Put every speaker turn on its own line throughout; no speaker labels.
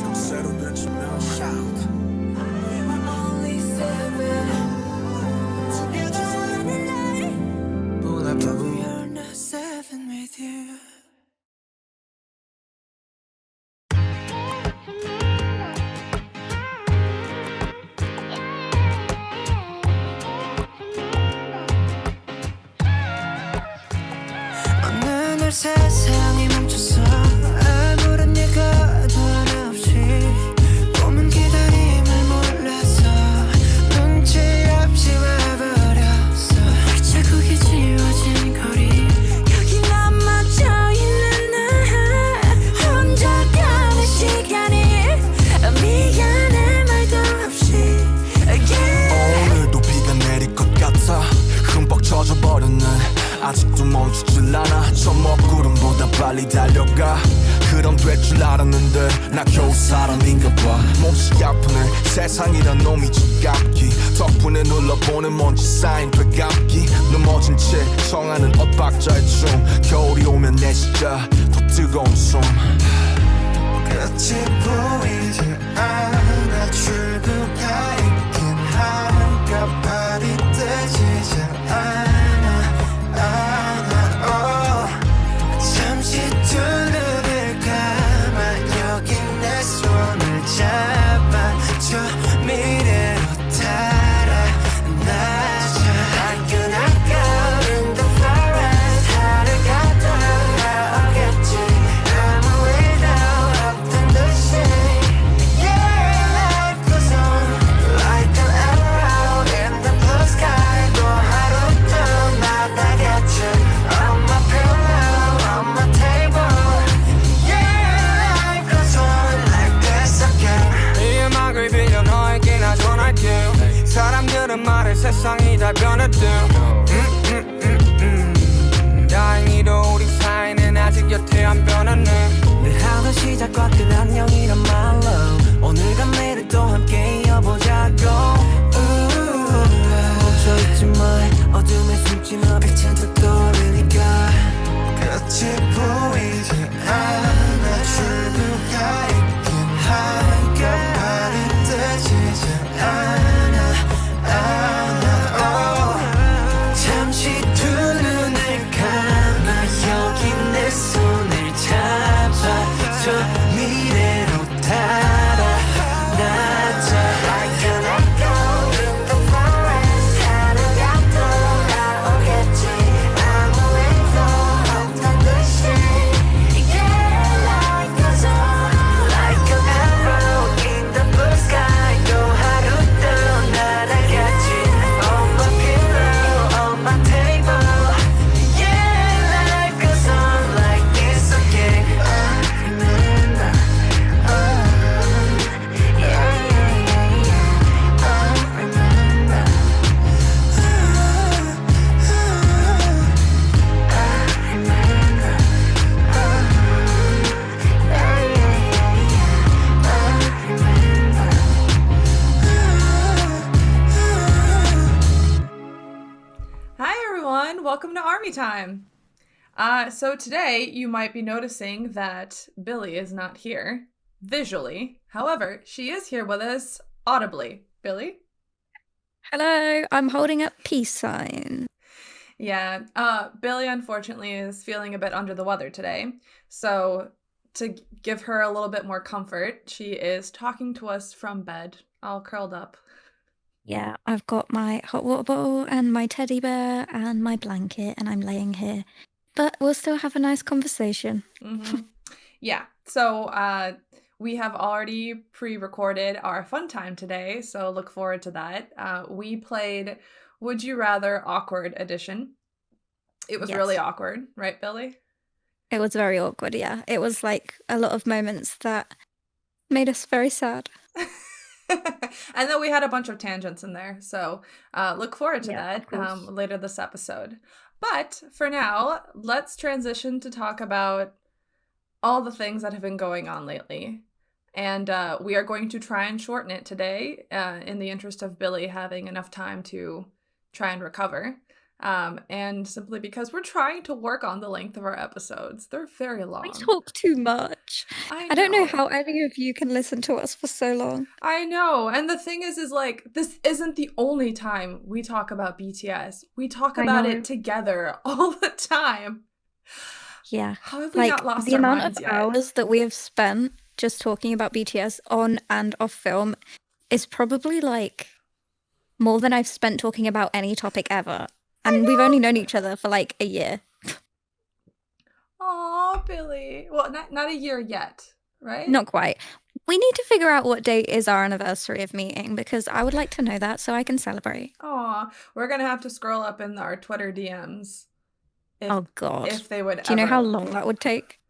넌 새로 된 지명 Shout
We were only seven Together on a night But we are not seven with you 어느 날 세상이 멈췄어 아무런 예고도 하나 없이 꿈은 기다림을 몰라서 눈치 없이 와버렸어 자국이 지워진 거리 여기 남아져있는 나 혼자 가는 시간이 미안해 말도 없이
오늘도 비가 내릴 것 같아 흠뻑 젖어버렸네 아직도 멈추질 않아 저 먹구름보다 빨리 달려가 그럼 될 줄 알았는데 나 겨우 사람인가 봐 몹시 아프네 세상이란 놈이 지갑기 덕분에 눌러보는 먼지 쌓인 되감기 넘어진 채 청하는 엇박자의 춤 겨울이 오면 내 진짜 더 뜨거운 숨
끝이 보이지 않아 출구가 있긴 한가발이 뜨지지 않아 잠시 두 눈을 감아 여기 내 손을 잡아줘 미래로 달아나자 Like an echo in the forest 하루가 돌아오겠지 아무 일도 없던 듯이 Yeah, life goes on Like an arrow in the blue sky 또 하루도 나다겠지 On my pillow, on my table Yeah, life goes on like this again 이 음악을 빌려 너에게 나 전할게 사람들은 말해 세상이 다 변해도 다행히도 우리 사이는 아직 여태 안 변했네 늘 하던 시작과 끝 안녕이란 말로 오늘과 내일도 함께 이어보자고 멈춰있지 마 어둠에 숨지 마 빛은 더 떠오르니까 끝이 보이지 않아 출구가 있긴 한가발이 뜨지지 않아 잠시 두 눈을 감아 여기 내 손을 잡아줘 미래로 달아나자 Like an echo in the forest 하루가 돌아오겠지 아무 일도 없던 듯이 Yeah, life goes on Like an arrow in the blue sky 또 하루도 날아가지 On my pillow, on my table Yeah, life goes on like this again I remember yeah, yeah, yeah, yeah I remember I remember yeah, yeah, yeah, yeah I remember
Hi everyone, welcome to Army Time. So today you might be noticing that Billie is not here visually. However, she is here with us audibly. Billie?
Hello, I'm holding up peace sign.
Yeah, Billie unfortunately is feeling a bit under the weather today. So to give her a little bit more comfort, she is talking to us from bed, all curled up.
Yeah, I've got my hot water bottle and my teddy bear and my blanket, and I'm laying here. But we'll still have a nice conversation.
Yeah, so we have already pre-recorded our fun time today, so look forward to that. We played Would You Rather Awkward Edition. It was
Yes.
really awkward, right, Billie?
It was very awkward, yeah. It was like a lot of moments that made us very sad.
And then we had a bunch of tangents in there, so look forward to
Yeah, of
that
course.
later this episode. But for now, let's transition to talk about all the things that have been going on lately. And we are going to try and shorten it today in the interest of Billie having enough time to try and recover. And simply because we're trying to work on the length of our episodes. They're very
I
long.
talk too much. I don't know how any of you can listen to us for so long.
I know. And the thing is like, this isn't the only time we talk about BTS. We talk
I
about
know.
it together all the time.
Yeah.
How have we
Like,
not lost
the
our
amount
minds
of
yet?
hours that we have spent just talking about BTS on and off film is probably like more than I've spent talking about any topic ever. And we've only known each other for like a year.
Aw, Billie. Well, not a year yet, right?
Not quite. We need to figure out what date is our anniversary of meeting because I would like to know that so I can celebrate.
Aw, we're gonna have to scroll up in our Twitter DMs.
Oh God.
If they would
Do you know how long that would take?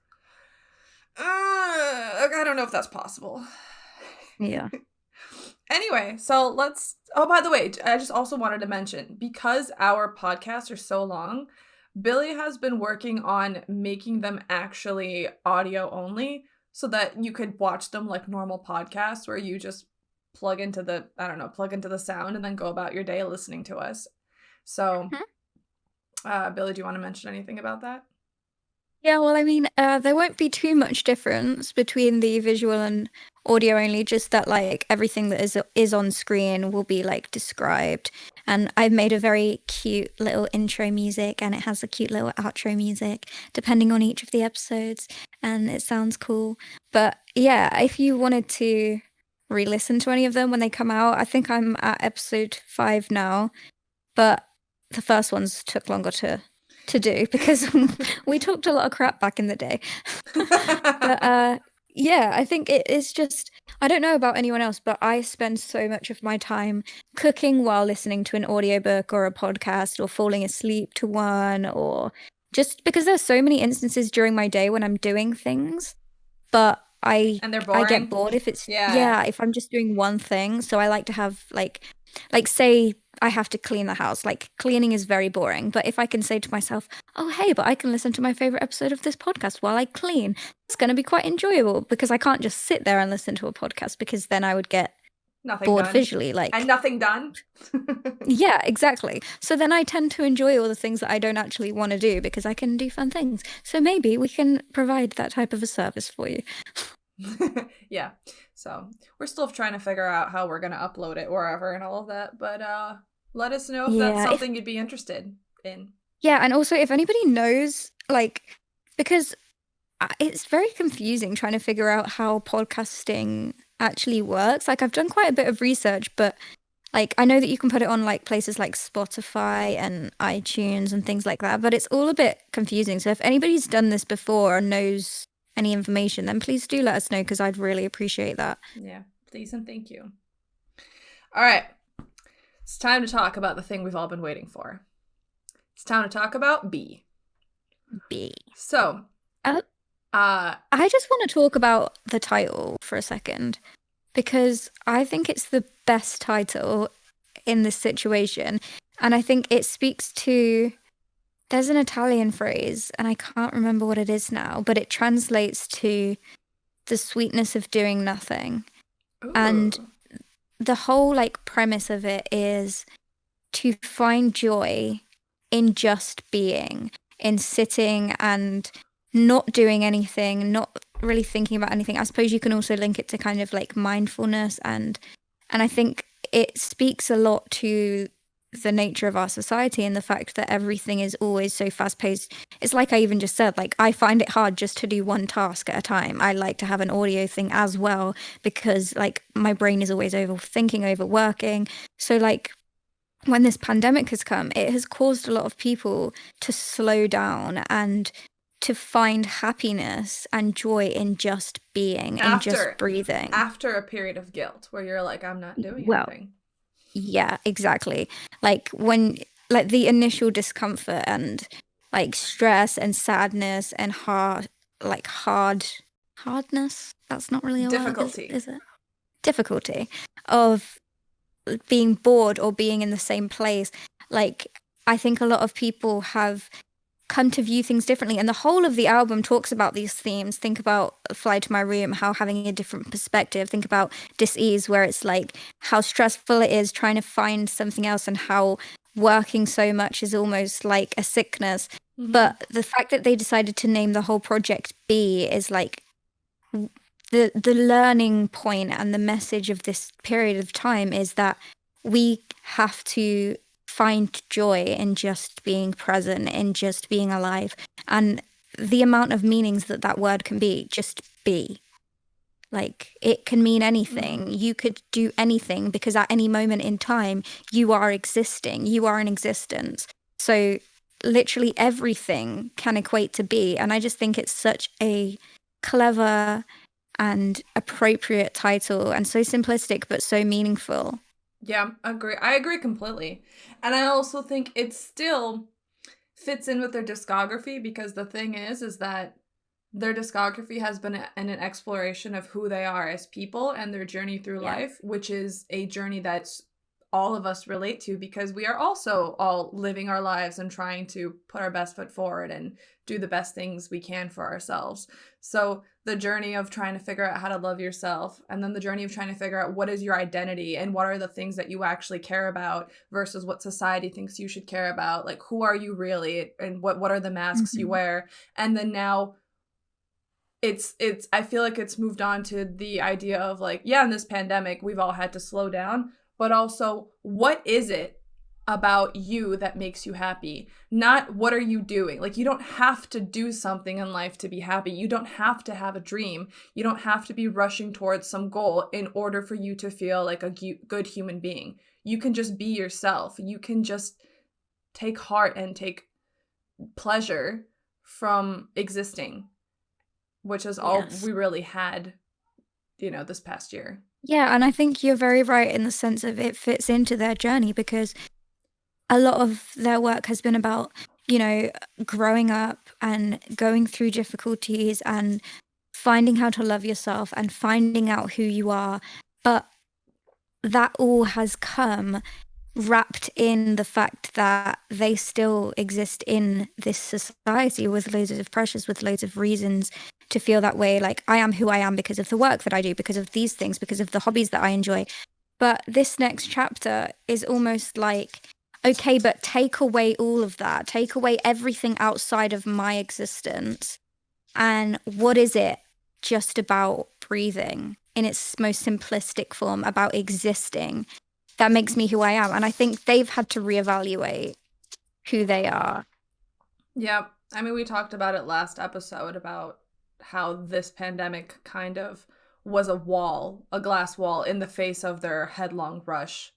I don't know if that's possible.
Yeah.
Anyway, so let's. Oh, by the way, I just also wanted to mention, because our podcasts are so long, Billie has been working on making them actually audio only so that you could watch them like normal podcasts where you just plug into the sound and then go about your day listening to us. So, Billie, do you want to mention anything about that?
Yeah, well, I mean, there won't be too much difference between the visual and audio only, just that like everything that is on screen will be like described. And I've made a very cute little intro music and it has a cute little outro music depending on each of the episodes, and it sounds cool. But yeah, if you wanted to re-listen to any of them when they come out, I think I'm at episode 5 now, but the first ones took longer to do because we talked a lot of crap back in the day. But yeah, I think it is just, I don't know about anyone else, but I spend so much of my time cooking while listening to an audiobook or a podcast or falling asleep to one, or just because there's so many instances during my day when I'm doing things, but
And they're boring.
I get bored if it's
Yeah.
if I'm just doing one thing. So I like to have like say I have to clean the house. Like, cleaning is very boring, but if I can say to myself, oh hey, but I can listen to my favorite episode of this podcast while I clean, it's going to be quite enjoyable, because I can't just sit there and listen to a podcast because then I would get bored visually, like,
and nothing done.
yeah, exactly. So then I tend to enjoy all the things that I don't actually want to do because I can do fun things. So maybe we can provide that type of a service for you.
Yeah. So we're still trying to figure out how we're going to upload it wherever and all of that. But let us know if that's something you'd be interested in.
Yeah, and also if anybody knows, like, because it's very confusing trying to figure out how podcasting actually works. Like, I've done quite a bit of research, but like, I know that you can put it on like places like Spotify and iTunes and things like that, but it's all a bit confusing. So if anybody's done this before or knows any information, then please do let us know, because I'd really appreciate that.
Yeah, please and thank you. All right. It's time to talk about the thing we've all been waiting for. It's time to talk about B. So,
I just want to talk about the title for a second, because I think it's the best title in this situation. And I think it speaks to, there's an Italian phrase, and I can't remember what it is now, but it translates to the sweetness of doing nothing.
Ooh.
And the whole like premise of it is to find joy in just being, in sitting and not doing anything, not really thinking about anything. I suppose you can also link it to kind of like mindfulness, and I think it speaks a lot to the nature of our society and the fact that everything is always so fast-paced. It's like I even just said, like, I find it hard just to do one task at a time. I like to have an audio thing as well, because like my brain is always overthinking, overworking. So like when this pandemic has come, it has caused a lot of people to slow down and to find happiness and joy in just being and just breathing.
After a period of guilt where you're like, I'm not doing anything.
Yeah, exactly. Like when, like the initial discomfort and like stress and sadness and hardness. That's not really a
difficulty,
word, is it? Difficulty of being bored or being in the same place. Like, I think a lot of people have come to view things differently, and the whole of the album talks about these themes. Think about Fly to My Room, how having a different perspective. Think about Dis-ease, where it's like how stressful it is trying to find something else, and how working so much is almost like a sickness. But the fact that they decided to name the whole project B is like the learning point, and the message of this period of time is that we have to find joy in just being present, in just being alive. And the amount of meanings that that word can be, just be. Like, it can mean anything. You could do anything, because at any moment in time, you are existing. You are in existence. So literally everything can equate to be. And I just think it's such a clever and appropriate title, and so simplistic but so meaningful.
Yeah, agree. I agree completely. And I also think it still fits in with their discography, because the thing is that their discography has been an exploration of who they are as people and their journey through life, which is a journey that's all of us relate to, because we are also all living our lives and trying to put our best foot forward and do the best things we can for ourselves. So the journey of trying to figure out how to love yourself, and then the journey of trying to figure out what is your identity and what are the things that you actually care about versus what society thinks you should care about. Like, who are you really, and what are the masks you wear? And then now it's I feel like it's moved on to the idea of like, yeah, in this pandemic, we've all had to slow down, but also, what is it about you that makes you happy? Not what are you doing? Like, you don't have to do something in life to be happy. You don't have to have a dream. You don't have to be rushing towards some goal in order for you to feel like a good human being. You can just be yourself. You can just take heart and take pleasure from existing, which is all we really had, this past year.
Yeah, and I think you're very right in the sense of it fits into their journey, because a lot of their work has been about, growing up and going through difficulties and finding how to love yourself and finding out who you are. But that all has come wrapped in the fact that they still exist in this society with loads of pressures, with loads of reasons to feel that way. Like, I am who I am because of the work that I do, because of these things, because of the hobbies that I enjoy. But this next chapter is almost like, okay, but take away all of that, take away everything outside of my existence. And what is it just about breathing in its most simplistic form, about existing, that makes me who I am? And I think they've had to reevaluate who they are.
Yeah. I mean, we talked about it last episode about how this pandemic kind of was a glass wall in the face of their headlong rush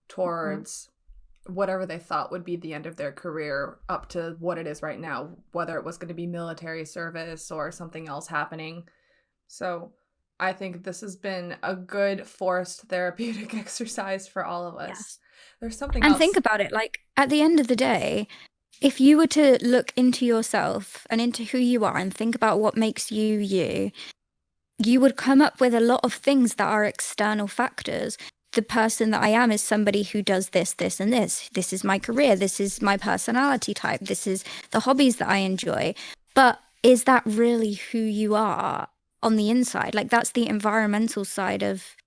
towards whatever they thought would be the end of their career up to what it is right now, whether it was going to be military service or something else happening. So I think this has been a good forced therapeutic exercise for all of us. Yes. There's something else.
And think about it, like, at the end of the day, if you were to look into yourself and into who you are and think about what makes you you, you would come up with a lot of things that are external factors. The person that I am is somebody who does this, this, and this. This is my career. This is my personality type. This is the hobbies that I enjoy. But is that really who you are on the inside? Like, that's the environmental side of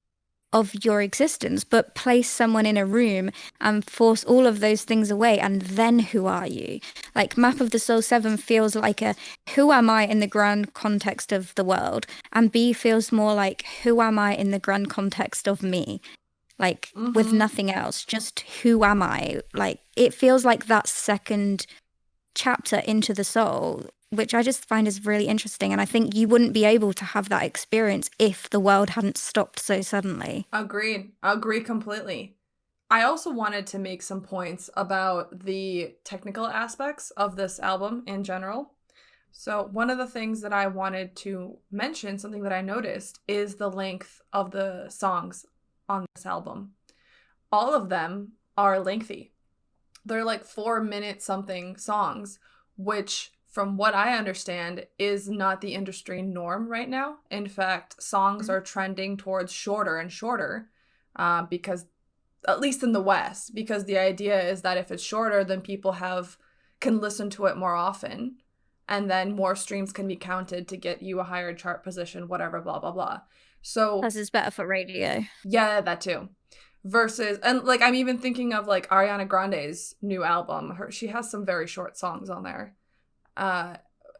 your existence. But place someone in a room and force all of those things away, and then who are you? Like, Map of the Soul 7 feels like a who am I in the grand context of the world, and B feels more like who am I in the grand context of me, like with nothing else, just who am I? Like, it feels like that second chapter into the soul, which I just find is really interesting. And I think you wouldn't be able to have that experience if the world hadn't stopped so suddenly.
Agreed. Agree completely. I also wanted to make some points about the technical aspects of this album in general. So one of the things that I wanted to mention, something that I noticed, is the length of the songs on this album. All of them are lengthy. They're like 4-minute something songs, which, from what I understand, is not the industry norm right now. In fact, songs are trending towards shorter and shorter, because, at least in the West, because the idea is that if it's shorter, then people can listen to it more often, and then more streams can be counted to get you a higher chart position, whatever, blah, blah, blah. So,
plus it's better for radio.
Yeah, that too. versus, and like I'm even thinking of like Ariana Grande's new album. She has some very short songs on there.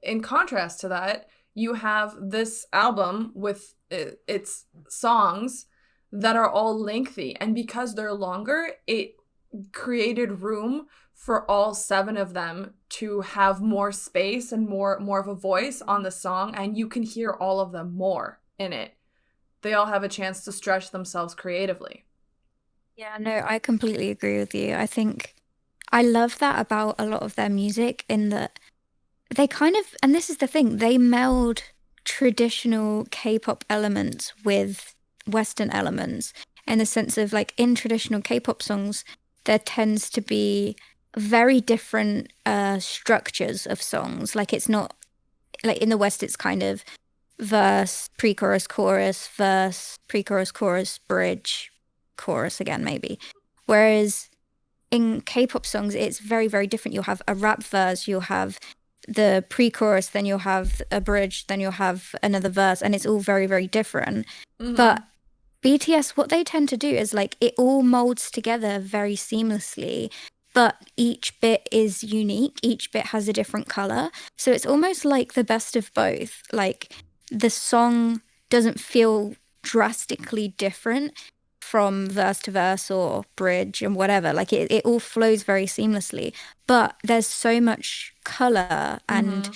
In contrast to that, you have this album with its songs that are all lengthy, and because they're longer, it created room for all 7 of them to have more space and more of a voice on the song, and you can hear all of them more in it. They all have a chance to stretch themselves creatively.
Yeah, no, I completely agree with you. I think I love that about a lot of their music in that they kind of, and this is the thing, they meld traditional K-pop elements with Western elements in the sense of like in traditional K-pop songs, there tends to be very different structures of songs. Like it's not like in the West, it's kind of verse, pre-chorus, chorus, verse, pre-chorus, chorus, bridge, chorus again, maybe. Whereas in K-pop songs, it's very, very different. You'll have a rap verse, you'll have the pre-chorus, then you'll have a bridge, then you'll have another verse, and it's all very, very different. But BTS, what they tend to do is like it all molds together very seamlessly, but each bit is unique. Each bit has a different color. So it's almost like the best of both. Like the song doesn't feel drastically different from verse to verse or bridge and whatever. Like it all flows very seamlessly, but there's so much color and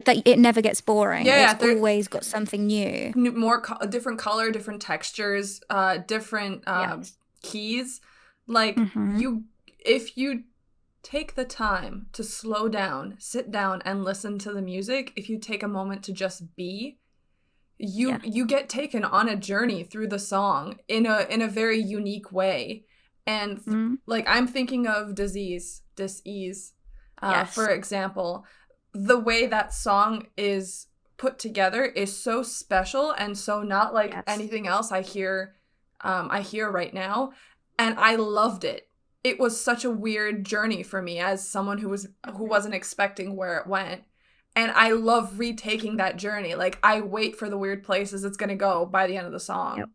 that it never gets boring. It's always got something new.
More different color, different textures, different keys. Like if you take the time to slow down, sit down and listen to the music, if you take a moment to just be, you get taken on a journey through the song in a very unique way. And like I'm thinking of Dis-ease, for example. The way that song is put together is so special and so not like anything else I hear right now, and I loved it. It was such a weird journey for me as someone who wasn't expecting where it went, and I love retaking that journey. Like I wait for the weird places it's gonna go by the end of the song.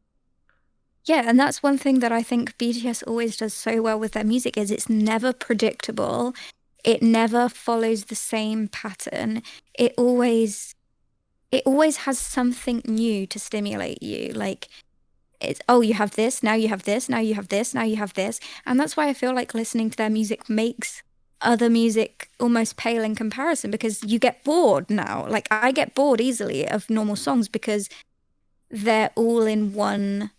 Yeah, and that's one thing that I think BTS always does so well with their music is it's never predictable. It never follows the same pattern. It always has something new to stimulate you. Like it's, oh, you have this, now you have this, now you have this, now you have this. And that's why I feel like listening to their music makes other music almost pale in comparison, because you get bored now. Like I get bored easily of normal songs because they're all in one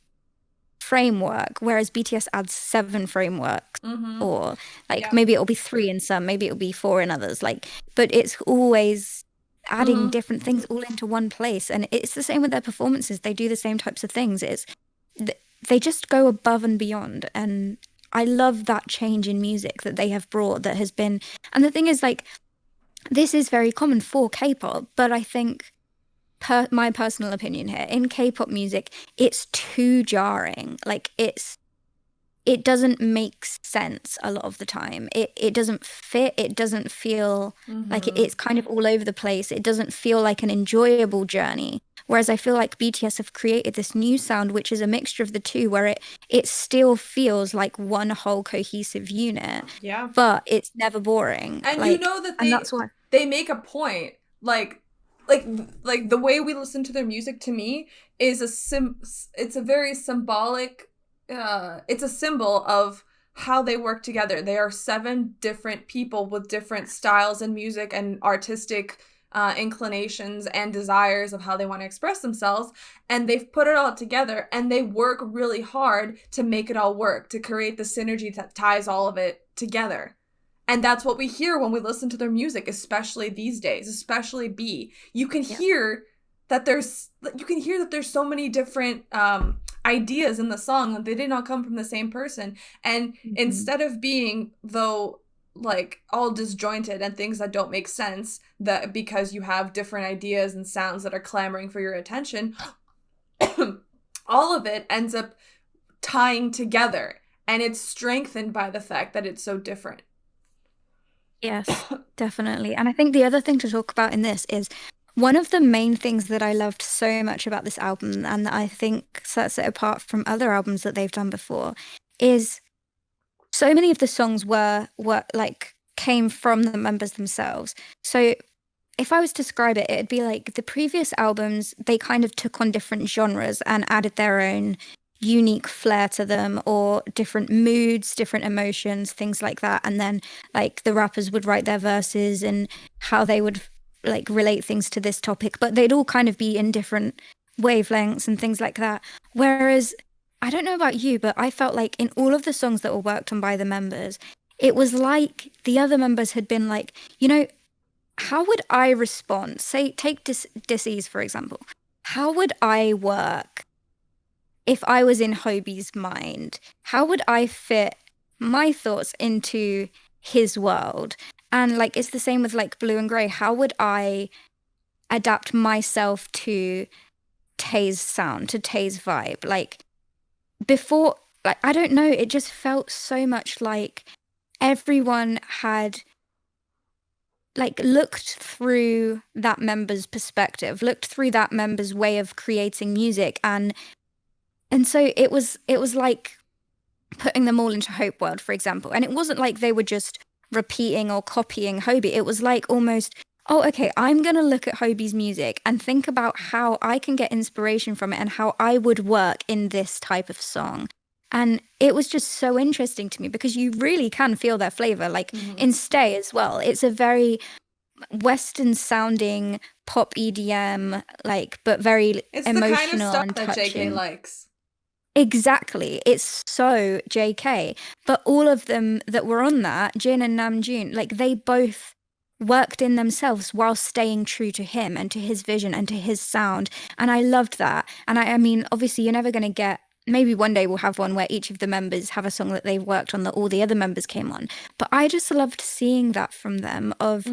framework, whereas BTS adds 7 frameworks, or like maybe it'll be 3 in some, maybe it'll be 4 in others, like, but it's always adding different things all into one place. And it's the same with their performances. They do the same types of things. They just go above and beyond, and I love that change in music that they have brought that has been. And the thing is, like, this is very common for K-pop, but I think my personal opinion here, in K-pop music, it's too jarring. Like it doesn't make sense a lot of the time. It doesn't fit. It doesn't feel like it's kind of all over the place. It doesn't feel like an enjoyable journey. Whereas I feel like BTS have created this new sound, which is a mixture of the two, where it still feels like one whole cohesive unit. Yeah. But it's never boring.
And like, you know that that's why they make a point. Like the way we listen to their music, to me, is it's a very symbolic, it's a symbol of how they work together. They are 7 different people with different styles in music and artistic inclinations and desires of how they want to express themselves, and they've put it all together, and they work really hard to make it all work, to create the synergy that ties all of it together. And that's what we hear when we listen to their music, especially these days, especially B. You can hear that there's so many different ideas in the song, that they did not come from the same person. And instead of being, though, like all disjointed and things that don't make sense, that because you have different ideas and sounds that are clamoring for your attention, all of it ends up tying together, and it's strengthened by the fact that it's so different.
Yes, definitely. And I think the other thing to talk about in this is one of the main things that I loved so much about this album, and that I think sets it apart from other albums that they've done before, is so many of the songs were like came from the members themselves. So if I was to describe it, it'd be like the previous albums, they kind of took on different genres and added their own unique flair to them, or different moods, different emotions, things like that. And then like the rappers would write their verses and how they would like relate things to this topic, but they'd all kind of be in different wavelengths and things like that. Whereas I don't know about you, but I felt like in all of the songs that were worked on by the members, it was like the other members had been like, how would I respond? Say, take Dis-Ease, for example. How would I work if I was in Hobie's mind? How would I fit my thoughts into his world? And like, it's the same with like Blue and Grey. How would I adapt myself to Tay's sound, to Tay's vibe? Like, before, like, I don't know, it just felt so much like everyone had like looked through that member's perspective, looked through that member's way of creating music, and so it was like putting them all into Hope World, for example. And it wasn't like they were just repeating or copying Hobie. It was like almost, oh, okay, I'm gonna look at Hobie's music and think about how I can get inspiration from it and how I would work in this type of song. And it was just so interesting to me because you really can feel their flavor. Like in Stay as well, it's a very Western sounding pop EDM, like, but very
It's the
emotional
kind of stuff
and
that JK
touching.
likes.
Exactly. It's so JK. But all of them that were on that, Jin and Namjoon, like they both worked in themselves while staying true to him and to his vision and to his sound. And I loved that. And I mean, obviously you're never going to get, maybe one day we'll have one where each of the members have a song that they've worked on that all the other members came on. But I just loved seeing that from them of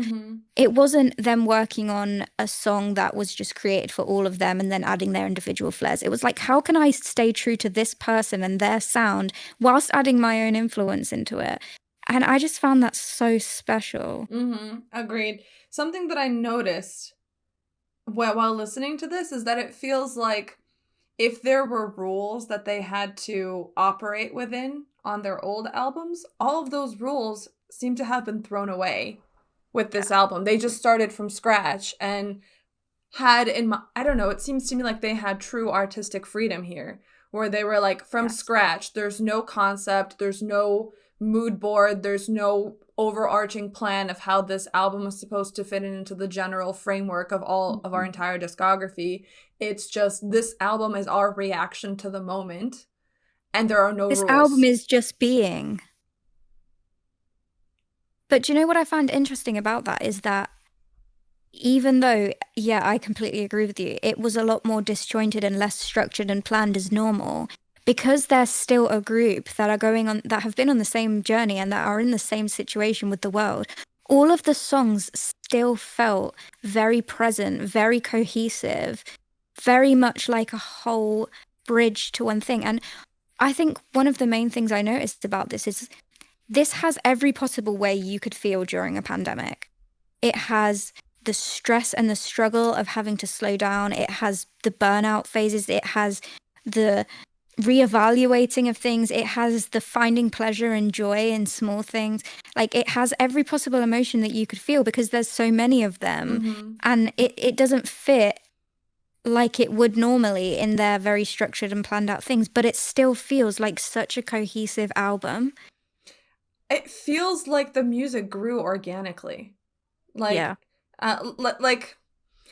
it wasn't them working on a song that was just created for all of them and then adding their individual flares. It was like, how can I stay true to this person and their sound whilst adding my own influence into it? And I just found that so special.
Agreed. Something that I noticed while listening to this is that it feels like if there were rules that they had to operate within on their old albums, all of those rules seem to have been thrown away with this album. They just started from scratch and had I don't know, it seems to me like they had true artistic freedom here, where they were like from scratch. There's no concept, there's no mood board, there's no overarching plan of how this album is supposed to fit into the general framework of all of our entire discography. It's just this album is our reaction to the moment, and there are no rules.
This album is just being. But do you know what I found interesting about that is that even though, yeah, I completely agree with you, it was a lot more disjointed and less structured and planned as normal, because they're still a group that are going on, that have been on the same journey and that are in the same situation with the world. All of the songs still felt very present, very cohesive, very much like a whole bridge to one thing. And I think one of the main things I noticed about this is this has every possible way you could feel during a pandemic. It has the stress and the struggle of having to slow down. It has the burnout phases. It has the reevaluating of things. It has the finding pleasure and joy in small things. Like, it has every possible emotion that you could feel because there's so many of them. And it doesn't fit like it would normally in their very structured and planned out things, but it still feels like such a cohesive album.
It feels like the music grew organically. Like,
Yeah.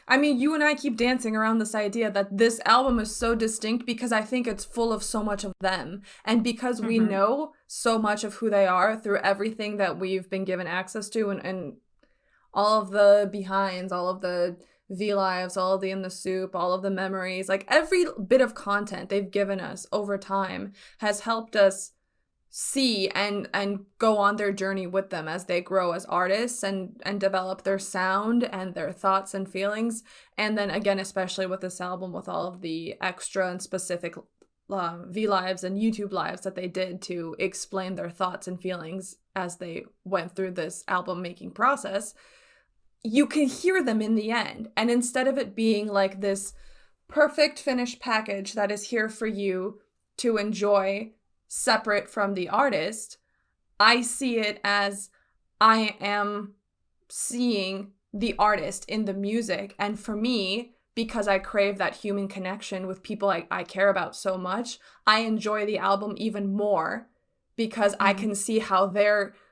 I mean, you and I keep dancing around this idea that this album is so distinct because I think it's full of so much of them. And because we know so much of who they are through everything that we've been given access to, and all of the behinds, all of the V-Lives, all of the In the Soup, all of the memories, like every bit of content they've given us over time has helped us see and go on their journey with them as they grow as artists and develop their sound and their thoughts and feelings. And then again, especially with this album, with all of the extra and specific V-Lives and YouTube lives that they did to explain their thoughts and feelings as they went through this album making process, you can hear them in the end. And instead of it being like this perfect finished package that is here for you to enjoy separate from the artist, I see it as I am seeing the artist in the music. And for me, because I crave that human connection with people I care about so much, I enjoy the album even more because I can see how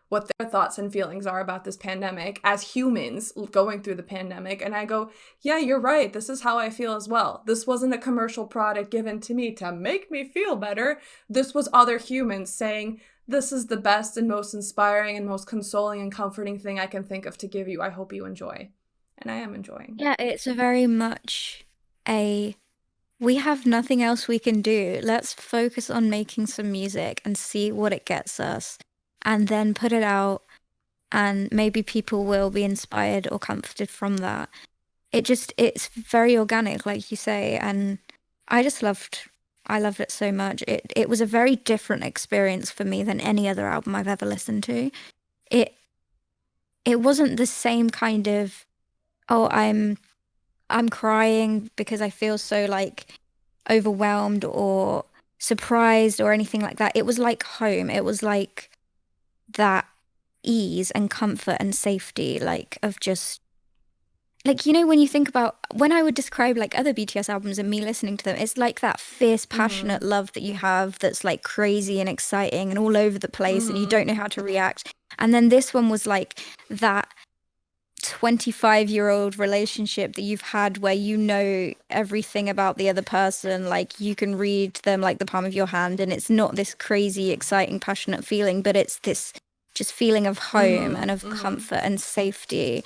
what their thoughts and feelings are about this pandemic as humans going through the pandemic. And I go, yeah, you're right. This is how I feel as well. This wasn't a commercial product given to me to make me feel better. This was other humans saying, this is the best and most inspiring and most consoling and comforting thing I can think of to give you. I hope you enjoy. And I am enjoying.
Yeah, it's a very much we have nothing else we can do. Let's focus on making some music and see what it gets us, and then put it out, and maybe people will be inspired or comforted from that. It's very organic, like you say, and I loved it so much. It was a very different experience for me than any other album I've ever listened to. It wasn't the same kind of, oh, I'm crying because I feel so like overwhelmed or surprised or anything like that. It was like home. It was like that ease and comfort and safety, like of just like, when you think about when I would describe like other BTS albums and me listening to them, it's like that fierce, passionate love that you have that's like crazy and exciting and all over the place and you don't know how to react. And then this one was like that 25-year-old relationship that you've had where you know everything about the other person, like you can read them like the palm of your hand, and it's not this crazy, exciting, passionate feeling, but it's this just feeling of home and of comfort and safety.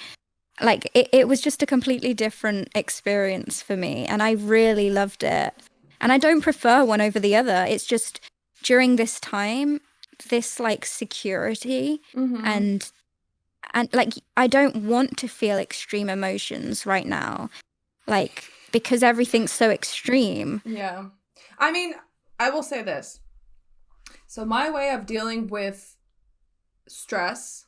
Like it was just a completely different experience for me, and I really loved it. And I don't prefer one over the other. It's just during this time, this like security and like I don't want to feel extreme emotions right now, like because everything's so extreme.
Yeah. I mean, I will say this. So my way of dealing with stress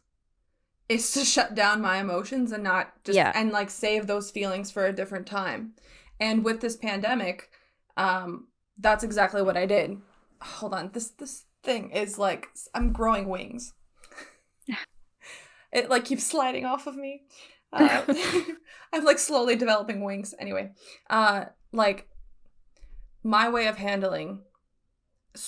is to shut down my emotions and not just and like save those feelings for a different time. And with this pandemic, that's exactly what I did. Hold on, this thing is like I'm growing wings. It like keeps sliding off of me. I'm like slowly developing wings. Anyway, like my way of handling the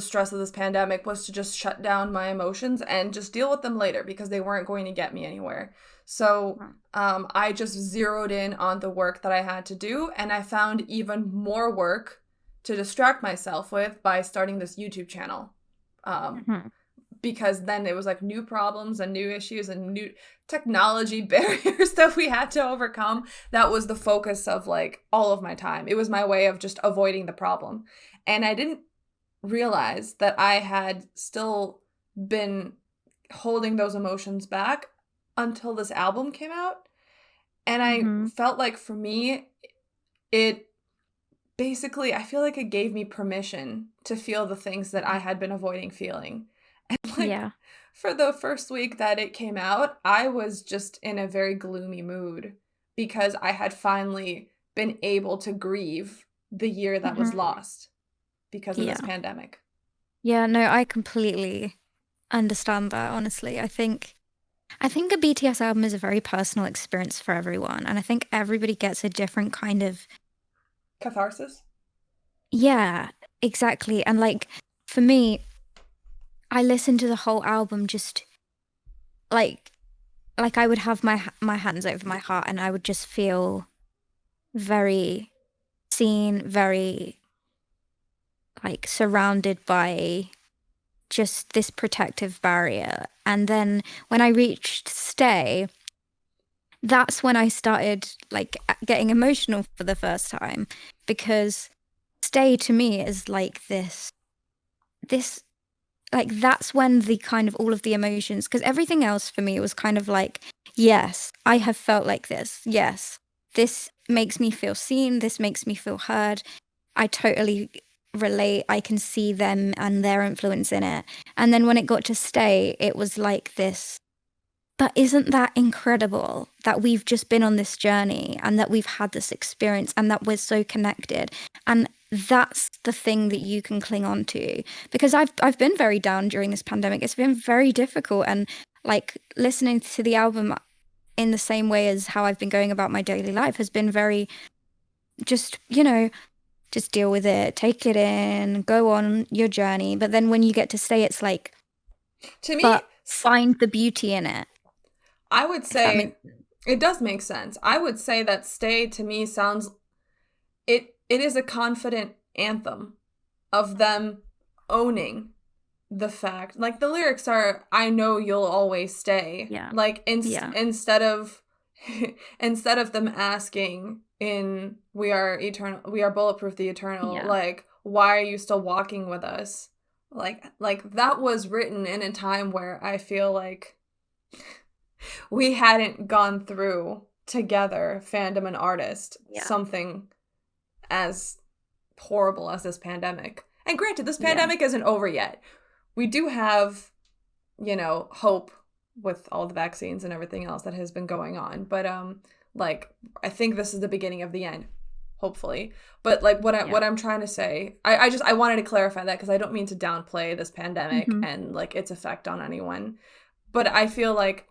stress of this pandemic was to just shut down my emotions and just deal with them later because they weren't going to get me anywhere. So I just zeroed in on the work that I had to do, and I found even more work to distract myself with by starting this YouTube channel. Because then it was like new problems and new issues and new technology barriers that we had to overcome. That was the focus of like all of my time. It was my way of just avoiding the problem. And I didn't realize that I had still been holding those emotions back until this album came out. And I felt like for me, it basically, I feel like it gave me permission to feel the things that I had been avoiding feeling. And like for the first week that it came out, I was just in a very gloomy mood because I had finally been able to grieve the year that was lost because of this pandemic.
Yeah, no, I completely understand that, honestly. I think a BTS album is a very personal experience for everyone, and I think everybody gets a different kind of
catharsis.
Yeah, exactly. And like for me, I listened to the whole album just like I would have my hands over my heart and I would just feel very seen, very like surrounded by just this protective barrier. And then when I reached Stay, that's when I started like getting emotional for the first time, because Stay to me is like this like that's when the kind of all of the emotions, because everything else for me was kind of like, yes, I have felt like this. Yes, this makes me feel seen. This makes me feel heard. I totally relate. I can see them and their influence in it. And then when it got to Stay, it was like this But isn't that incredible that we've just been on this journey and that we've had this experience and that we're so connected? And that's the thing that you can cling on to. Because I've been very down during this pandemic. It's been very difficult. And like listening to the album in the same way as how I've been going about my daily life has been very just, just deal with it, take it in, go on your journey. But then when you get to stay, it's like,
To me,
but find the beauty in it.
I would
That
say
makes
it does make sense. I would say that Stay to me sounds it is a confident anthem of them owning the fact. Like the lyrics are I know you'll always stay.
Yeah.
Like
Yeah.
instead of instead of them asking in we are bulletproof the eternal,
Yeah.
like why are you still walking with us? Like that was written in a time where I feel like we hadn't gone through together, fandom and artist,
Yeah.
something as horrible as this pandemic. And granted, this
Yeah.
pandemic isn't over yet. We do have, hope with all the vaccines and everything else that has been going on. But I think this is the beginning of the end, hopefully. But like what I'm trying to say, I wanted to clarify that because I don't mean to downplay this pandemic and like its effect on anyone. But I feel like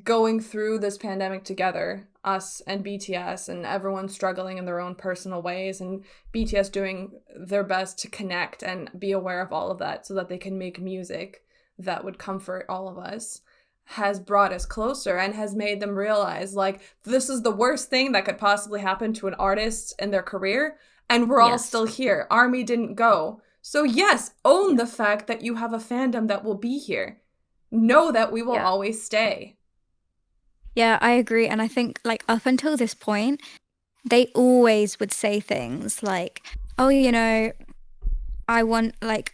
going through this pandemic together, us and BTS and everyone struggling in their own personal ways and BTS doing their best to connect and be aware of all of that so that they can make music that would comfort all of us, has brought us closer and has made them realize like this is the worst thing that could possibly happen to an artist in their career and we're all
Yes.
still here. ARMY didn't go. So yes, own the fact that you have a fandom that will be here. Know that we will
Yeah.
always stay.
Yeah, I agree. And I think like up until this point, they always would say things like, oh, I want like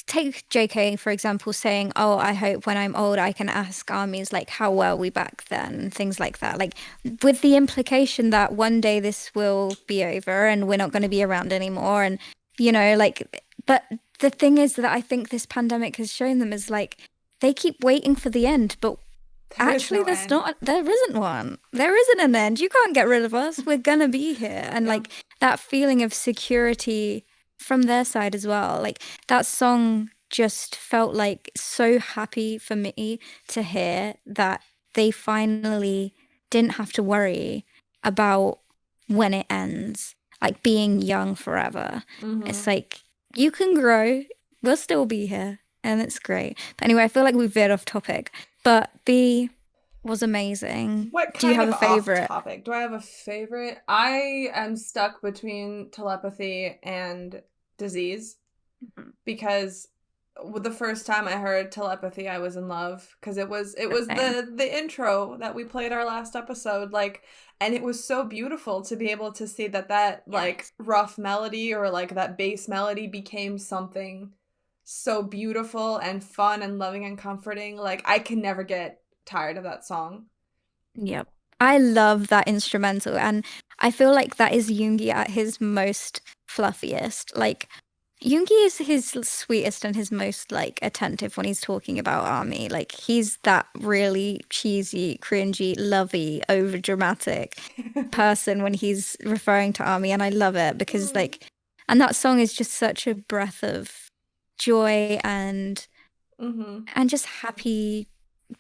take JK for example saying, oh, I hope when I'm old I can ask armies like how were we back then, things like that, like with the implication that one day this will be over and we're not going to be around anymore. And but the thing is that I think this pandemic has shown them is like they keep waiting for the end, but
There is
actually
no
there
end.
isn't one. There isn't an end. You can't get rid of us. We're gonna be here. And
Yeah.
like that feeling of security from their side as well. Like that song just felt like so happy for me to hear that they finally didn't have to worry about when it ends. Like being young forever.
Mhm.
It's like you can grow, we'll still be here. And it's great. But anyway, I feel like we've veered off topic. But B was amazing.
What
Do you
kind
have
of
a favorite?
off-topic? Do I have a favorite? I am stuck between Telepathy and Disease
Mhm.
because the first time I heard Telepathy, I was in love because it was the intro that we played our last episode, like, and it was so beautiful to be able to see that like
Yes.
rough melody or like that bass melody became something so beautiful and fun and loving and comforting. Like I can never get tired of that song.
Yep. I love that instrumental, and I feel like that is Yoongi at his most fluffiest. Like Yoongi is his sweetest and his most like attentive when he's talking about ARMY. Like he's that really cheesy, cringy, lovey, over dramatic person when he's referring to ARMY, and I love it because and that song is just such a breath of joy and just happy.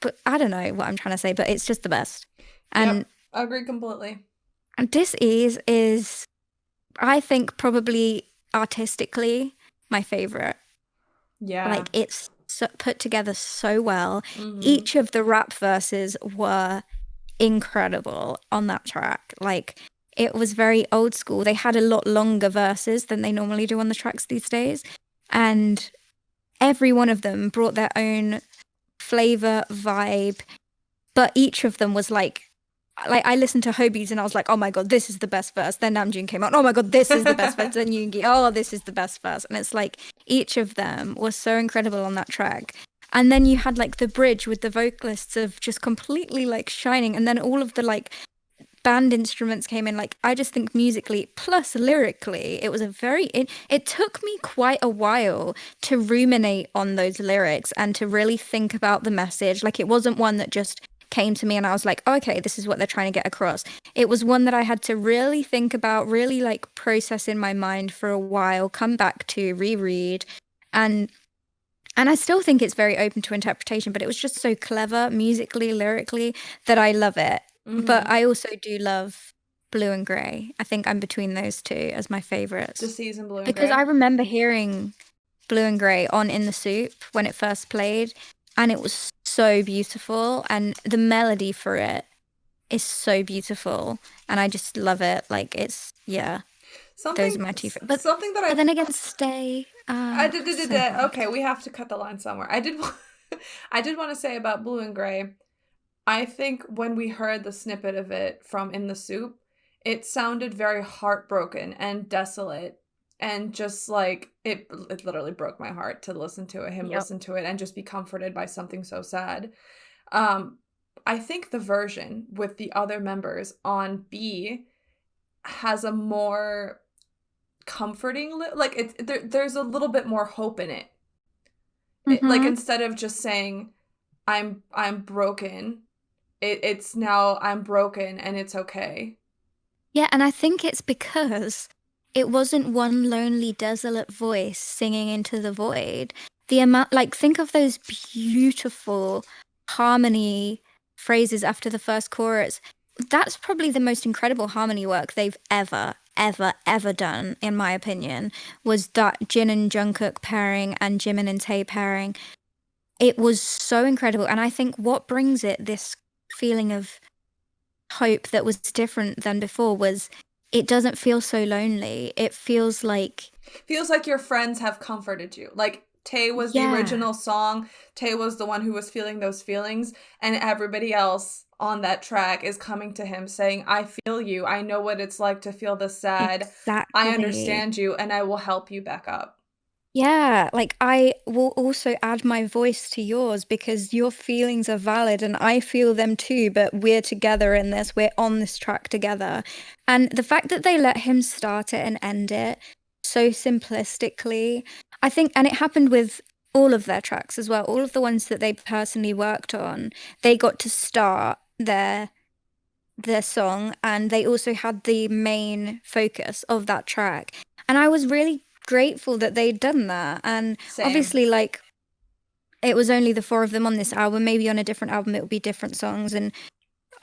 But I don't know what I'm trying to say, but it's just the best. And
Yep, I agree completely.
this is I think probably artistically my favorite.
Yeah.
Like it's put together so well.
Mhm.
Each of the rap verses were incredible on that track. Like it was very old school. They had a lot longer verses than they normally do on the tracks these days. And every one of them brought their own flavor, vibe, but each of them was like I listened to Hobie's and I was like, oh my god, this is the best verse. Then Namjoon came out, oh my god, this is the best verse. Then Yoongi, oh, this is the best verse. And it's like each of them was so incredible on that track. And then you had like the bridge with the vocalists of just completely like shining, and then all of the like band instruments came in. Like I just think musically plus lyrically it was it took me quite a while to ruminate on those lyrics and to really think about the message. Like it wasn't one that just came to me and I was like, okay, this is what they're trying to get across. It was one that I had to really think about, really like process in my mind for a while, come back to, reread. And I still think it's very open to interpretation, but it was just so clever musically, lyrically, that I love it. But I also do love Blue and Grey. I think I'm between those two as my favorites.
The season Blue and
Because
Grey.
I remember hearing Blue and Grey on In the Soup when it first played, and it was so beautiful, and the melody for it is so beautiful, and I just love it. Like, it's, yeah, those are my two favorites.
Something that I
But then again, Stay.
I did.
so good.
Okay, we have to cut the line somewhere. I did. I did want to say about Blue and Grey. I think when we heard the snippet of it from In the Soup, it sounded very heartbroken and desolate, and just like it literally broke my heart to listen to it. Him
Yep.
listen to it and just be comforted by something so sad. I think the version with the other members on B has a more comforting there's a little bit more hope in it. Like,
Mhm.
instead of just saying I'm broken, it's now I'm broken and it's okay.
Yeah, and I think it's because it wasn't one lonely, desolate voice singing into the void. The amount, like, think of those beautiful harmony phrases after the first chorus. That's probably the most incredible harmony work they've ever, ever, ever done, in my opinion, was that Jin and Jungkook pairing and Jimin and Tae pairing. It was so incredible. And I think what brings it this feeling of hope that was different than before was it doesn't feel so lonely. It feels like
your friends have comforted you. Like, Tae was the
Yeah.
original song. Tae was the one who was feeling those feelings, and everybody else on that track is coming to him saying, I feel you. I know what it's like to feel this sad.
exactly.
I understand you, and I will help you back up.
Yeah, like I will also add my voice to yours because your feelings are valid and I feel them too, but we're together in this. We're on this track together. And the fact that they let him start it and end it so simplistically, I think, and it happened with all of their tracks as well, all of the ones that they personally worked on, they got to start their song and they also had the main focus of that track. And I was really grateful that they'd done that. And
Same.
obviously, like, it was only the four of them on this album. Maybe on a different album it would be different songs. And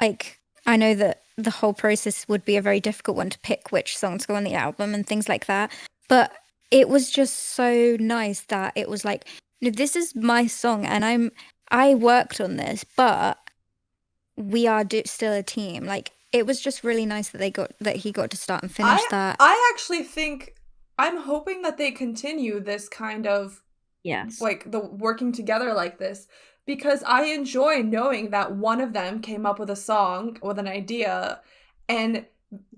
like, I know that the whole process would be a very difficult one to pick which songs go on the album and things like that. But it was just so nice that it was like, no, this is my song and I worked on this, but we are still a team. Like, it was just really nice that he got to start and finish that.
I actually think I'm hoping that they continue this kind of
Yes.
like the working together like this, because I enjoy knowing that one of them came up with a song with an idea and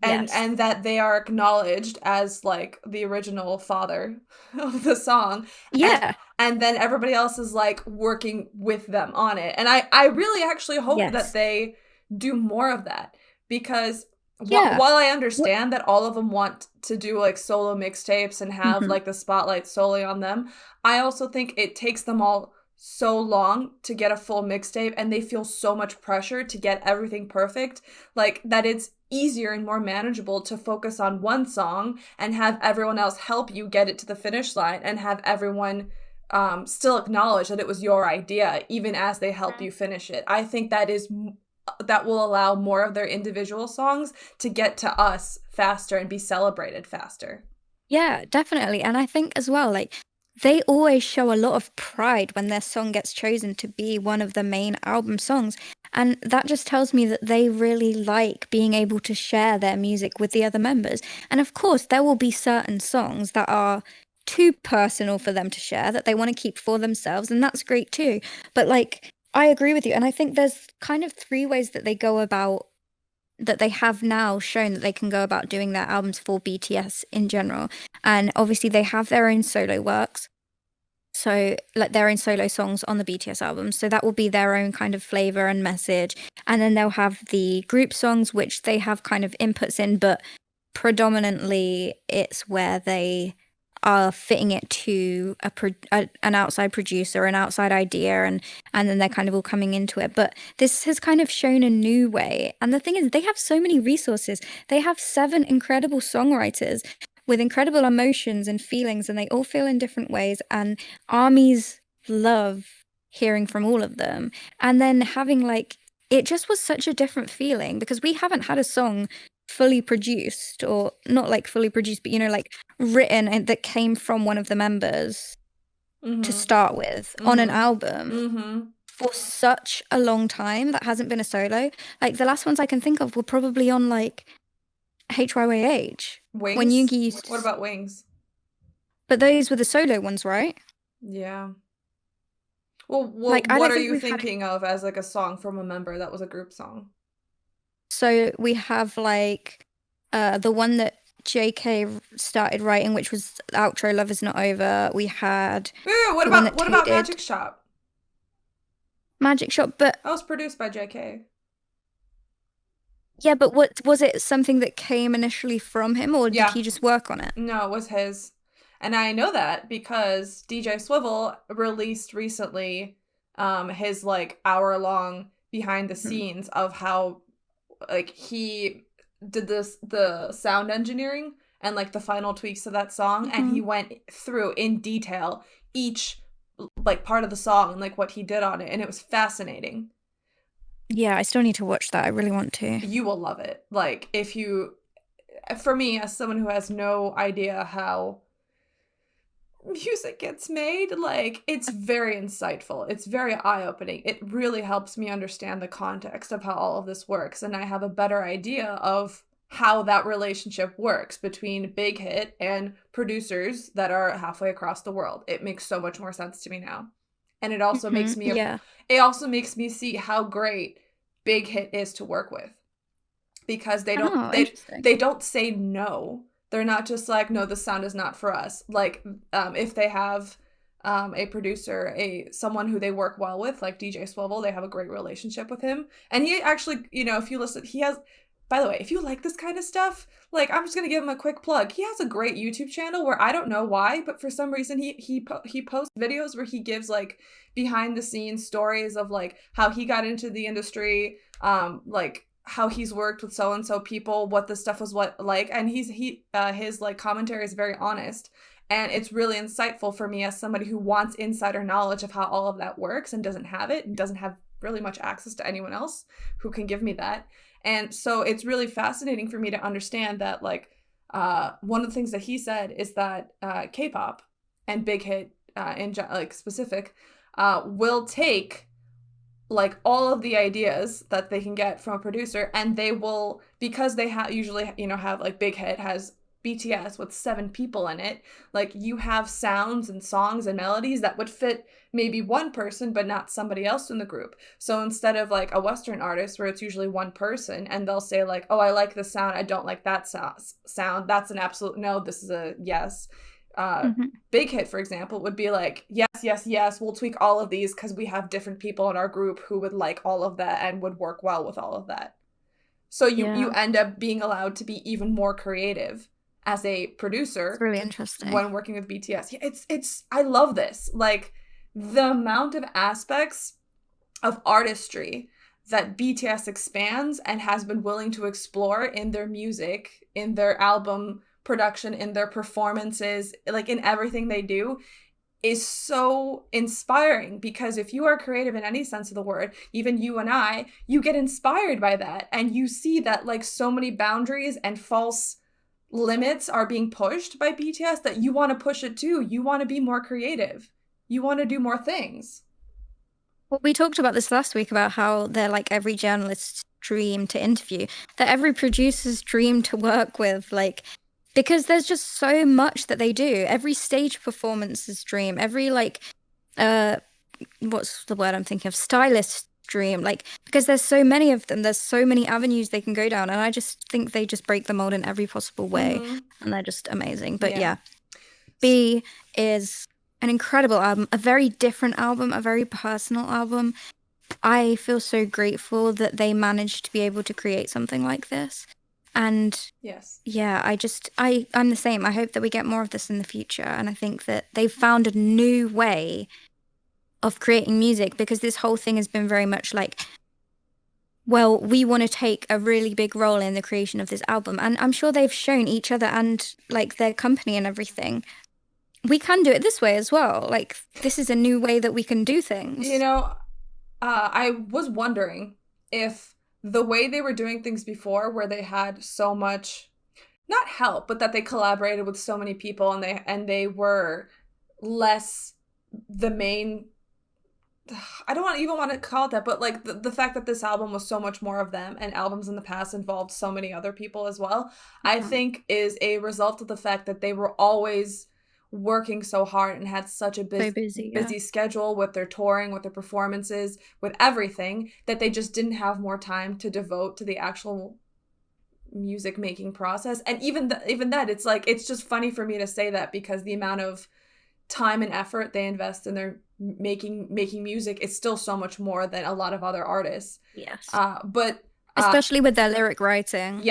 Yes.
and that they are acknowledged as like the original father of the song.
Yeah.
And then everybody else is like working with them on it. And I really actually hope
Yes.
that they do more of that, because
Yeah.
while I understand that all of them want to do like solo mixtapes and have
Mhm.
like the spotlight solely on them, I also think it takes them all so long to get a full mixtape and they feel so much pressure to get everything perfect, like that it's easier and more manageable to focus on one song and have everyone else help you get it to the finish line and have everyone still acknowledge that it was your idea even as they help you finish it. I think that will allow more of their individual songs to get to us faster and be celebrated faster.
Yeah, definitely. And I think as well, like, they always show a lot of pride when their song gets chosen to be one of the main album songs. And that just tells me that they really like being able to share their music with the other members. And of course, there will be certain songs that are too personal for them to share that they want to keep for themselves. And that's great too. But like, I agree with you. And I think there's kind of three ways that they go about, that they have now shown that they can go about doing their albums for BTS in general. And obviously they have their own solo works. So like their own solo songs on the BTS albums. So that will be their own kind of flavor and message. And then they'll have the group songs, which they have kind of inputs in, but predominantly it's where they are fitting it to an outside producer, an outside idea, and then they're kind of all coming into it. But this has kind of shown a new way. And the thing is, they have so many resources. They have 7 incredible songwriters with incredible emotions and feelings, and they all feel in different ways. And armies love hearing from all of them. And then having like, it just was such a different feeling because we haven't had a song fully produced, or not like fully produced, but like written and that came from one of the members to start with on an album for such a long time. That hasn't been a solo. Like the last ones I can think of were probably on like HYYH.
Wings?
When Yoongi used to...
What about Wings?
But those were the solo ones, right?
Yeah. Well,
Like, I
what
don't
are
think
you
we've had-
thinking of as like a song from a member that was a group song?
So we have like the one that JK started writing, which was the outro "Love Is Not Over." We had
What
the one
about
that
what
Tay
about
did.
Magic Shop?
Magic Shop, but
That was produced by JK.
yeah, but what was it? Something that came initially from him, or
Yeah.
did he just work on it?
No, it was his. And I know that because DJ Swivel released recently his like hour-long behind the scenes of how like he did the sound engineering and like the final tweaks of that song, and he went through in detail each like part of the song and like what he did on it, and it was fascinating.
Yeah, I still need to watch that. I really want to.
You will love it. Like if you, for me as someone who has no idea how music gets made, like it's very insightful, it's very eye-opening. It really helps me understand the context of how all of this works, and I have a better idea of how that relationship works between Big Hit and producers that are halfway across the world. It makes so much more sense to me now. And it also makes me it also makes me see how great Big Hit is to work with, because they don't say no. They're not just like, no, the sound is not for us. Like, if they have a producer, someone who they work well with, like DJ Swivel, they have a great relationship with him. And he actually, if you listen, he has, by the way, if you like this kind of stuff, like, I'm just going to give him a quick plug. He has a great YouTube channel where I don't know why, but for some reason he posts videos where he gives like behind the scenes stories of like how he got into the industry, like how he's worked with so and so people, what the stuff was like, and his like commentary is very honest, and it's really insightful for me as somebody who wants insider knowledge of how all of that works and doesn't have it and doesn't have really much access to anyone else who can give me that. And so it's really fascinating for me to understand that like one of the things that he said is that K-pop and Big Hit in like specific will take like all of the ideas that they can get from a producer, and they will, because they usually have like Big Hit has BTS with 7 people in it, like you have sounds and songs and melodies that would fit maybe one person but not somebody else in the group. So instead of like a Western artist where it's usually one person and they'll say like, oh, I like this sound, I don't like that sound, that's an absolute no, this is a yes. Big Hit, for example, would be like, yes, we'll tweak all of these because we have different people in our group who would like all of that and would work well with all of that. So you end up being allowed to be even more creative as a producer.
It's really interesting
when working with BTS. Yeah, it's I love this. Like the amount of aspects of artistry that BTS expands and has been willing to explore in their music, in their album production, in their performances, like in everything they do, is so inspiring. Because if you are creative in any sense of the word, even you and I, you get inspired by that, and you see that like so many boundaries and false limits are being pushed by BTS that you want to push it too. You want to be more creative, you want to do more things.
Well, we talked about this last week about how they're like every journalist's dream to interview, that every producer's dream to work with, like, because there's just so much that they do. Every stage performance's dream, every like what's the word I'm thinking of, stylist's dream, like, because there's so many of them, there's so many avenues they can go down, and I just think they just break the mold in every possible way, and they're just amazing. But yeah, B is an incredible album, a very different album, a very personal album. I feel so grateful that they managed to be able to create something like this. And
Yes.
yeah, I'm the same. I hope that we get more of this in the future. And I think that they've found a new way of creating music, because this whole thing has been very much like, well, we want to take a really big role in the creation of this album. And I'm sure they've shown each other and like their company and everything, we can do it this way as well. Like, this is a new way that we can do things.
You know, I was wondering if the way they were doing things before, where they had so much, not help, but that they collaborated with so many people, and they were less the main. I don't even want to call it that, but like the fact that this album was so much more of them, and albums in the past involved so many other people as well, I think is a result of the fact that they were always working so hard and had such a
So busy, yeah.
busy schedule with their touring, with their performances, with everything, that they just didn't have more time to devote to the actual music making process. And even that, it's like, it's just funny for me to say that, because the amount of time and effort they invest in their making music is still so much more than a lot of other artists.
Yes.
But
especially with their lyric writing.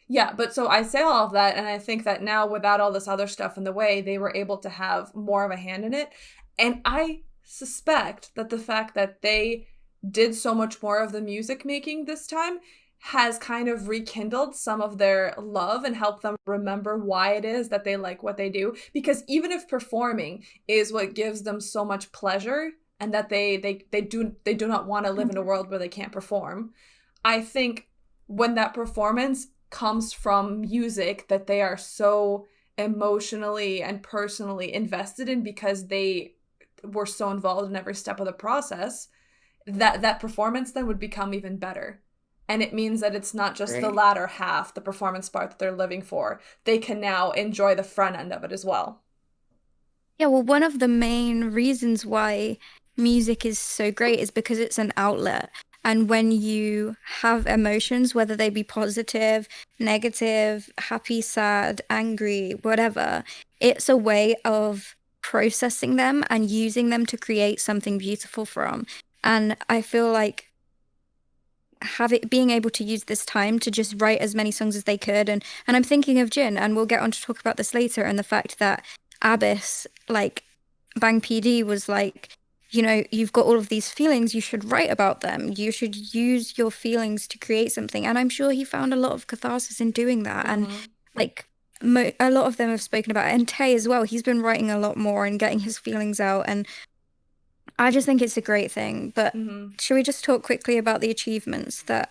Yeah, but so I say all of that, and I think that now, without all this other stuff in the way, they were able to have more of a hand in it. And I suspect that the fact that they did so much more of the music making this time has kind of rekindled some of their love and helped them remember why it is that they like what they do. Because even if performing is what gives them so much pleasure, and that they do not want to live in a world where they can't perform, I think when that performance comes from music that they are so emotionally and personally invested in, because they were so involved in every step of the process, that performance then would become even better. And it means that it's not just the latter half, the performance part that they're living for. They can now enjoy the front end of it as well.
Yeah, well, one of the main reasons why music is so great is because it's an outlet. And when you have emotions, whether they be positive, negative, happy, sad, angry, whatever, it's a way of processing them and using them to create something beautiful from. And I feel like being able to use this time to just write as many songs as they could, and I'm thinking of Jin, and we'll get on to talk about this later, and the fact that Abyss, like Bang PD, was like, you know, you've got all of these feelings, you should write about them, you should use your feelings to create something. And I'm sure he found a lot of catharsis in doing that. And like a lot of them have spoken about it, and Tay as well, he's been writing a lot more and getting his feelings out, and I just think it's a great thing. But should we just talk quickly about the achievements that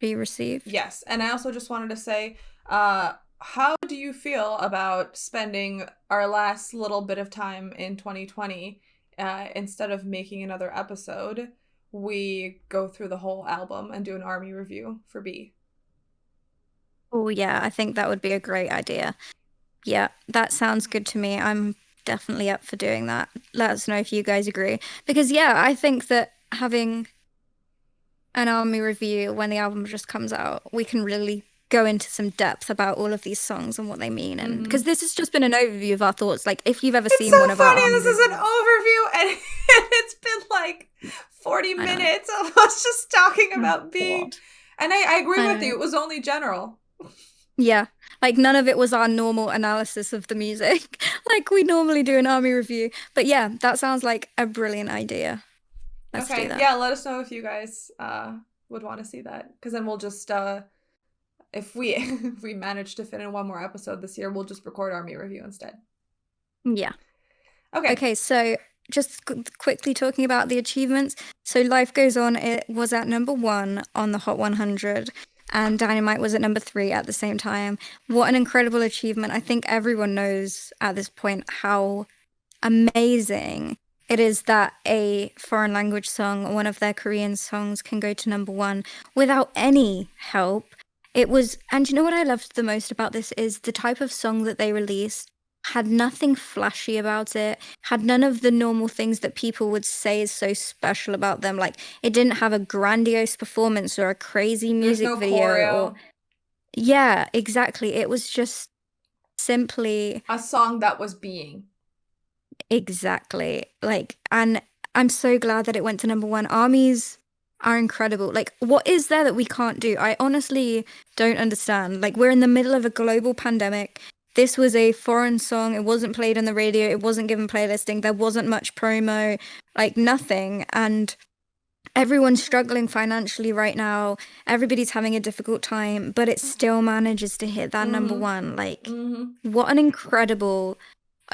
we received?
Yes. And I also just wanted to say, how do you feel about spending our last little bit of time in 2020, instead of making another episode, we go through the whole album and do an ARMY review for B?
Oh, yeah, I think that would be a great idea. Yeah, that sounds good to me. I'm definitely up for doing that. Let us know if you guys agree. Because, yeah, I think that having an ARMY review when the album just comes out, we can really go into some depth about all of these songs and what they mean. And because this has just been an overview of our thoughts. Like, if you've ever seen one of our
It's so funny, this is an overview, and it's been like 40 minutes of us just talking about B.
God.
And I agree with you. It was only general.
Yeah, like none of it was our normal analysis of the music, like we normally do an ARMY review. But yeah, that sounds like a brilliant idea. Let's do that.
Yeah, let us know if you guys would want to see that, because then we'll just if we if we manage to fit in one more episode this year, we'll just record ARMY review instead.
Yeah.
Okay.
Okay, so just quickly talking about the achievements. So Life Goes On, it was at number 1 on the Hot 100. And Dynamite was at number 3 at the same time. What an incredible achievement. I think everyone knows at this point how amazing it is that a foreign language song, one of their Korean songs, can go to number 1 without any help. It was, and you know what I loved the most about this is the type of song that they released had nothing flashy about it, had none of the normal things that people would say is so special about them. Like, it didn't have a grandiose performance or a crazy music video.
Choreo.
Yeah, exactly. It was just simply
a song that was being.
Exactly. Like, and I'm so glad that it went to number 1. ARMY's are incredible. Like, what is there that we can't do? I honestly don't understand. Like, we're in the middle of a global pandemic. This was a foreign song. It wasn't played on the radio. It wasn't given playlisting. There wasn't much promo, like nothing. And everyone's struggling financially right now. Everybody's having a difficult time, but it still manages to hit that number
Mm-hmm.
one. Like,
Mm-hmm.
what an incredible,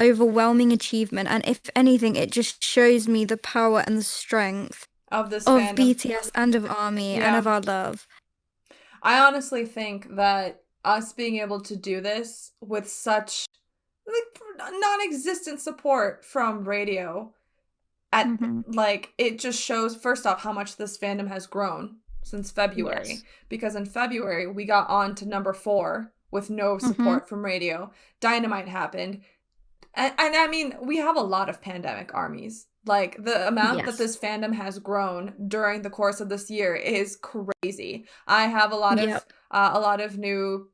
overwhelming achievement. And if anything, it just shows me the power and the strength
Of this
of
fandom.
BTS and of ARMY and
Yeah.
of our love.
I honestly think that us being able to do this with such like non-existent support from radio at
Mhm.
like it just shows first off how much this fandom has grown since February.
Yes.
Because in February we got on to number 4 with no
Mhm.
support from radio. Dynamite happened. And I mean, we have a lot of pandemic armies. Like the amount that
Yes.
this fandom has grown during the course of this year is crazy. I have a lot
Yep.
of new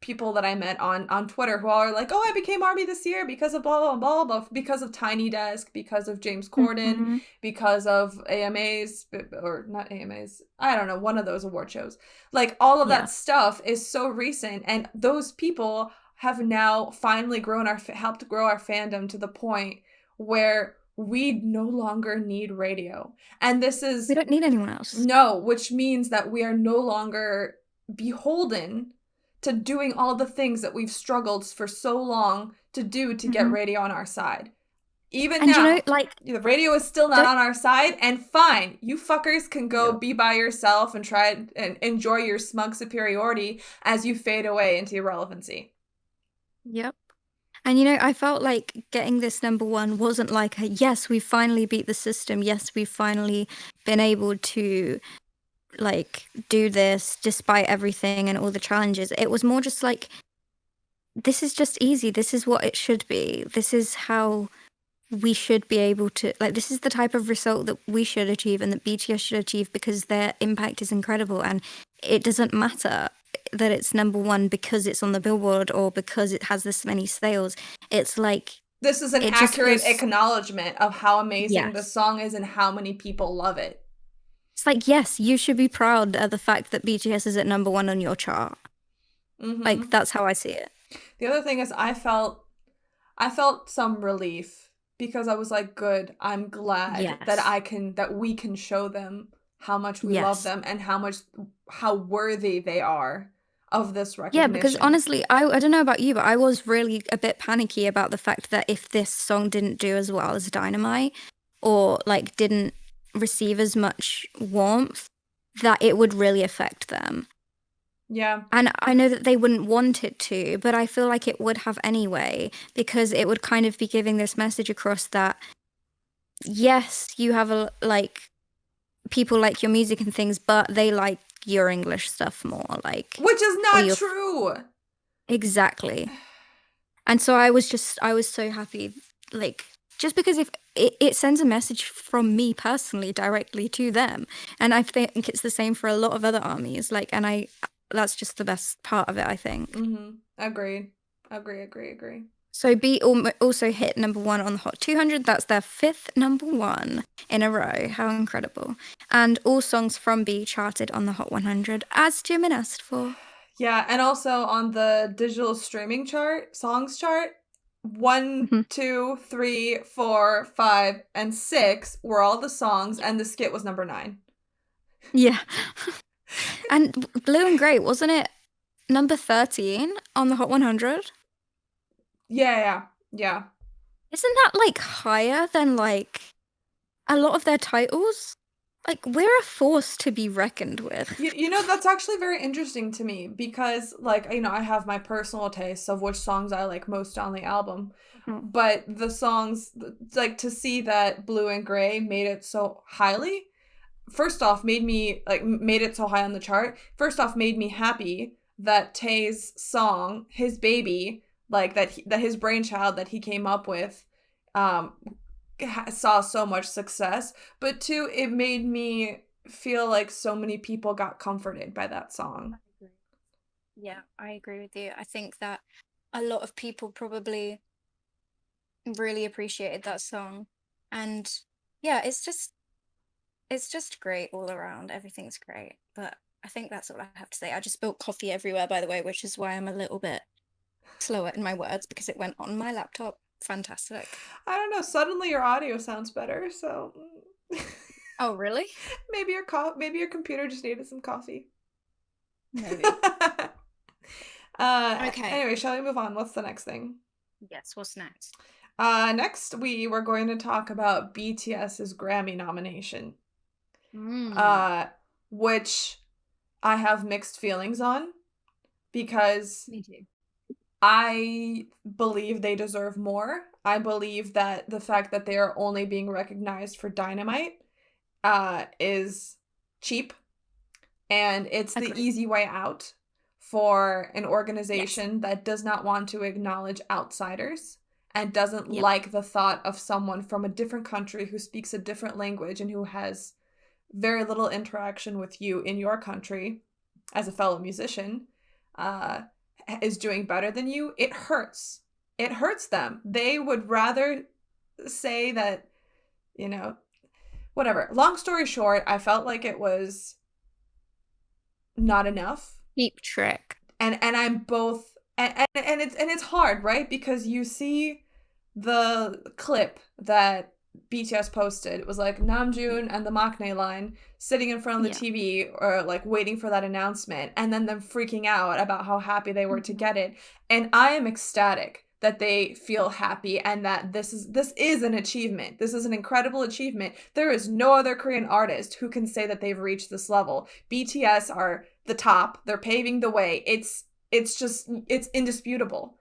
people that I met on Twitter who all are like, "Oh, I became army this year because of blah blah blah blah, because of Tiny Desk, because of James Corden,
Mhm.
because of AMAs or not AMAs. I don't know, one of those award shows. Like all of
Yeah.
that stuff is so recent, and those people have now finally helped grow our fandom to the point where we no longer need radio. And this is
We don't need anyone else.
no, which means that we are no longer beholden to doing all the things that we've struggled for so long to do to get
Mhm.
radio on our side. Even
And
now,
you know, like,
the radio is still not on our side, and fine, you fuckers can go be by yourself and try and enjoy your smug superiority as you fade away into irrelevancy.
yep. And you know, I felt like getting this number one wasn't like a yes, we finally beat the system. Yes, we've finally been able to like do this despite everything and all the challenges. It was more just like, this is just easy. This is what it should be. This is how we should be able to, like, this is the type of result that we should achieve and that BTS should achieve because their impact is incredible. And it doesn't matter that it's number one because it's on the Billboard or because it has this many sales. It's like,
this is an
it just
accurate
feels,
acknowledgement of how amazing the
yes.
song is and how many people love it.
It's like, yes, you should be proud of the fact that BTS is at number one on your chart.
Mm-hmm.
Like, that's how I see it.
The other thing is I felt some relief because I was like, good, I'm glad
Yes.
that we can show them how much we love
Yes.
them and how worthy they are of this
Yeah,
recognition.
because honestly, I don't know about you, but I was really a bit panicky about the fact that if this song didn't do as well as Dynamite or like didn't receive as much warmth, that it would really affect them.
Yeah.
And I know that they wouldn't want it to, but I feel like it would have anyway, because it would kind of be giving this message across that, yes, you have like people like your music and things, but they like your English stuff more, like,
which is not true.
Exactly. And so I was so happy, like, just because if it sends a message from me personally directly to them, and I think it's the same for a lot of other armies, like, and that's just the best part of it, I think.
Mm-hmm. Agree.
So B also hit number one on the Hot 200. That's their 5th number one in a row. How incredible. And all songs from B charted on the Hot 100, as Jimin asked for.
Yeah, and also on the digital streaming songs chart, 1, 2, 3, 4, 5, and 6 were all the songs, and the skit was number 9.
Yeah. And Blue and Grey, wasn't it number 13 on the Hot 100?
Yeah.
Isn't that like higher than like a lot of their titles? Like, we're a force to be reckoned with.
You know, that's actually very interesting to me because, like, you know, I have my personal tastes of which songs I like most on the album.
Mhm.
But the songs, like, to see that Blue and Grey made it so highly, first off, made it so high on the chart. First off, made me happy that Tae's song, his baby, like, that his brainchild that he came up with, saw so much success, but 2, it made me feel like so many people got comforted by that song.
Yeah, I agree with you. I think that a lot of people probably really appreciated that song. And yeah, it's just, it's just great all around. Everything's great. But I think that's all I have to say. I just spilled coffee everywhere, by the way, which is why I'm a little bit slower in my words because it went on my laptop. Fantastic.
I don't know. Suddenly your audio sounds better, so
Oh, really?
maybe your computer just needed some coffee.
Maybe. Okay.
Anyway, shall we move on? What's the next thing?
Yes, what's next?
Next we were going to talk about BTS's Grammy nomination, which I have mixed feelings on because
Me too.
I believe they deserve more. I believe that the fact that they are only being recognized for Dynamite is cheap, and it's the
Agreed.
easy way out for an organization that does not want to acknowledge outsiders and doesn't
Yep.
like the thought of someone from a different country who speaks a different language and who has very little interaction with you in your country as a fellow musician is doing better than you. It hurts. It hurts them. They would rather say that, you know, whatever. Long story short, I felt like it was not enough.
Cheap trick.
And I'm both and it's hard, right? Because you see the clip that BTS posted. It was like Namjoon and the Maknae line sitting in front of the TV or like waiting for that announcement, and then them freaking out about how happy they were to get it. And I am ecstatic that they feel happy and that this is an achievement. This is an incredible achievement. There is no other Korean artist who can say that they've reached this level. BTS are the top. They're paving the way. It's indisputable.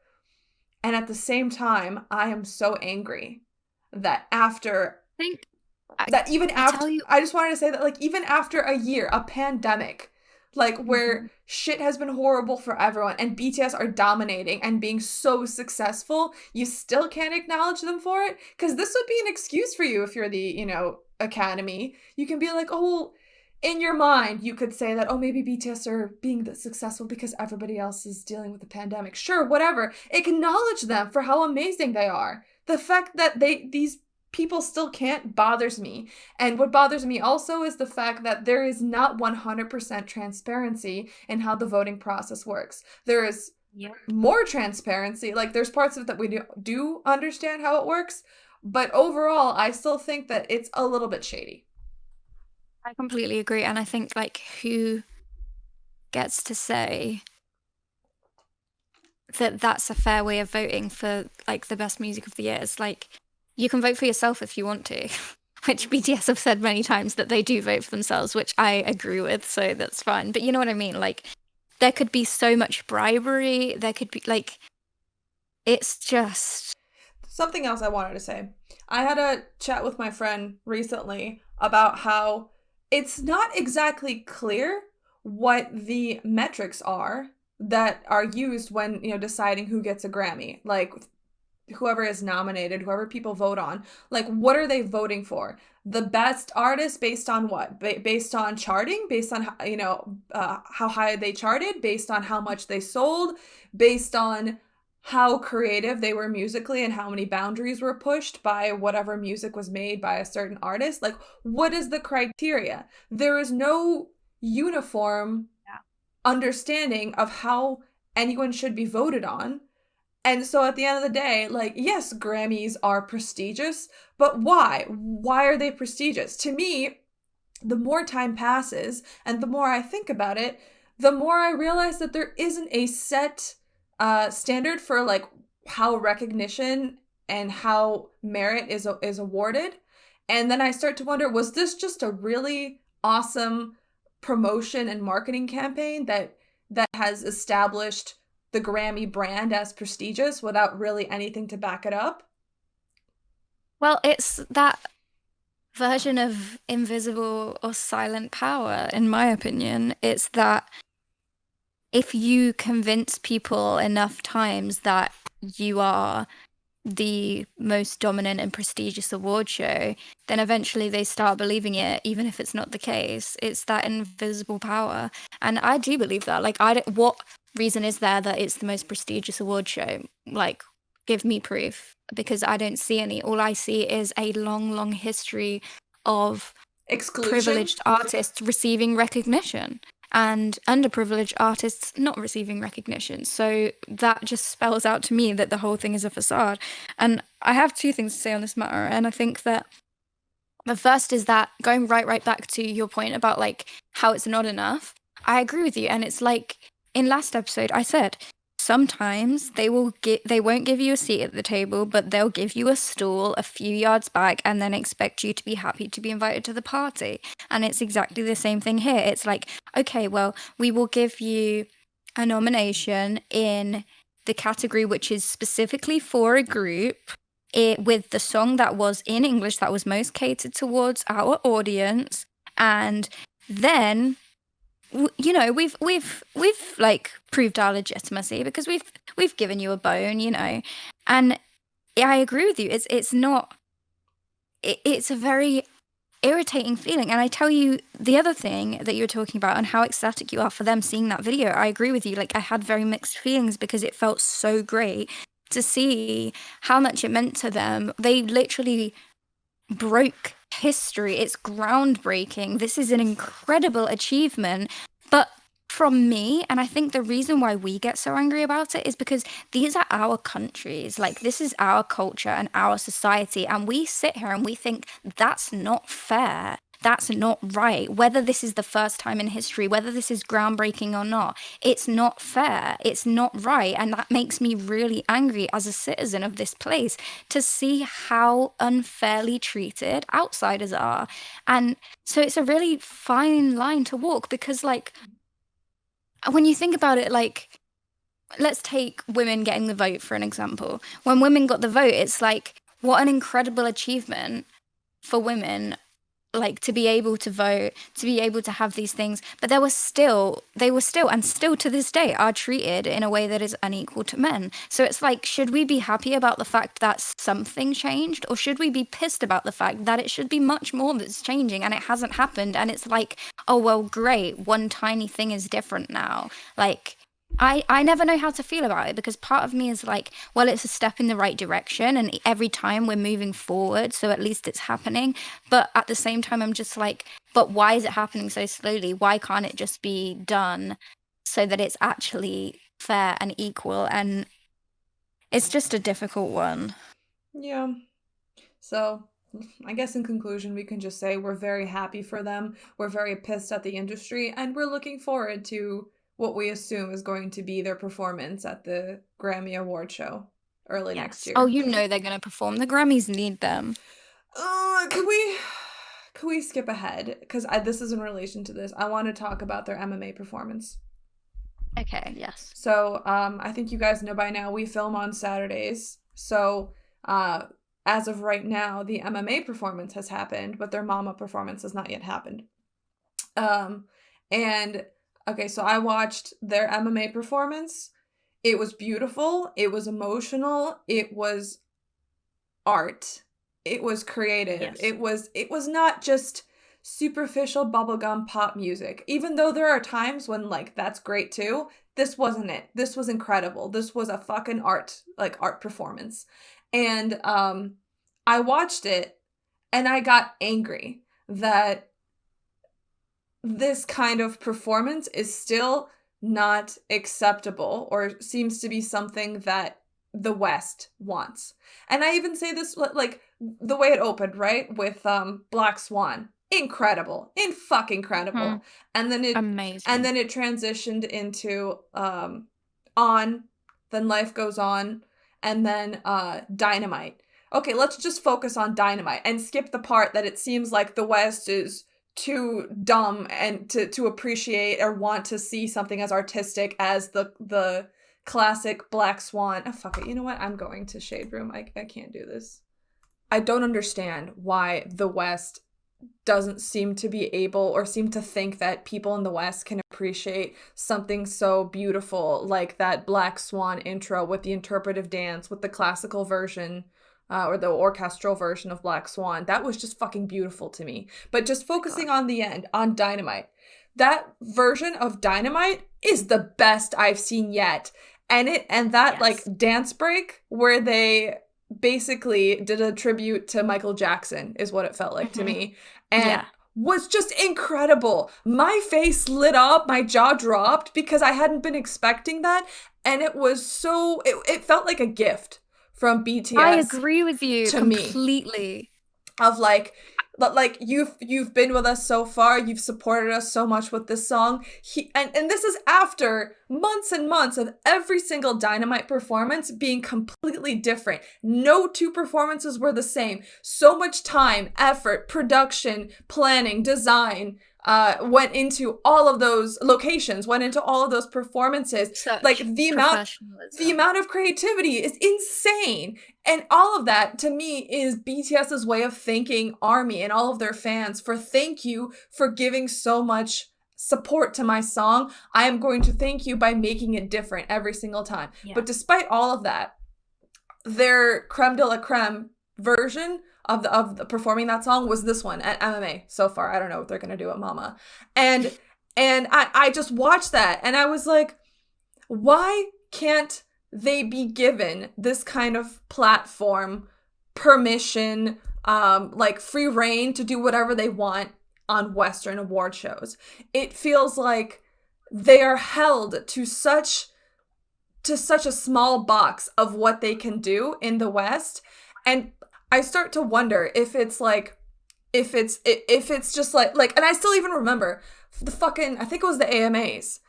And at the same time, I am so angry that after I just wanted to say that, like, even after a year, a pandemic, like, where shit has been horrible for everyone and BTS are dominating and being so successful, you still can't acknowledge them for it? Because this would be an excuse for you if you're the, Academy. You can be like, oh, in your mind, you could say that, oh, maybe BTS are being successful because everybody else is dealing with the pandemic. Sure, whatever. Acknowledge them for how amazing they are. The fact that these people still can't bothers me. And what bothers me also is the fact that there is not 100% transparency in how the voting process works. There is more transparency. Like, there's parts of it that we do understand how it works, but overall, I still think that it's a little bit shady.
I completely agree. And I think, like, who gets to say that that's a fair way of voting for, like, the best music of the year? It's like, you can vote for yourself if you want to, which BTS have said many times that they do vote for themselves, which I agree with, so that's fine. But you know what I mean? Like, there could be so much bribery. There could be, like, it's just...
Something else I wanted to say. I had a chat with my friend recently about how it's not exactly clear what the metrics are that are used when, deciding who gets a Grammy. Like, whoever is nominated, whoever people vote on, like, what are they voting for? The best artist based on what? Based on charting? Based on, how high they charted? Based on how much they sold? Based on how creative they were musically and how many boundaries were pushed by whatever music was made by a certain artist? Like, what is the criteria? There is no uniform understanding of how anyone should be voted on. And so at the end of the day, like, yes, Grammys are prestigious, but why? Why are they prestigious? To me, the more time passes and the more I think about it, the more I realize that there isn't a set standard for, like, how recognition and how merit is awarded. And then I start to wonder, was this just a really awesome promotion and marketing campaign that has established the Grammy brand as prestigious without really anything to back it up?
Well, it's that version of invisible or silent power, in my opinion. It's that if you convince people enough times that you are the most dominant and prestigious award show, then eventually they start believing it, even if it's not the case. It's that invisible power. And I do believe that. Like, what reason is there that it's the most prestigious award show? Like, give me proof, because I don't see any. All I see is a long, long history of
Exclusion.
privileged artists receiving recognition and underprivileged artists not receiving recognition. So that just spells out to me that the whole thing is a facade. And I have two things to say on this matter. And I think that the first is that going right back to your point about like how it's not enough. I agree with you. And it's like in last episode, I said, sometimes they won't give you a seat at the table, but they'll give you a stool a few yards back and then expect you to be happy to be invited to the party. And it's exactly the same thing here. It's like, okay, well, we will give you a nomination in the category which is specifically for a group, with the song that was in English that was most catered towards our audience, and then you know we've like proved our legitimacy because we've given you a bone, you know. And I agree with you. It's not. It's a very irritating feeling. And I tell you, the other thing that you're talking about and how ecstatic you are for them seeing that video, I agree with you. Like, I had very mixed feelings because it felt so great to see how much it meant to them. They literally broke history. It's groundbreaking. This is an incredible achievement. But from me, and I think the reason why we get so angry about it is because these are our countries. Like, this is our culture and our society. And we sit here and we think that's not fair. That's not right. Whether this is the first time in history, whether this is groundbreaking or not, it's not fair. It's not right. And that makes me really angry as a citizen of this place to see how unfairly treated outsiders are. And so it's a really fine line to walk because, like, when you think about it, like, let's take women getting the vote for an example. When women got the vote, it's like, what an incredible achievement for women, like, to be able to vote, to be able to have these things. But they were still and still to this day are treated in a way that is unequal to men. So it's like, should we be happy about the fact that something changed, or should we be pissed about the fact that it should be much more that's changing and it hasn't happened? And it's like, oh well, great, one tiny thing is different now. Like, I never know how to feel about it because part of me is like, well, it's a step in the right direction and every time we're moving forward, so at least it's happening. But at the same time, I'm just like, but why is it happening so slowly? Why can't it just be done so that it's actually fair and equal? And it's just a difficult one.
Yeah. So I guess in conclusion, we can just say we're very happy for them. We're very pissed at the industry, and we're looking forward to what we assume is going to be their performance at the Grammy Award show early next year.
Oh, you know they're going to perform. The Grammys need them.
Can we skip ahead? Because this is in relation to this. I want to talk about their MMA performance.
Okay, yes.
So, I think you guys know by now we film on Saturdays. So, as of right now, the MMA performance has happened, but their Mama performance has not yet happened. And okay, so I watched their MMA performance. It was beautiful. It was emotional. It was art. It was creative.
Yes.
It was not just superficial bubblegum pop music. Even though there are times when, like, that's great too, this wasn't it. This was incredible. This was a fucking art performance. And I watched it and I got angry that this kind of performance is still not acceptable or seems to be something that the West wants. And I even say this, like, the way it opened, right? With Black Swan. Incredible. Fucking incredible.
Mm-hmm.
And then it
amazing.
And then it transitioned into On, then Life Goes On, and then Dynamite. Okay, let's just focus on Dynamite and skip the part that it seems like the West is too dumb and to appreciate or want to see something as artistic as the classic Black Swan. Oh, fuck it. You know what? I'm going to Shade Room. I can't do this. I don't understand why the West doesn't seem to be able or seem to think that people in the West can appreciate something so beautiful like that Black Swan intro with the interpretive dance, with the classical version or the orchestral version of Black Swan. That was just fucking beautiful to me. But just focusing on the end, on Dynamite, that version of Dynamite is the best I've seen yet. And that yes. Like dance break where they basically did a tribute to Michael Jackson is what it felt like to me. And was just incredible. My face lit up, my jaw dropped because I hadn't been expecting that. And it was so, it felt like a gift from BTS.
I agree with you
to me.
completely.
Of like you've been with us so far, you've supported us so much with this song. And this is after months and months of every single Dynamite performance being completely different. No two performances were the same. So much time, effort, production, planning, design went into all of those locations, went into all of those performances.
Such
like the amount of creativity is insane. And all of that, to me, is BTS's way of thanking ARMY and all of their fans for thank you for giving so much support to my song. I am going to thank you by making it different every single time. Yeah. But despite all of that, their creme de la creme version of the performing that song was this one at MMA so far. I don't know what they're gonna do at Mama. And I just watched that and I was like, why can't they be given this kind of platform, permission, like free reign to do whatever they want on Western award shows? It feels like they are held to such a small box of what they can do in the West. And I start to wonder if it's just like, and I still even remember the fucking, I think it was the AMAs.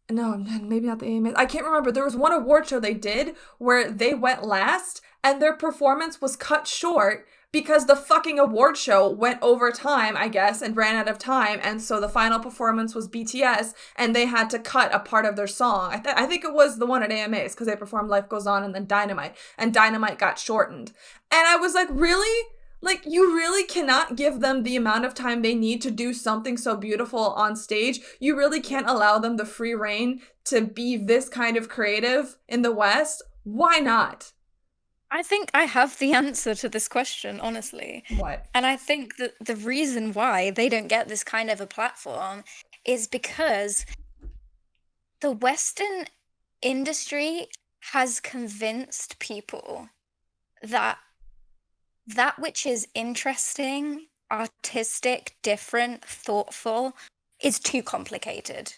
No, maybe not the AMAs. I can't remember. There was one award show they did where they went last and their performance was cut short because the fucking award show went over time, I guess, and ran out of time. And so the final performance was BTS and they had to cut a part of their song. I think it was the one at AMAs because they performed Life Goes On and then Dynamite. And Dynamite got shortened. And I was like, really? Like, you really cannot give them the amount of time they need to do something so beautiful on stage. You really can't allow them the free reign to be this kind of creative in the West. Why not?
I think I have the answer to this question, honestly.
What?
And I think that the reason why they don't get this kind of a platform is because the Western industry has convinced people that which is interesting, artistic, different, thoughtful is too complicated.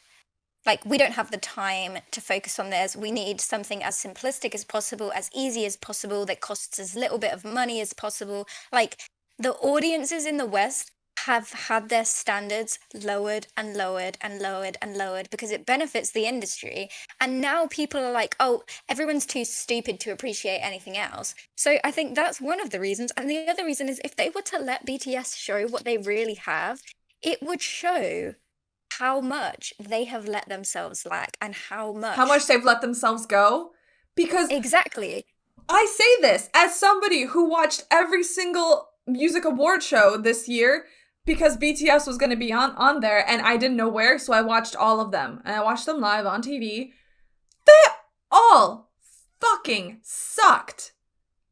Like, we don't have the time to focus on this. We need something as simplistic as possible, as easy as possible, that costs as little bit of money as possible. Like, the audiences in the West have had their standards lowered and lowered and lowered and lowered because it benefits the industry. And now people are like, oh, everyone's too stupid to appreciate anything else. So I think that's one of the reasons. And the other reason is if they were to let BTS show what they really have, it would show how much they have let themselves lack and how much
they've let themselves go. Because
exactly,
I say this as somebody who watched every single music award show this year because BTS was going to be on there and I didn't know where, so I watched all of them and I watched them live on TV. They all fucking sucked.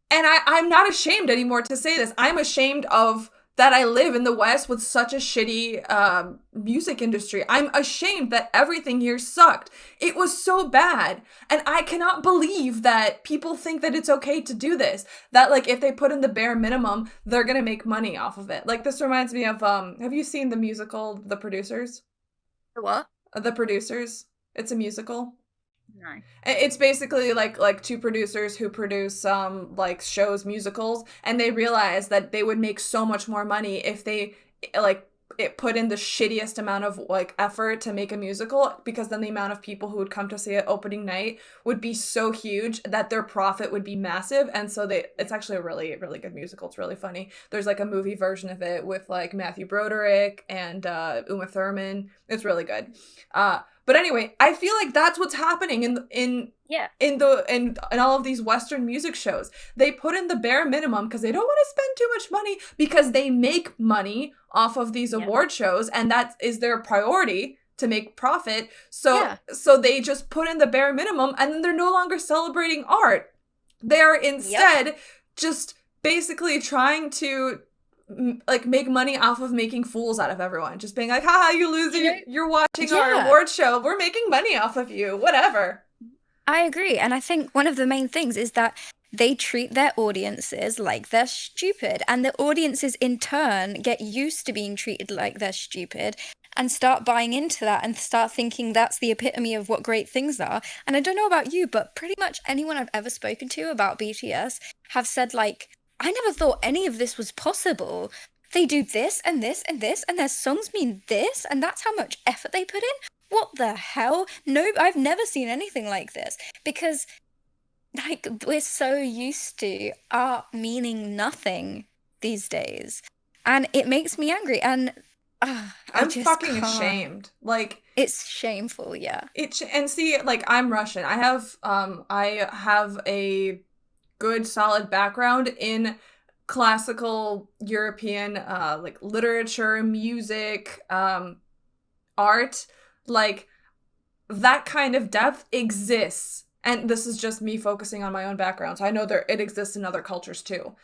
And I'm not ashamed anymore to say this. I'm ashamed of that I live in the West with such a shitty music industry. I'm ashamed that everything here sucked. It was so bad. And I cannot believe that people think that it's okay to do this. That, like, if they put in the bare minimum, they're gonna make money off of it. Like, this reminds me of, have you seen the musical, The Producers?
The what?
The Producers. It's a musical.
No.
It's basically like two producers who produce like shows, musicals, and they realize that they would make so much more money if they put in the shittiest amount of like effort to make a musical, because then the amount of people who would come to see it opening night would be so huge that their profit would be massive. And so it's actually a really, really good musical. It's really funny. There's like a movie version of it with like Matthew Broderick and Uma Thurman. It's really good. But anyway, I feel like that's what's happening in all of these Western music shows. They put in the bare minimum because they don't want to spend too much money because they make money off of these award shows, and that is their priority, to make profit. So they just put in the bare minimum, and then they're no longer celebrating art. They're instead just basically trying to like make money off of making fools out of everyone, just being like, haha, you losing, you're watching our award show, we're making money off of you, whatever.
I agree. And I think one of the main things is that they treat their audiences like they're stupid, and the audiences in turn get used to being treated like they're stupid and start buying into that and start thinking that's the epitome of what great things are. And I don't know about you, but pretty much anyone I've ever spoken to about BTS have said, like, I never thought any of this was possible. They do this and this and this, and their songs mean this, and that's how much effort they put in. What the hell? No, I've never seen anything like this, because like we're so used to art meaning nothing these days, and it makes me angry. And I
I'm
just
fucking
can't.
ashamed. Like,
It's shameful, yeah.
and see, like, I'm Russian. I have a good solid background in classical European like literature, music, art. Like, that kind of depth exists. And this is just me focusing on my own background. So I know it exists in other cultures too.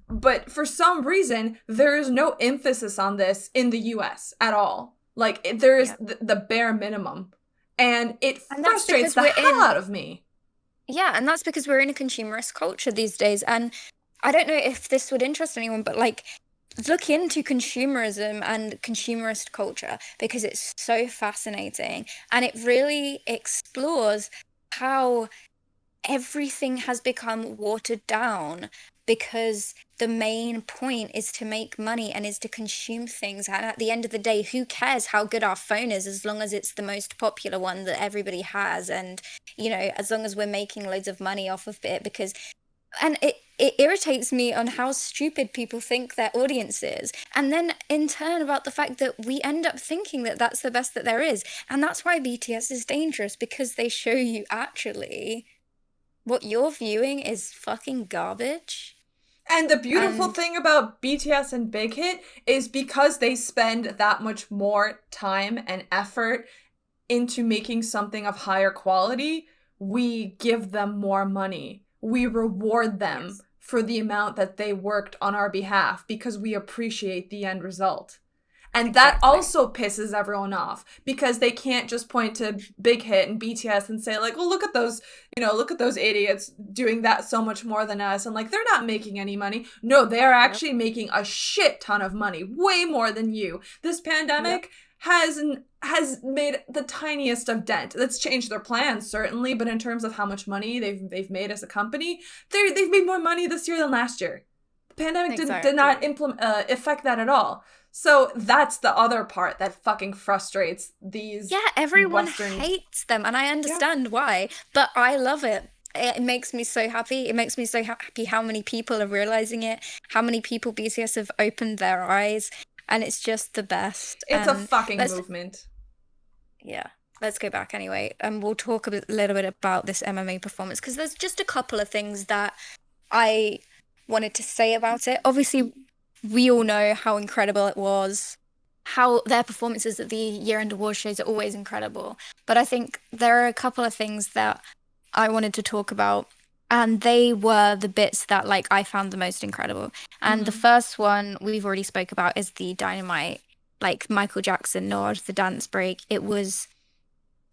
But for some reason, there is no emphasis on this in the US at all. Like, there is the bare minimum. And it
And that's
frustrates
because
the hell out of me.
Yeah, and that's because we're in a consumerist culture these days. And I don't know if this would interest anyone, but like, look into consumerism and consumerist culture, because it's so fascinating, and it really explores how everything has become watered down because the main point is to make money and is to consume things. And at the end of the day, who cares how good our phone is as long as it's the most popular one that everybody has, and as long as we're making loads of money off of it. Because it irritates me on how stupid people think their audience is, and then in turn about the fact that we end up thinking that that's the best that there is. And that's why BTS is dangerous, because they show you actually what you're viewing is fucking garbage.
And the beautiful
And
thing about BTS and Big Hit is because they spend that much more time and effort into making something of higher quality, we give them more money. We reward them for the amount that they worked on our behalf because we appreciate the end result. And that also pisses everyone off, because they can't just point to Big Hit and BTS and say, like, well, look at those idiots doing that so much more than us. And like, they're not making any money. No, they're actually making a shit ton of money, way more than you. This pandemic has made the tiniest of dent. That's changed their plans, certainly, but in terms of how much money they've made as a company, they've made more money this year than last year. The pandemic did not affect that at all. So that's the other part that fucking frustrates these.
Yeah, everyone hates them, and I understand why, but I love it. It makes me so happy. It makes me so happy how many people are realizing it, how many people BTS have opened their eyes, and it's just the best.
It's a fucking movement.
Yeah. Let's go back anyway, and we'll talk a little bit about this MMA performance, because there's just a couple of things that I wanted to say about it. Obviously, we all know how incredible it was, how their performances at the year-end award shows are always incredible. But I think there are a couple of things that I wanted to talk about, and they were the bits that like I found the most incredible. And the first one we've already spoke about is the Dynamite, like Michael Jackson nod, the dance break. It was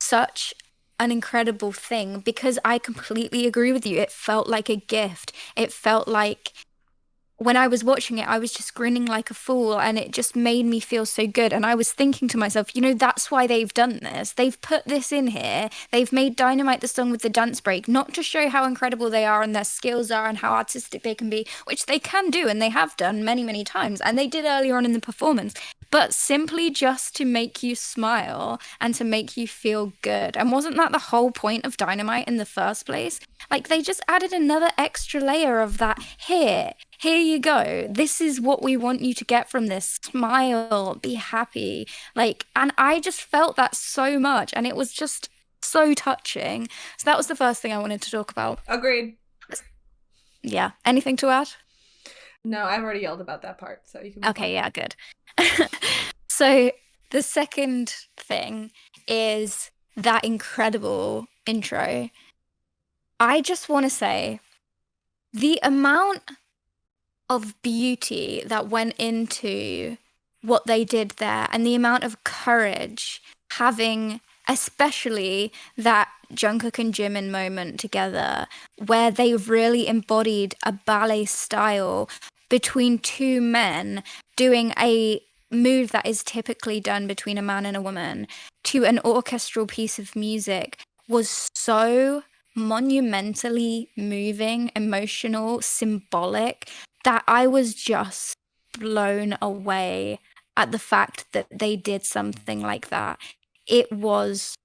such an incredible thing, because I completely agree with you. It felt like a gift. It felt like when I was watching it, I was just grinning like a fool, and it just made me feel so good. And I was thinking to myself, that's why they've done this. They've put this in here. They've made Dynamite the song with the dance break, not to show how incredible they are and their skills are and how artistic they can be, which they can do, and they have done many, many times. And they did earlier on in the performance, but simply just to make you smile and to make you feel good. And wasn't that the whole point of Dynamite in the first place? Like, they just added another extra layer of that. Here you go. This is what we want you to get from this. Smile, be happy. Like, and I just felt that so much, and it was just so touching. So that was the first thing I wanted to talk about.
Agreed.
Yeah. Anything to add?
No, I've already yelled about that part, so you can move
Okay, yeah, good. So the second thing is that incredible intro. I just want to say the amount of beauty that went into what they did there, and the amount of courage having especially that Jungkook and Jimin moment together, where they really embodied a ballet style between two men doing a move that is typically done between a man and a woman to an orchestral piece of music, was so monumentally moving, emotional, symbolic, that I was just blown away at the fact that they did something like that. It was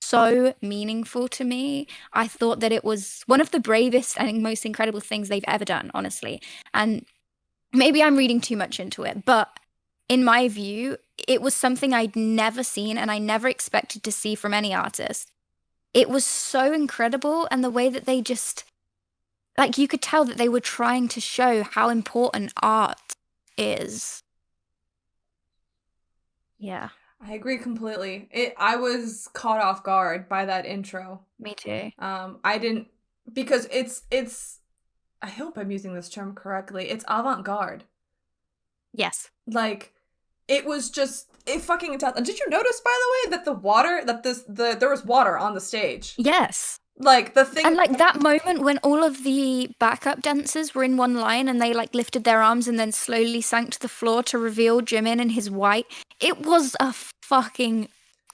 so meaningful to me. I thought that it was one of the bravest and most incredible things they've ever done, honestly. And maybe I'm reading too much into it, but in my view, it was something I'd never seen and I never expected to see from any artist. It was so incredible, and the way that they just, like, you could tell that they were trying to show how important art is. Yeah,
I agree completely. I was caught off guard by that intro.
me too.
I didn't, because it's I hope I'm using this term correctly. It's avant-garde.
Yes.
Like, it was just it fucking intense. And did you notice, by the way, that there was water on the stage?
Yes.
Like, the thing,
And like that moment when all of the backup dancers were in one line and they like lifted their arms and then slowly sank to the floor to reveal Jimin in his white, it was a fucking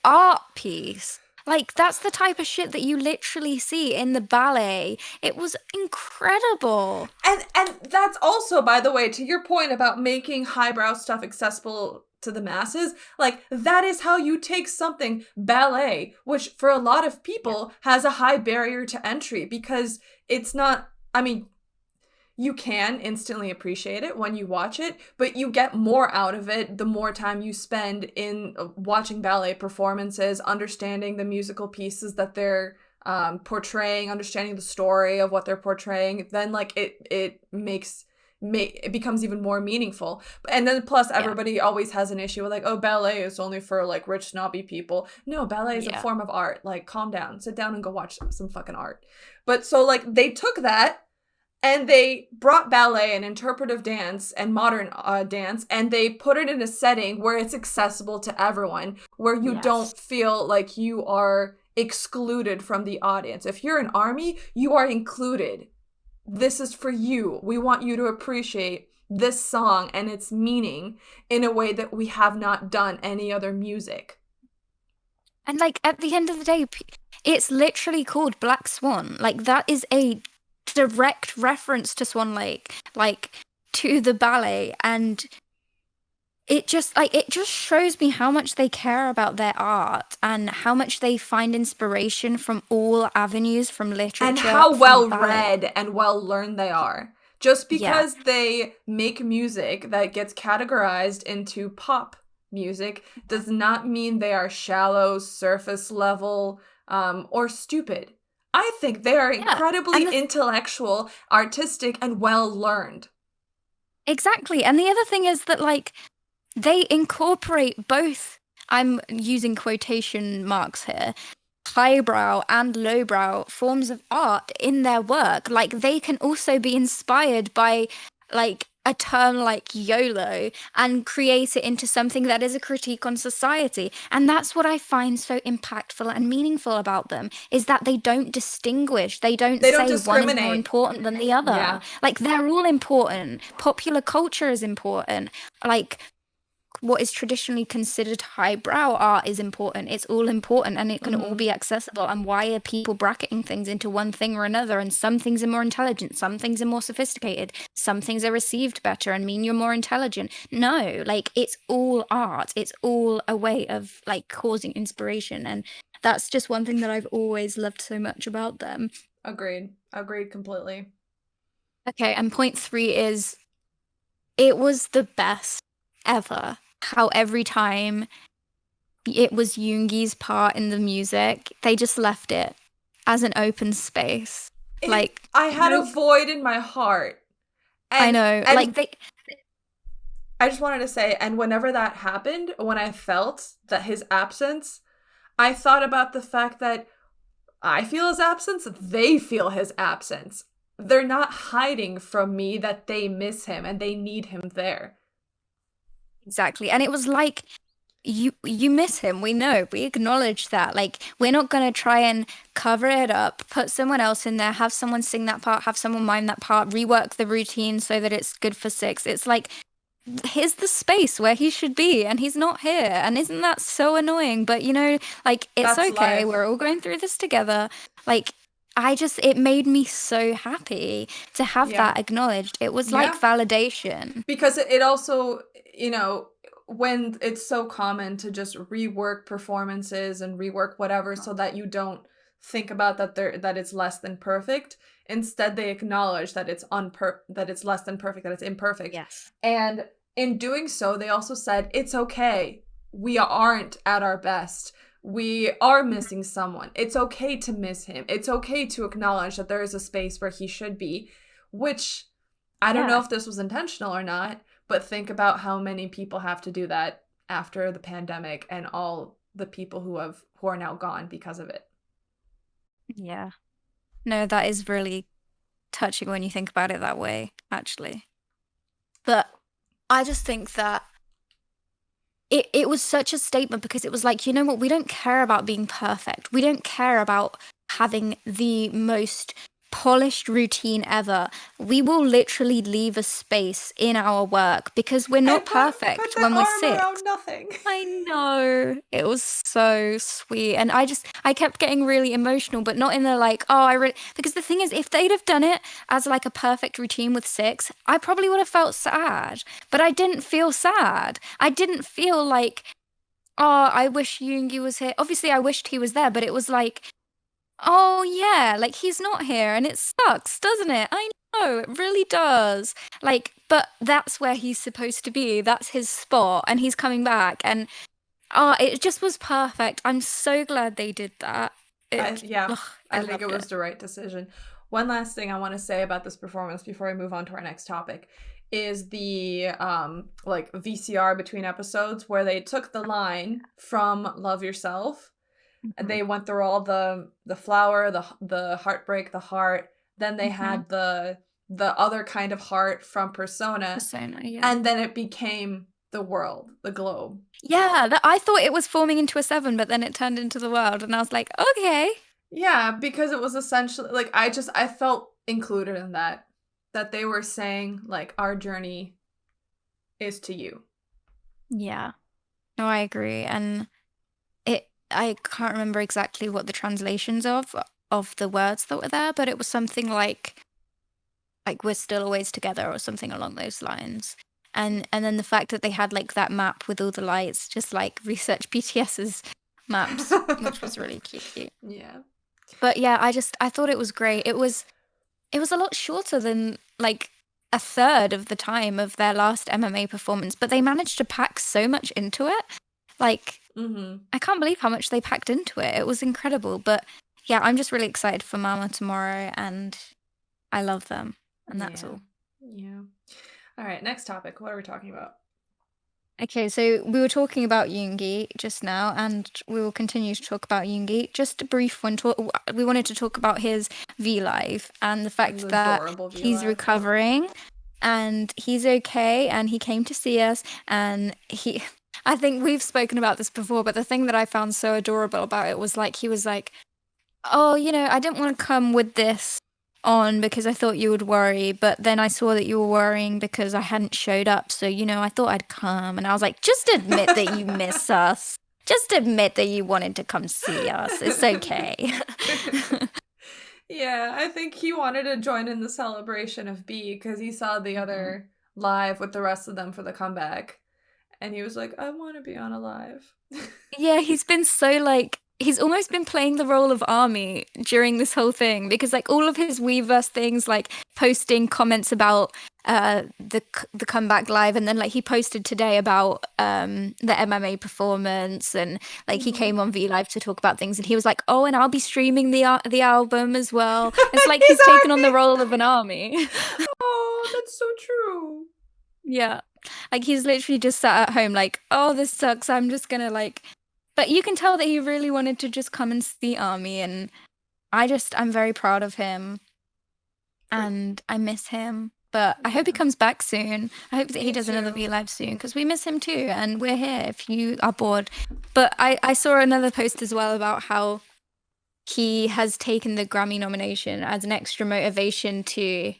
art piece. Like, that's the type of shit that you literally see in the ballet. It was incredible.
and that's also, by the way, to your point about making highbrow stuff accessible to the masses, like, that is how you take something ballet, which for a lot of people has a high barrier to entry, because it's not, I mean, you can instantly appreciate it when you watch it, but you get more out of it the more time you spend in watching ballet performances, understanding the musical pieces that they're portraying, understanding the story of what they're portraying. Then, like, it becomes even more meaningful. And then plus, everybody always has an issue with, like, oh, ballet is only for, like, rich snobby people. No, ballet is a form of art. Like, calm down, sit down and go watch some fucking art. But so, like, they took that and they brought ballet and interpretive dance and modern dance, and they put it in a setting where it's accessible to everyone, where you don't feel like you are excluded from the audience. If you're an ARMY, you are included. This is for you. We want you to appreciate this song and its meaning in a way that we have not done any other music.
And like, at the end of the day, it's literally called Black Swan. Like, that is a direct reference to Swan Lake, like, to the ballet. And it just shows me how much they care about their art and how much they find inspiration from all avenues, from literature,
and how well
ballet.
read and well learned they are. Just because they make music that gets categorized into pop music does not mean they are shallow, surface level, or stupid. I think they are incredibly intellectual, artistic, and well learned.
Exactly. And the other thing is that, like, they incorporate both, I'm using quotation marks here, highbrow and lowbrow forms of art in their work. Like, they can also be inspired by, like, a term like YOLO and create it into something that is a critique on society. And that's what I find so impactful and meaningful about them, is that they don't distinguish. They don't say one is more important than the other.
Yeah.
Like, they're all important. Popular culture is important. Like, what is traditionally considered highbrow art is important. It's all important, and it can all be accessible. And why are people bracketing things into one thing or another? And some things are more intelligent, some things are more sophisticated, some things are received better and mean you're more intelligent. No, like, it's all art. It's all a way of, like, causing inspiration. And that's just one thing that I've always loved so much about them.
Agreed completely.
Okay, and point 3 is, it was the best ever how every time it was Yoongi's part in the music, they just left it as an open space. Like,
I had a void in my heart. And,
I know.
and
like,
I just wanted to say, and whenever that happened, when I felt that his absence, I thought about the fact that I feel his absence, they feel his absence. They're not hiding from me that they miss him and they need him there.
Exactly. And it was like you miss him. We know. We acknowledge that. Like, we're not gonna try and cover it up, put someone else in there, have someone sing that part, have someone mime that part, rework the routine so that it's good for six. It's like, here's the space where he should be, and he's not here. And isn't that so annoying? But like, it's
That's
okay.
life.
We're all going through this together. Like, it made me so happy to have
Yeah.
that acknowledged. It was like
Yeah.
validation.
Because it also, when it's so common to just rework performances and rework whatever so that you don't think about that it's less than perfect. Instead, they acknowledge that that it's less than perfect, that it's imperfect.
Yes.
And in doing so, they also said, it's okay. We aren't at our best. We are missing someone. It's okay to miss him. It's okay to acknowledge that there is a space where he should be, which I don't know
Yeah.
if this was intentional or not, but think about how many people have to do that after the pandemic and all the people who are now gone because of it.
Yeah. No, that is really touching when you think about it that way, actually. But I just think that it was such a statement, because it was like, you know what, we don't care about being perfect. We don't care about having the most polished routine ever. We will literally leave a space in our work because we're not perfect
put that
when we're
arm
sick.
around nothing.
I know. It was so sweet. And I kept getting really emotional, but not in the like, because the thing is, if they'd have done it as like a perfect routine with six, I probably would have felt sad. But I didn't feel sad. I didn't feel like, I wish Yoongi was here. Obviously, I wished he was there, but it was like, oh yeah, like he's not here and it sucks, doesn't it? I know, it really does. Like, but that's where he's supposed to be. That's his spot, and he's coming back, and it just was perfect. I'm so glad they did that.
I think it
loved
was the right decision. One last thing I want to say about this performance before I move on to our next topic is the like VCR between episodes where they took the line from Love Yourself.
Mhm.
They went through all the flower, the heartbreak, the heart. Then they had the other kind of heart from Persona,
yeah.
and then it became the world, the globe.
Yeah, I thought it was forming into a 7, but then it turned into the world, and I was like, okay.
Yeah, because it was essentially like I felt included in that they were saying like our journey is to you.
Yeah. No, I agree. And I can't remember exactly what the translations of the words that were there, but it was something like we're still always together or something along those lines. And then the fact that they had like that map with all the lights, just like research BTS's maps, which was really cute.
Yeah.
But yeah, I thought it was great. It was a lot shorter than like a third of the time of their last MMA performance, but they managed to pack so much into it. Like, I can't believe how much they packed into it. It was incredible. But yeah, I'm just really excited for Mama tomorrow, and I love them. And that's all.
Yeah. All right, next topic. What are we talking about?
Okay, so we were talking about Yoongi just now, and we will continue to talk about Yoongi. Just a brief one. We wanted to talk about his V Live and the fact
His
that
adorable V
he's
Live.
recovering and he's okay, and he came to see us, and I think we've spoken about this before, but the thing that I found so adorable about it was like, he was like, oh, I didn't want to come with this on because I thought you would worry, but then I saw that you were worrying because I hadn't showed up, so I thought I'd come. And I was like, just admit that you miss us. Just admit that you wanted to come see us. It's okay.
Yeah, I think he wanted to join in the celebration of B because he saw the other live with the rest of them for the comeback. And he was like, I want to be on a live.
Yeah, he's been so like, he's almost been playing the role of Army during this whole thing, because like all of his Weverse things, like posting comments about the comeback live, and then like he posted today about the MMA performance, and like he came on V Live to talk about things, and he was like, oh, and I'll be streaming the album as well. It's like he's taken on the role of an Army.
Oh, that's so true.
Yeah. Like he's literally just sat at home like, oh, this sucks. I'm just gonna like, but you can tell that he really wanted to just come and see Army, and I'm very proud of him, and I miss him. But I hope he comes back soon. I hope that he
Me
does another
too.
V Live soon because we miss him too, and we're here if you are bored. But I saw another post as well about how he has taken the Grammy nomination as an extra motivation to,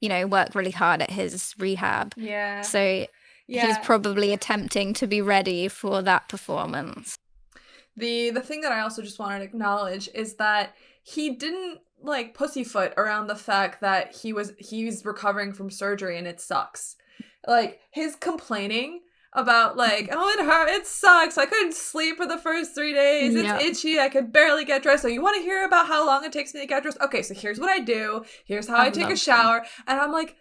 work really hard at his rehab.
Yeah.
So he's
Yeah.
probably attempting to be ready for that performance.
The thing that I also just wanted to acknowledge is that he didn't like pussyfoot around the fact that he's recovering from surgery and it sucks. Like his complaining about like, oh, it hurt, it sucks. I couldn't sleep for the first 3 days. It's
Yeah.
itchy. I could barely get dressed. So you want to hear about how long it takes me to get dressed? Okay, so here's what I do. Here's how I take a
love
shower. And I'm like,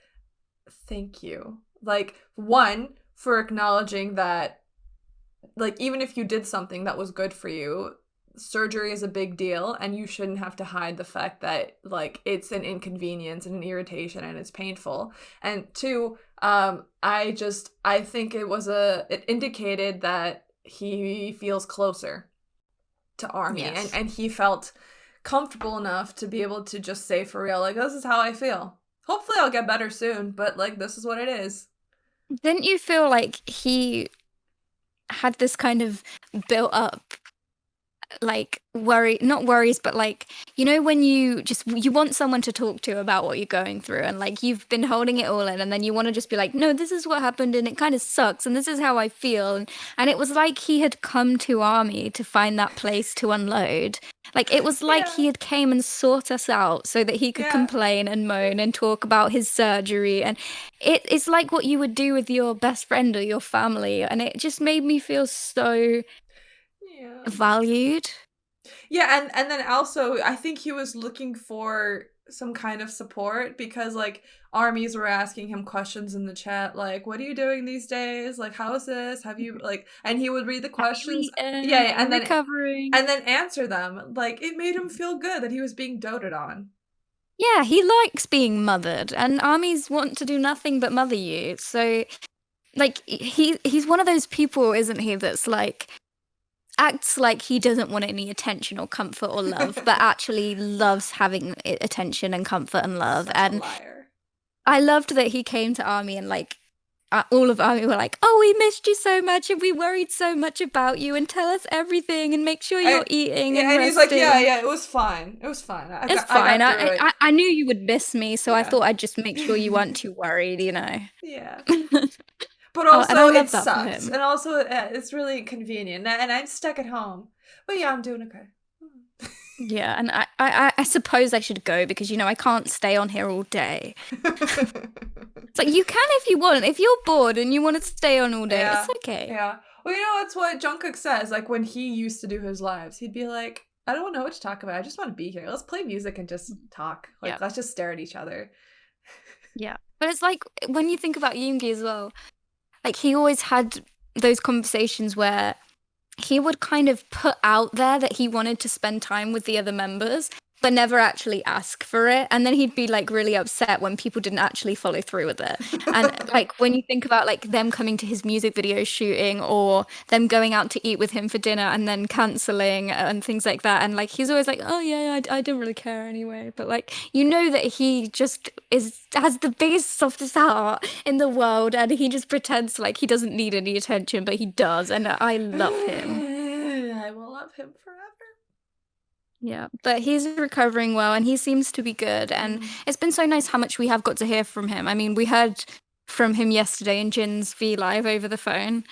thank you. Like, one, for acknowledging that, like, even if you did something that was good for you, surgery is a big deal and you shouldn't have to hide the fact that, like, it's an inconvenience and an irritation and it's painful. And two, I think it indicated that he feels closer to Army.
Yes.
And he felt comfortable enough to be able to just say for real, like, this is how I feel. Hopefully I'll get better soon, but, like, this is what it is.
Didn't you feel like he had this kind of built up, like, not worries, but like, when you want someone to talk to about what you're going through, and like you've been holding it all in, and then you want to just be like, no, this is what happened and it kind of sucks and this is how I feel, and it was like he had come to Army to find that place to unload. Like, it was like he had came and sought us out so that he could complain and moan and talk about his surgery, and it's like what you would do with your best friend or your family, and it just made me feel so valued.
Yeah, and then also I think he was looking for some kind of support because, like, armies were asking him questions in the chat, like, what are you doing these days? Like, how is this? Have you, like, and he would read the questions. And then
recovering.
And then answer them. Like, it made him feel good that he was being doted on.
Yeah, he likes being mothered, and armies want to do nothing but mother you. So, like, he's one of those people, isn't he, that's like, acts like he doesn't want any attention or comfort or love, but actually loves having attention and comfort and love.
Such
and
a liar.
I loved that he came to Army and, like, all of Army were like, oh, we missed you so much and we worried so much about you, and tell us everything and make sure you're eating and
he's like,
resting.
it was fine. It was fine.
It's fine. I knew you would miss me, so I thought I'd just make sure you weren't too worried,
Yeah. But also,
and I love
it
that for
sucks.
him.
And also, it's really convenient. And I'm stuck at home. But yeah, I'm doing okay.
Yeah, and I suppose I should go because, I can't stay on here all day. It's like, you can if you want. If you're bored and you want to stay on all day, it's okay.
Yeah. Well, that's what Jungkook says. Like, when he used to do his lives, he'd be like, I don't know what to talk about. I just want to be here. Let's play music and just talk. Like, let's just stare at each other.
Yeah. But it's like, when you think about Yoongi as well, like, he always had those conversations where he would kind of put out there that he wanted to spend time with the other members, but never actually ask for it. And then he'd be, like, really upset when people didn't actually follow through with it. And, like, when you think about, like, them coming to his music video shooting or them going out to eat with him for dinner and then cancelling and things like that. And, like, he's always like, oh, yeah, I don't really care anyway. But, like, that he just has the biggest, softest heart in the world, and he just pretends like he doesn't need any attention, but he does. And I love him.
I will love him forever.
Yeah, but he's recovering well and he seems to be good, and it's been so nice how much we have got to hear from him. I mean, we heard from him yesterday in Jin's V Live over the phone,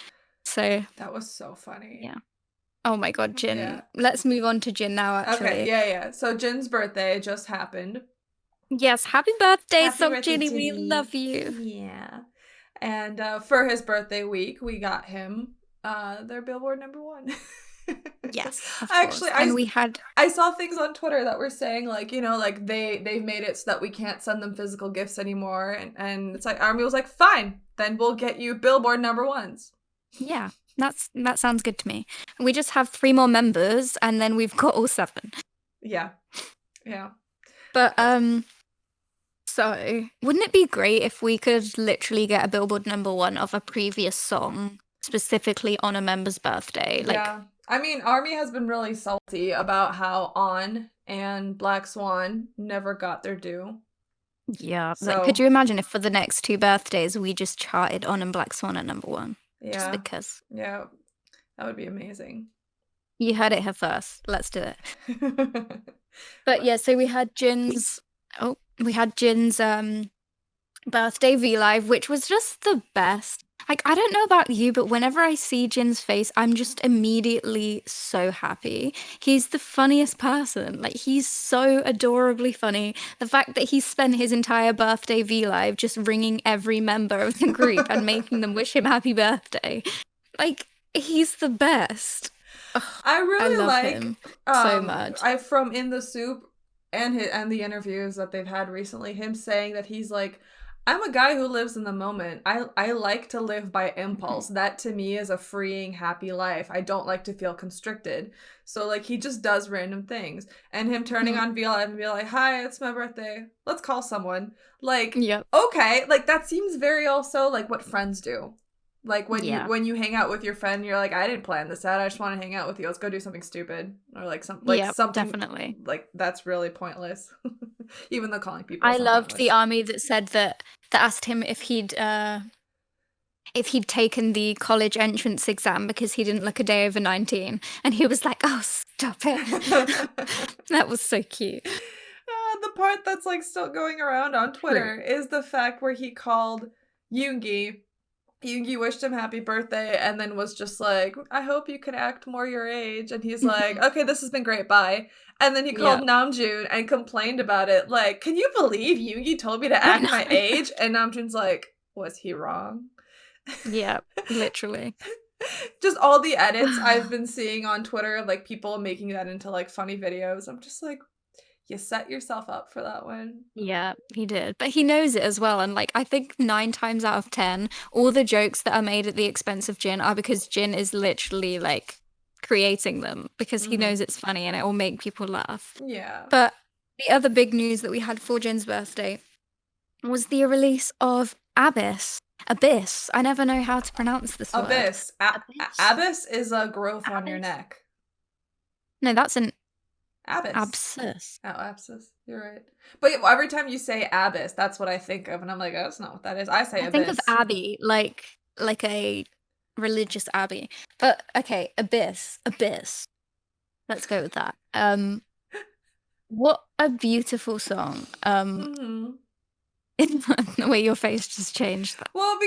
so
that was so funny.
Yeah. Oh my god, Jin. Yeah. Let's move on to Jin now, actually.
Okay, yeah. So Jin's birthday just happened.
Yes, happy birthday, Seokjin. We love you.
Yeah. And for his birthday week, we got him their Billboard #1.
Yes,
actually,
and
I saw things on Twitter that were saying, like, like they've made it so that we can't send them physical gifts anymore, and it's like Army was like, fine, then we'll get you Billboard #1s.
Yeah, that sounds good to me. We just have 3 more members, and then we've got all 7.
Yeah.
But so wouldn't it be great if we could literally get a Billboard #1 of a previous song specifically on a member's birthday? Like,
yeah. I mean, Army has been really salty about how On and Black Swan never got their due.
Yeah. Like,
So
could you imagine if for the next 2 birthdays we just charted On and Black Swan at number 1? Just
yeah,
because.
yeah, that would be amazing.
You heard it here first. Let's do it. But yeah, so we had Jin's birthday V Live, which was just the best. Like, I don't know about you, but whenever I see Jin's face, I'm just immediately so happy. He's the funniest person. Like, he's so adorably funny. The fact that he spent his entire birthday V Live just ringing every member of the group and making them wish him happy birthday. Like, he's the best. Ugh,
I
I
really
love
like
him so much.
from In the Soup and the interviews that they've had recently, him saying that he's like, I'm a guy who lives in the moment. I like to live by impulse. That to me is a freeing, happy life. I don't like to feel constricted. So like he just does random things. And him turning
Mm.
on VLive and be like, hi, it's my birthday. Let's call someone. Like,
Yep.
okay, like that seems very also like what friends do. Like
Yeah.
when you hang out with your friend, you're like, I didn't plan this out. I just want to hang out with you. Let's go do something stupid or like
Yep,
something
definitely.
like that's really pointless. Even though calling people
I
is not
loved the
pointless.
army that said that asked him if he'd taken the college entrance exam because he didn't look a day over 19, and he was like, "Oh, stop it." That was so cute.
The part that's like still going around on Twitter is the fact where he called Yoongi. Yoongi wished him happy birthday and then was just like, I hope you can act more your age. And he's like, okay, this has been great, bye. And then he called Namjoon and complained about it. Like, can you believe Yoongi told me to act my age? And Namjoon's like, was he wrong?
Yeah, literally.
Just all the edits I've been seeing on Twitter, like people making that into like funny videos. I'm just like, you set yourself up for that one.
Yeah, he did. But he knows it as well. And like, I think 9 times out of 10, all the jokes that are made at the expense of Jin are because Jin is literally like creating them because he knows it's funny and it will make people laugh.
Yeah.
But the other big news that we had for Jin's birthday was the release of Abyss. Abyss. I never know how to pronounce this word.
Abyss. Abyss is a growth on your neck.
No, that's an
Abyss.
abscess.
Oh, abscess. You're right. But every time you say abyss, that's what I think of, and I'm like, oh, that's not what that is. I say
I
abyss.
think of abbey, like a religious abbey. But okay, abyss. Let's go with that. What a beautiful song. The way your face just changed.
Well,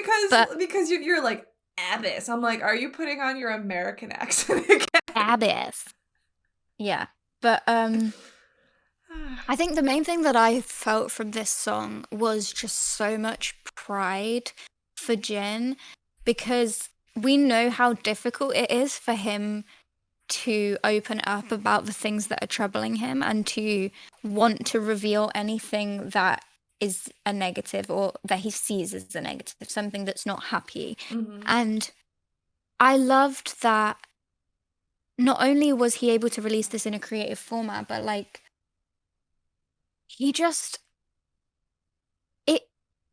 because you're like abyss. I'm like, are you putting on your American accent again?
Abyss. Yeah. But I think the main thing that I felt from this song was just so much pride for Jin, because we know how difficult it is for him to open up about the things that are troubling him and to want to reveal anything that is a negative or that he sees as a negative, something that's not happy. And I loved that not only was he able to release this in a creative format, but like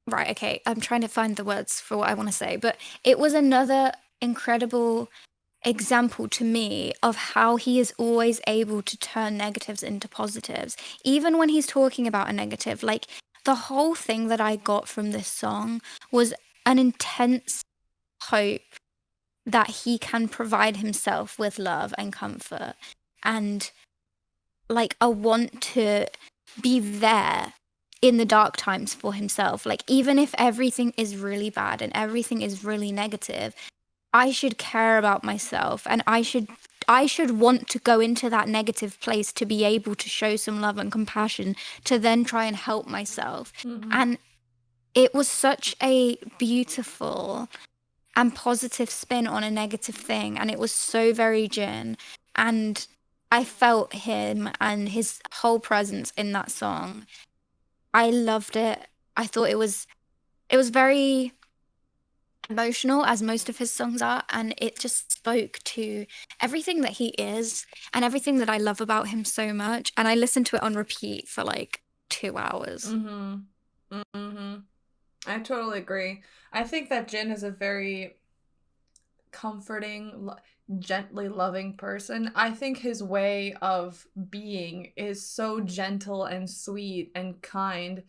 right, okay, I'm trying to find the words for what I want to say, but it was another incredible example to me of how he is always able to turn negatives into positives, even when he's talking about a negative. Like, the whole thing that I got from this song was an intense hope that he can provide himself with love and comfort, and like a want to be there in the dark times for himself. Like, even if everything is really bad and everything is really negative, I should care about myself, and I should want to go into that negative place to be able to show some love and compassion to then try and help myself. And it was such a beautiful and positive spin on a negative thing, and it was so very Jin, and I felt him and his whole presence in that song. I loved it. I thought it was very emotional, as most of his songs are, and it just spoke to everything that he is and everything that I love about him so much. And I listened to it on repeat for like 2 hours.
I totally agree. I think that Jin is a very comforting, gently loving person. I think his way of being is so gentle and sweet and kind,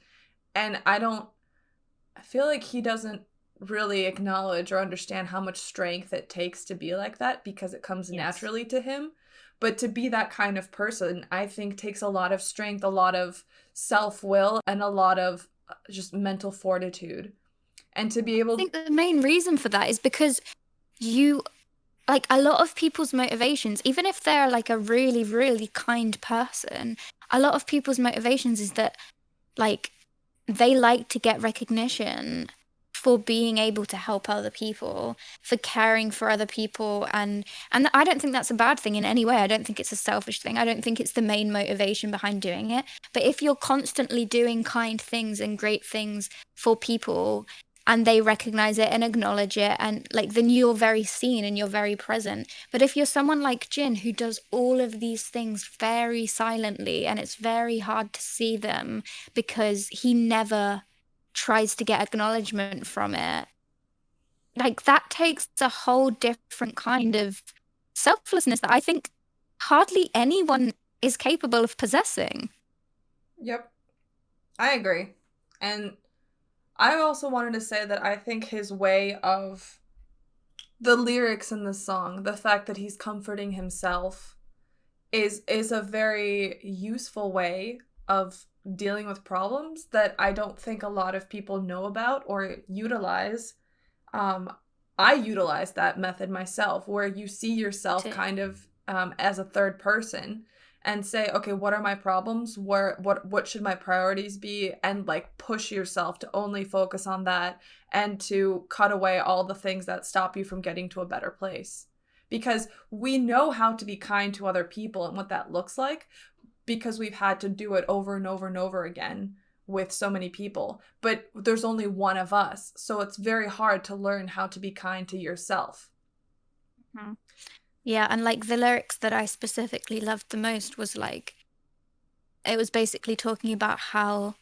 And I feel like he doesn't really acknowledge or understand how much strength it takes to be like that because it comes
Yes.
naturally to him. But to be that kind of person, I think takes a lot of strength, a lot of self-will, and a lot of just mental fortitude. And to be
I
able
think the main reason for that is because you, like, a lot of people's motivations, even if they're like a really, really kind person, a lot of people's motivations is that, like, they like to get recognition for being able to help other people, for caring for other people, and I don't think that's a bad thing in any way. I don't think it's a selfish thing. I don't think it's the main motivation behind doing it. But if you're constantly doing kind things and great things for people and they recognize it and acknowledge it, and like, then you're very seen and you're very present. But if you're someone like Jin who does all of these things very silently and it's very hard to see them because he never tries to get acknowledgement from it, like, that takes a whole different kind of selflessness that I think hardly anyone is capable of possessing.
Yep. I agree. And I also wanted to say that I think his way of the lyrics in the song, the fact that he's comforting himself is a very useful way of dealing with problems that I don't think a lot of people know about or utilize. I utilize that method myself, where you see yourself
Too.
kind of as a third person and say, okay, what are my problems? What should my priorities be? And like push yourself to only focus on that and to cut away all the things that stop you from getting to a better place. Because we know how to be kind to other people and what that looks like because we've had to do it over and over and over again with so many people. But there's only one of us. So it's very hard to learn how to be kind to yourself.
Yeah, and like the lyrics that I specifically loved the most was like, it was basically talking about how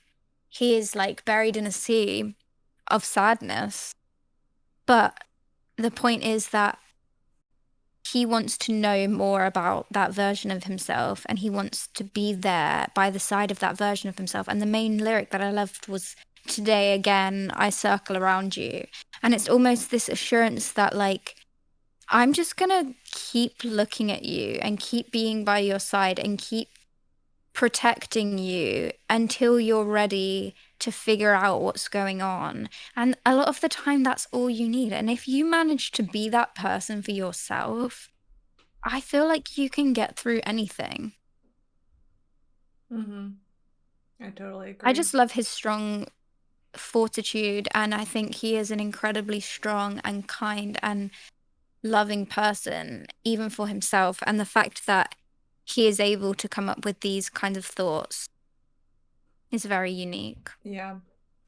he is like buried in a sea of sadness. But the point is that he wants to know more about that version of himself and he wants to be there by the side of that version of himself. And the main lyric that I loved was, "Today again, I circle around you." And it's almost this assurance that, like, I'm just gonna keep looking at you and keep being by your side and keep protecting you until you're ready to figure out what's going on. And a lot of the time, that's all you need. And if you manage to be that person for yourself, I feel like you can get through anything.
Mm-hmm. I totally agree.
I just love his strong fortitude, and I think he is an incredibly strong and kind and loving person, even for himself. And the fact that he is able to come up with these kinds of thoughts is very unique.
Yeah.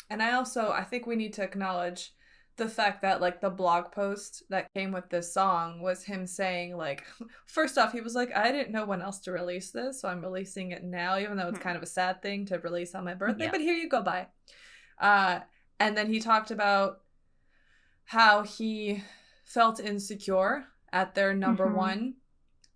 And I think we need to acknowledge the fact that like the blog post that came with this song was him saying, like, first off, he was like, I didn't know when else to release this, so I'm releasing it now, even though it's kind of a sad thing to release on my birthday, but here you go, bye. And then he talked about how he felt insecure at their number one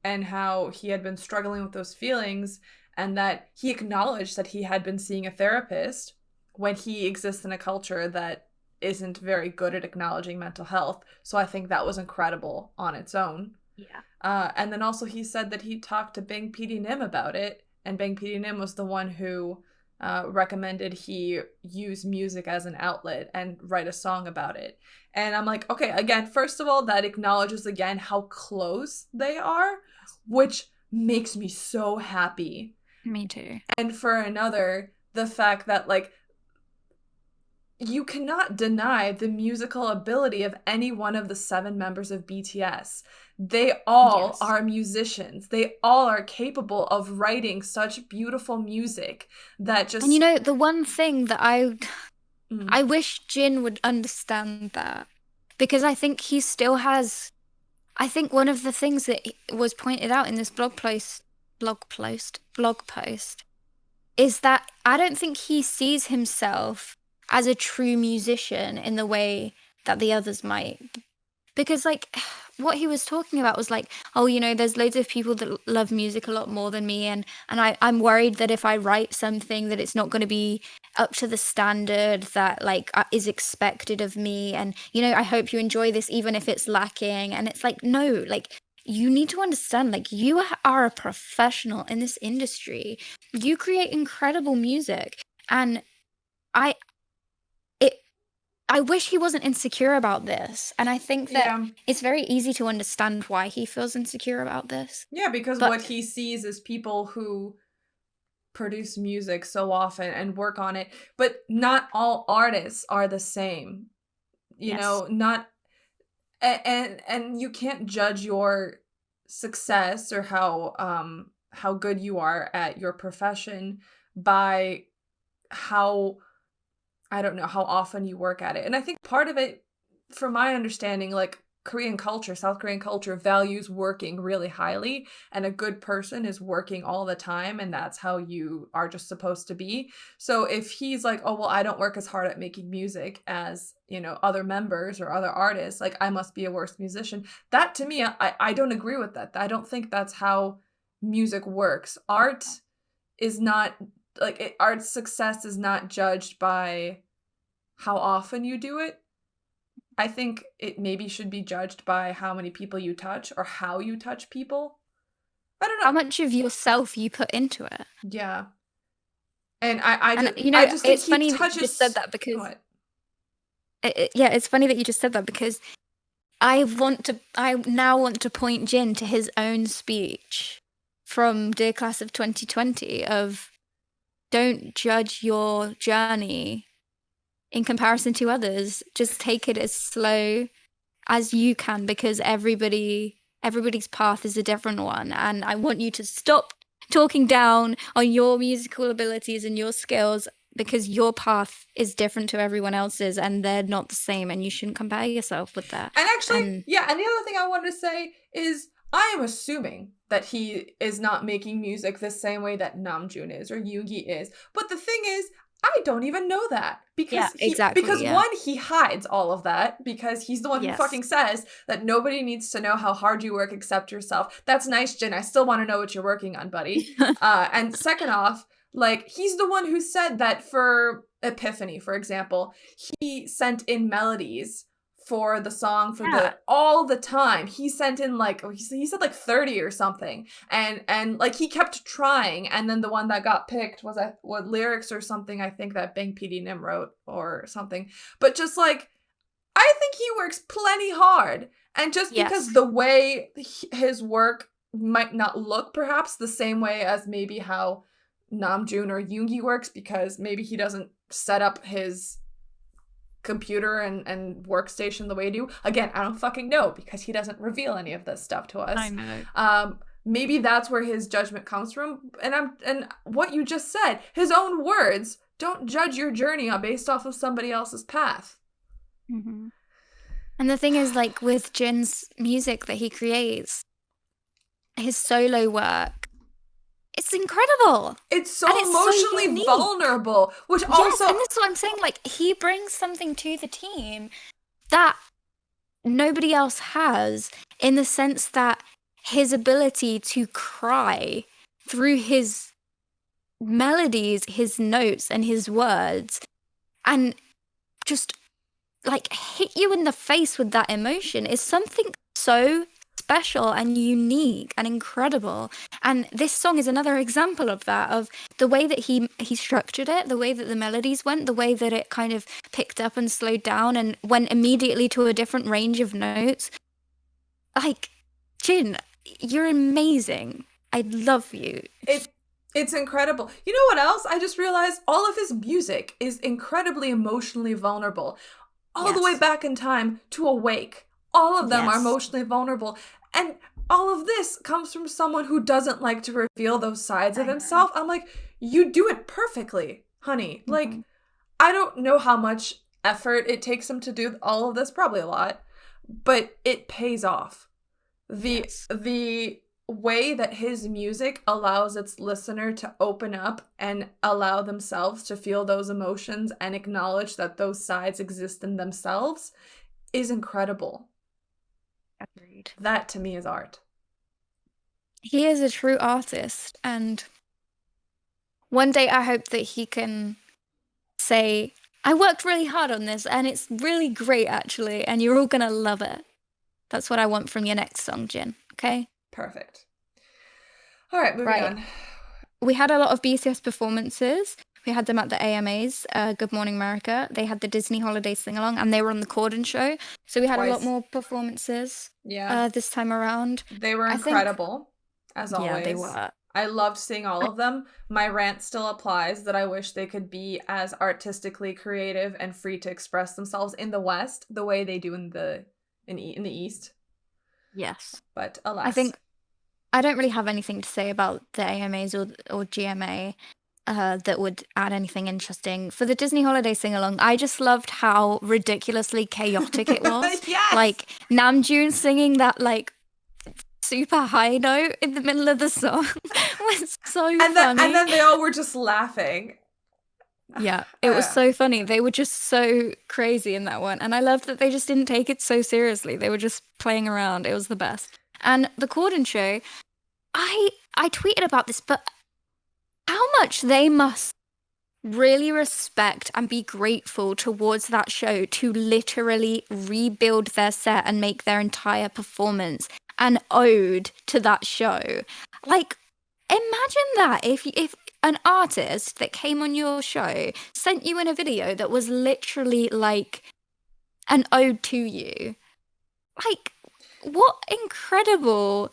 and how he had been struggling with those feelings, and that he acknowledged that he had been seeing a therapist when he exists in a culture that isn't very good at acknowledging mental health. So I think that was incredible on its own.
Yeah.
And then also he said that he talked to Bang PD Nim about it, and Bang PD Nim was the one who recommended he use music as an outlet and write a song about it. And I'm like, okay, again, first of all, that acknowledges again how close they are, which makes me so happy.
Me too.
And for another, the fact that, like, you cannot deny the musical ability of any one of the 7 members of BTS. They all are musicians. They all are capable of writing such beautiful music that just...
And you know, the one thing that I wish Jin would understand that, because I think he still has... I think one of the things that was pointed out in this blog post is that I don't think he sees himself as a true musician in the way that the others might. Because, like, what he was talking about was like, oh, you know, there's loads of people that love music a lot more than me, and I'm worried that if I write something that it's not going to be up to the standard that like is expected of me, and I hope you enjoy this even if it's lacking. And it's like, no, like you need to understand, like you are a professional in this industry. You create incredible music, and I it I wish he wasn't insecure about this. And I think that
Yeah.
it's very easy to understand why he feels insecure about this.
Yeah, because
But
what he sees is people who produce music so often and work on it, but not all artists are the same.
yes,
Not and you can't judge your success or how good you are at your profession by how, I don't know, how often you work at it. And I think part of it, from my understanding, like Korean culture, South Korean culture values working really highly, and a good person is working all the time, and that's how you are just supposed to be. So if he's like, oh, well, I don't work as hard at making music as, other members or other artists, like I must be a worse musician. That to me, I don't agree with that. I don't think that's how music works. Art is not art's success is not judged by how often you do it. I think it maybe should be judged by how many people you touch or how you touch people. I don't
how
know.
much of yourself you put into it.
Yeah. And I
And
just I just think
it's
he
funny that you
touches
just said that, because
what?
yeah, it's funny that you just said that, because I now want to point Jin to his own speech from Dear Class of 2020 of don't judge your journey in comparison to others. Just take it as slow as you can, because everybody's path is a different one. And I want you to stop talking down on your musical abilities and your skills, because your path is different to everyone else's, and they're not the same, and you shouldn't compare yourself with that.
And actually,
And
yeah, and the other thing I wanted to say is I am assuming that he is not making music the same way that Namjoon is or Yoongi is. But the thing is, I don't even know that, because
Yeah, exactly,
because
yeah.
one, he hides all of that because he's the one who
Yes.
fucking says that nobody needs to know how hard you work except yourself. That's nice, Jin. I still want to know what you're working on, buddy. And second off, like, he's the one who said that for Epiphany, for example, he sent in melodies for the song for
Yeah.
all the time. He sent in he said like 30 or something, and like he kept trying, and then the one that got picked was what lyrics or something, I think that Bang PD Nim wrote or something. But just like, I think he works plenty hard, and just because
Yes.
the way his work might not look perhaps the same way as maybe how Namjoon or Yoongi works, because maybe he doesn't set up his computer and workstation the way you do. Again, I don't fucking know, because he doesn't reveal any of this stuff to us.
I know.
Maybe that's where his judgment comes from. And what you just said, his own words, don't judge your journey based off of somebody else's path.
Mm-hmm. And the thing is, like, with Jin's music that he creates, his solo work, it's incredible.
It's so
And it's so
emotionally
unique.
vulnerable, which
Yes,
also
and that's what I'm saying. Like, he brings something to the team that nobody else has, in the sense that his ability to cry through his melodies, his notes, and his words, and just like hit you in the face with that emotion, is something so special and unique and incredible. And this song is another example of that, of the way that he structured it, the way that the melodies went, the way that it kind of picked up and slowed down and went immediately to a different range of notes. Like, Jin, you're amazing. I love you.
It's incredible. You know what else? I just realized all of his music is incredibly emotionally vulnerable. All the way
Yes.
back in time to Awake. All of them are
Yes.
emotionally vulnerable. And all of this comes from someone who doesn't like to reveal those sides of
I know.
himself. I'm like, you do it perfectly, honey. Like,
Mhm.
I don't know how much effort it takes him to do all of this, probably a lot, but it pays off.
Yes.
The way that his music allows its listener to open up and allow themselves to feel those emotions and acknowledge that those sides exist in themselves is incredible.
Agreed.
That to me is art.
He is a true artist, and one day I hope that he can say, I worked really hard on this and it's really great actually, and you're all gonna love it. That's what I want from your next song, Jin. Okay?
Perfect. All right, moving
Right.
on.
We had a lot of BTS performances. We had them at the AMAs, Good Morning America. They had the Disney Holiday Sing-Along, and they were on the Corden show. So we had a lot
Twice.
more performances
Yeah.
this time around.
They were
I think-
incredible, as always.
Yeah, they were.
I loved seeing all of them. My rant still applies that I wish they could be as artistically creative and free to express themselves in the West the way they do in the East.
Yes.
But alas.
I think I don't really have anything to say about the AMAs or GMA that would add anything interesting. For the Disney Holiday Sing-Along, I just loved how ridiculously chaotic it was.
Yes!
Like, Namjoon singing that, like, super high note in the middle of the song was so funny.
And then they all were just laughing.
Yeah, it was so funny. They were just so crazy in that one. And I loved that they just didn't take it so seriously. They were just playing around. It was the best. And the Corden show, I tweeted about this, but how much they must really respect and be grateful towards that show to literally rebuild their set and make their entire performance an ode to that show. Like, imagine that if an artist that came on your show sent you in a video that was literally like an ode to you. Like, what an incredible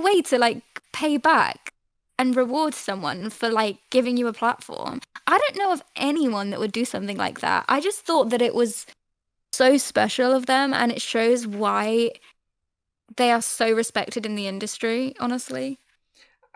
way to like pay back and reward someone for like giving you a platform. I don't know of anyone that would do something like that. I just thought that it was so special of them, and it shows why they are so respected in the industry, honestly.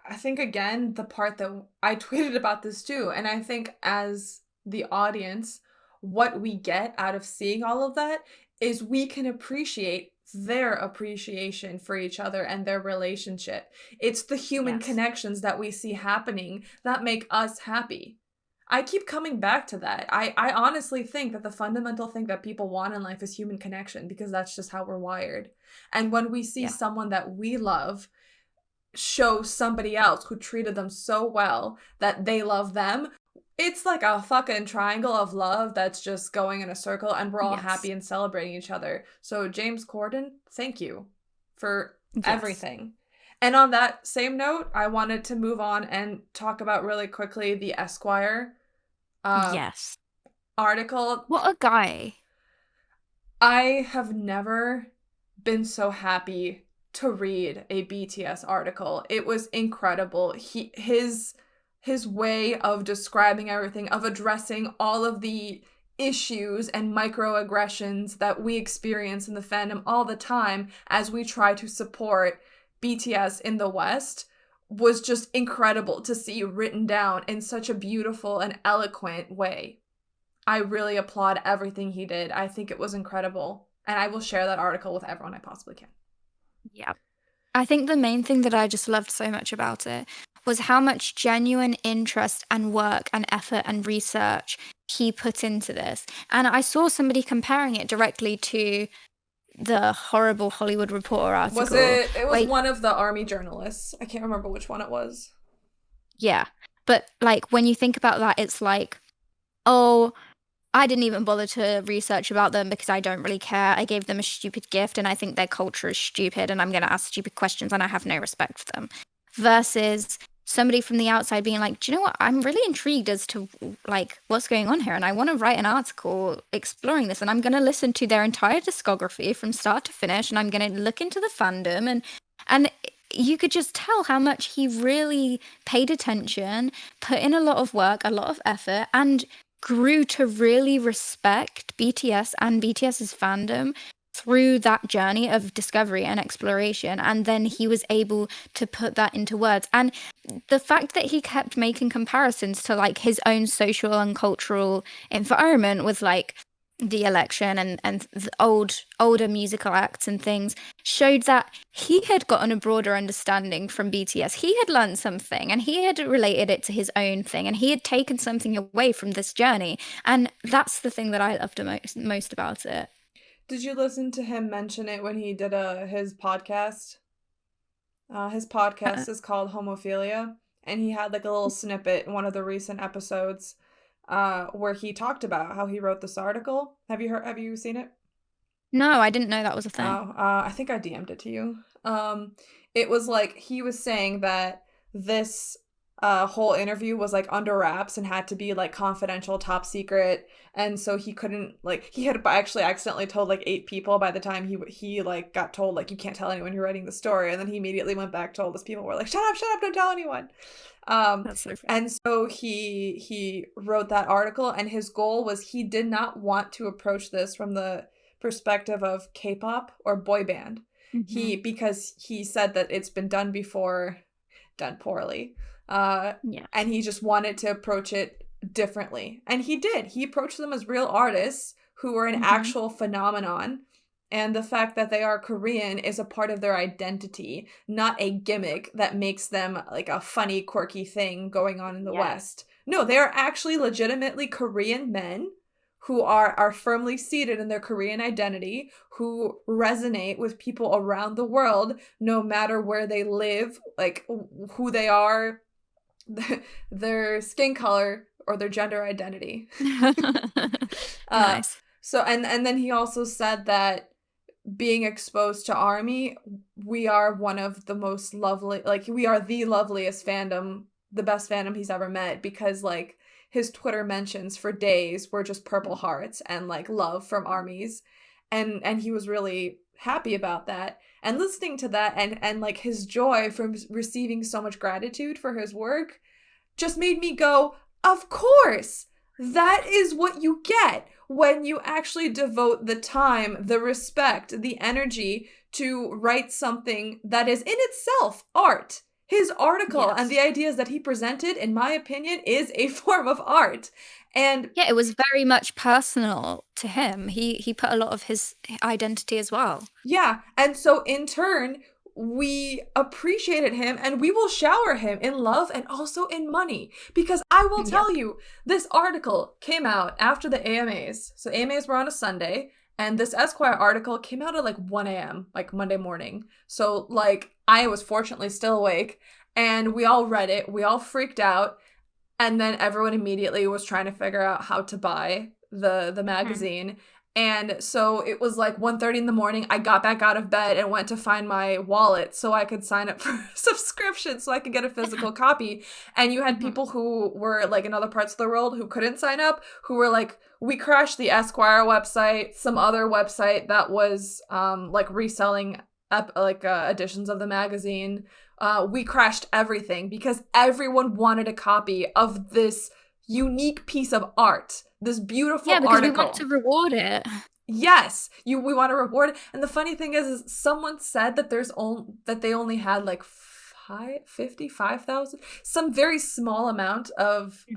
I think, again, the part that I tweeted about this too, and I think as the audience, what we get out of seeing all of that is we can appreciate their appreciation for each other and their relationship. It's the human connections that we see happening that make us happy. I keep coming back to that. I honestly think that the fundamental thing that people want in life is human connection, because that's just how we're wired. And when we see someone that we love show somebody else who treated them so well that they love them, it's like a fucking triangle of love that's just going in a circle, and we're all happy and celebrating each other. So James Corden, thank you for everything. And on that same note, I wanted to move on and talk about really quickly the Esquire article.
What a guy.
I have never been so happy to read a BTS article. It was incredible. His way of describing everything, of addressing all of the issues and microaggressions that we experience in the fandom all the time as we try to support BTS in the West, was just incredible to see written down in such a beautiful and eloquent way. I really applaud everything he did. I think it was incredible. And I will share that article with everyone I possibly can.
Yeah. I think the main thing that I just loved so much about it was how much genuine interest and work and effort and research he put into this. And I saw somebody comparing it directly to the horrible Hollywood Reporter article.
It was one of the army journalists. I can't remember which one it was.
Yeah. But like when you think about that, it's like, oh, I didn't even bother to research about them because I don't really care. I gave them a stupid gift and I think their culture is stupid and I'm going to ask stupid questions and I have no respect for them. Versus somebody from the outside being like, do you know what? I'm really intrigued as to like what's going on here and I want to write an article exploring this, and I'm going to listen to their entire discography from start to finish, and I'm going to look into the fandom, and you could just tell how much he really paid attention, put in a lot of work, a lot of effort, and grew to really respect BTS and BTS's fandom through that journey of discovery and exploration. And then he was able to put that into words. And the fact that he kept making comparisons to like his own social and cultural environment with like the election and the older musical acts and things showed that he had gotten a broader understanding from BTS. He had learned something and he had related it to his own thing, and he had taken something away from this journey. And that's the thing that I loved most about it.
Did you listen to him mention it when he did his podcast? His podcast is called Homophilia, and he had like a little snippet in one of the recent episodes where he talked about how he wrote this article. Have you seen it?
No, I didn't know that was a thing.
Oh, I think I DM'd it to you. It was like he was saying that this whole interview was like under wraps and had to be like confidential, top secret, and so he couldn't like he had actually accidentally told like 8 people by the time he like got told like you can't tell anyone you're writing the story, and then he immediately went back to all those people who were like shut up, don't tell anyone.
That's so funny.
And so he wrote that article, and his goal was he did not want to approach this from the perspective of K-pop or boy band.
Mhm.
Because he said that it's been done before, done poorly.
Yeah.
And he just wanted to approach it differently. And he did. He approached them as real artists who were an
Mhm.
actual phenomenon. And the fact that they are Korean is a part of their identity, not a gimmick that makes them like a funny, quirky thing going on in the
Yeah.
West. No, they are actually legitimately Korean men who are firmly seated in their Korean identity, who resonate with people around the world, no matter where they live, like who they are, their skin color, or their gender identity.
Nice.
So, and then he also said that being exposed to ARMY, we are one of the most lovely, like we are the loveliest fandom, the best fandom he's ever met, because like his Twitter mentions for days were just purple hearts and like love from ARMYs, and he was really happy about that. And listening to that and like his joy from receiving so much gratitude for his work just made me go, of course, that is what you get when you actually devote the time, the respect, the energy to write something that is in itself art. His article
Yes.
and the ideas that he presented, in my opinion, is a form of art. And
Yeah, it was very much personal to him. He put a lot of his identity as well.
yeah, and so in turn, we appreciated him and we will shower him in love and also in money. Because I will tell you, this article came out after the AMAs. So AMAs were on a Sunday, and this Esquire article came out at like 1 a.m., like Monday morning. So like I was fortunately still awake, and we all read it. We all freaked out. And then everyone immediately was trying to figure out how to buy the magazine. And so it was like 1:30 in the morning. I got back out of bed and went to find my wallet so I could sign up for a subscription so I could get a physical copy. And you had people who were like in other parts of the world who couldn't sign up, who were like, we crashed the Esquire website, some other website that was like reselling editions of the magazine. We crashed everything because everyone wanted a copy of this unique piece of art, this beautiful
Yeah, because
article.
we want to reward it.
Yes, we want to reward it. And the funny thing is someone said that they only had like 55,000, some very small amount of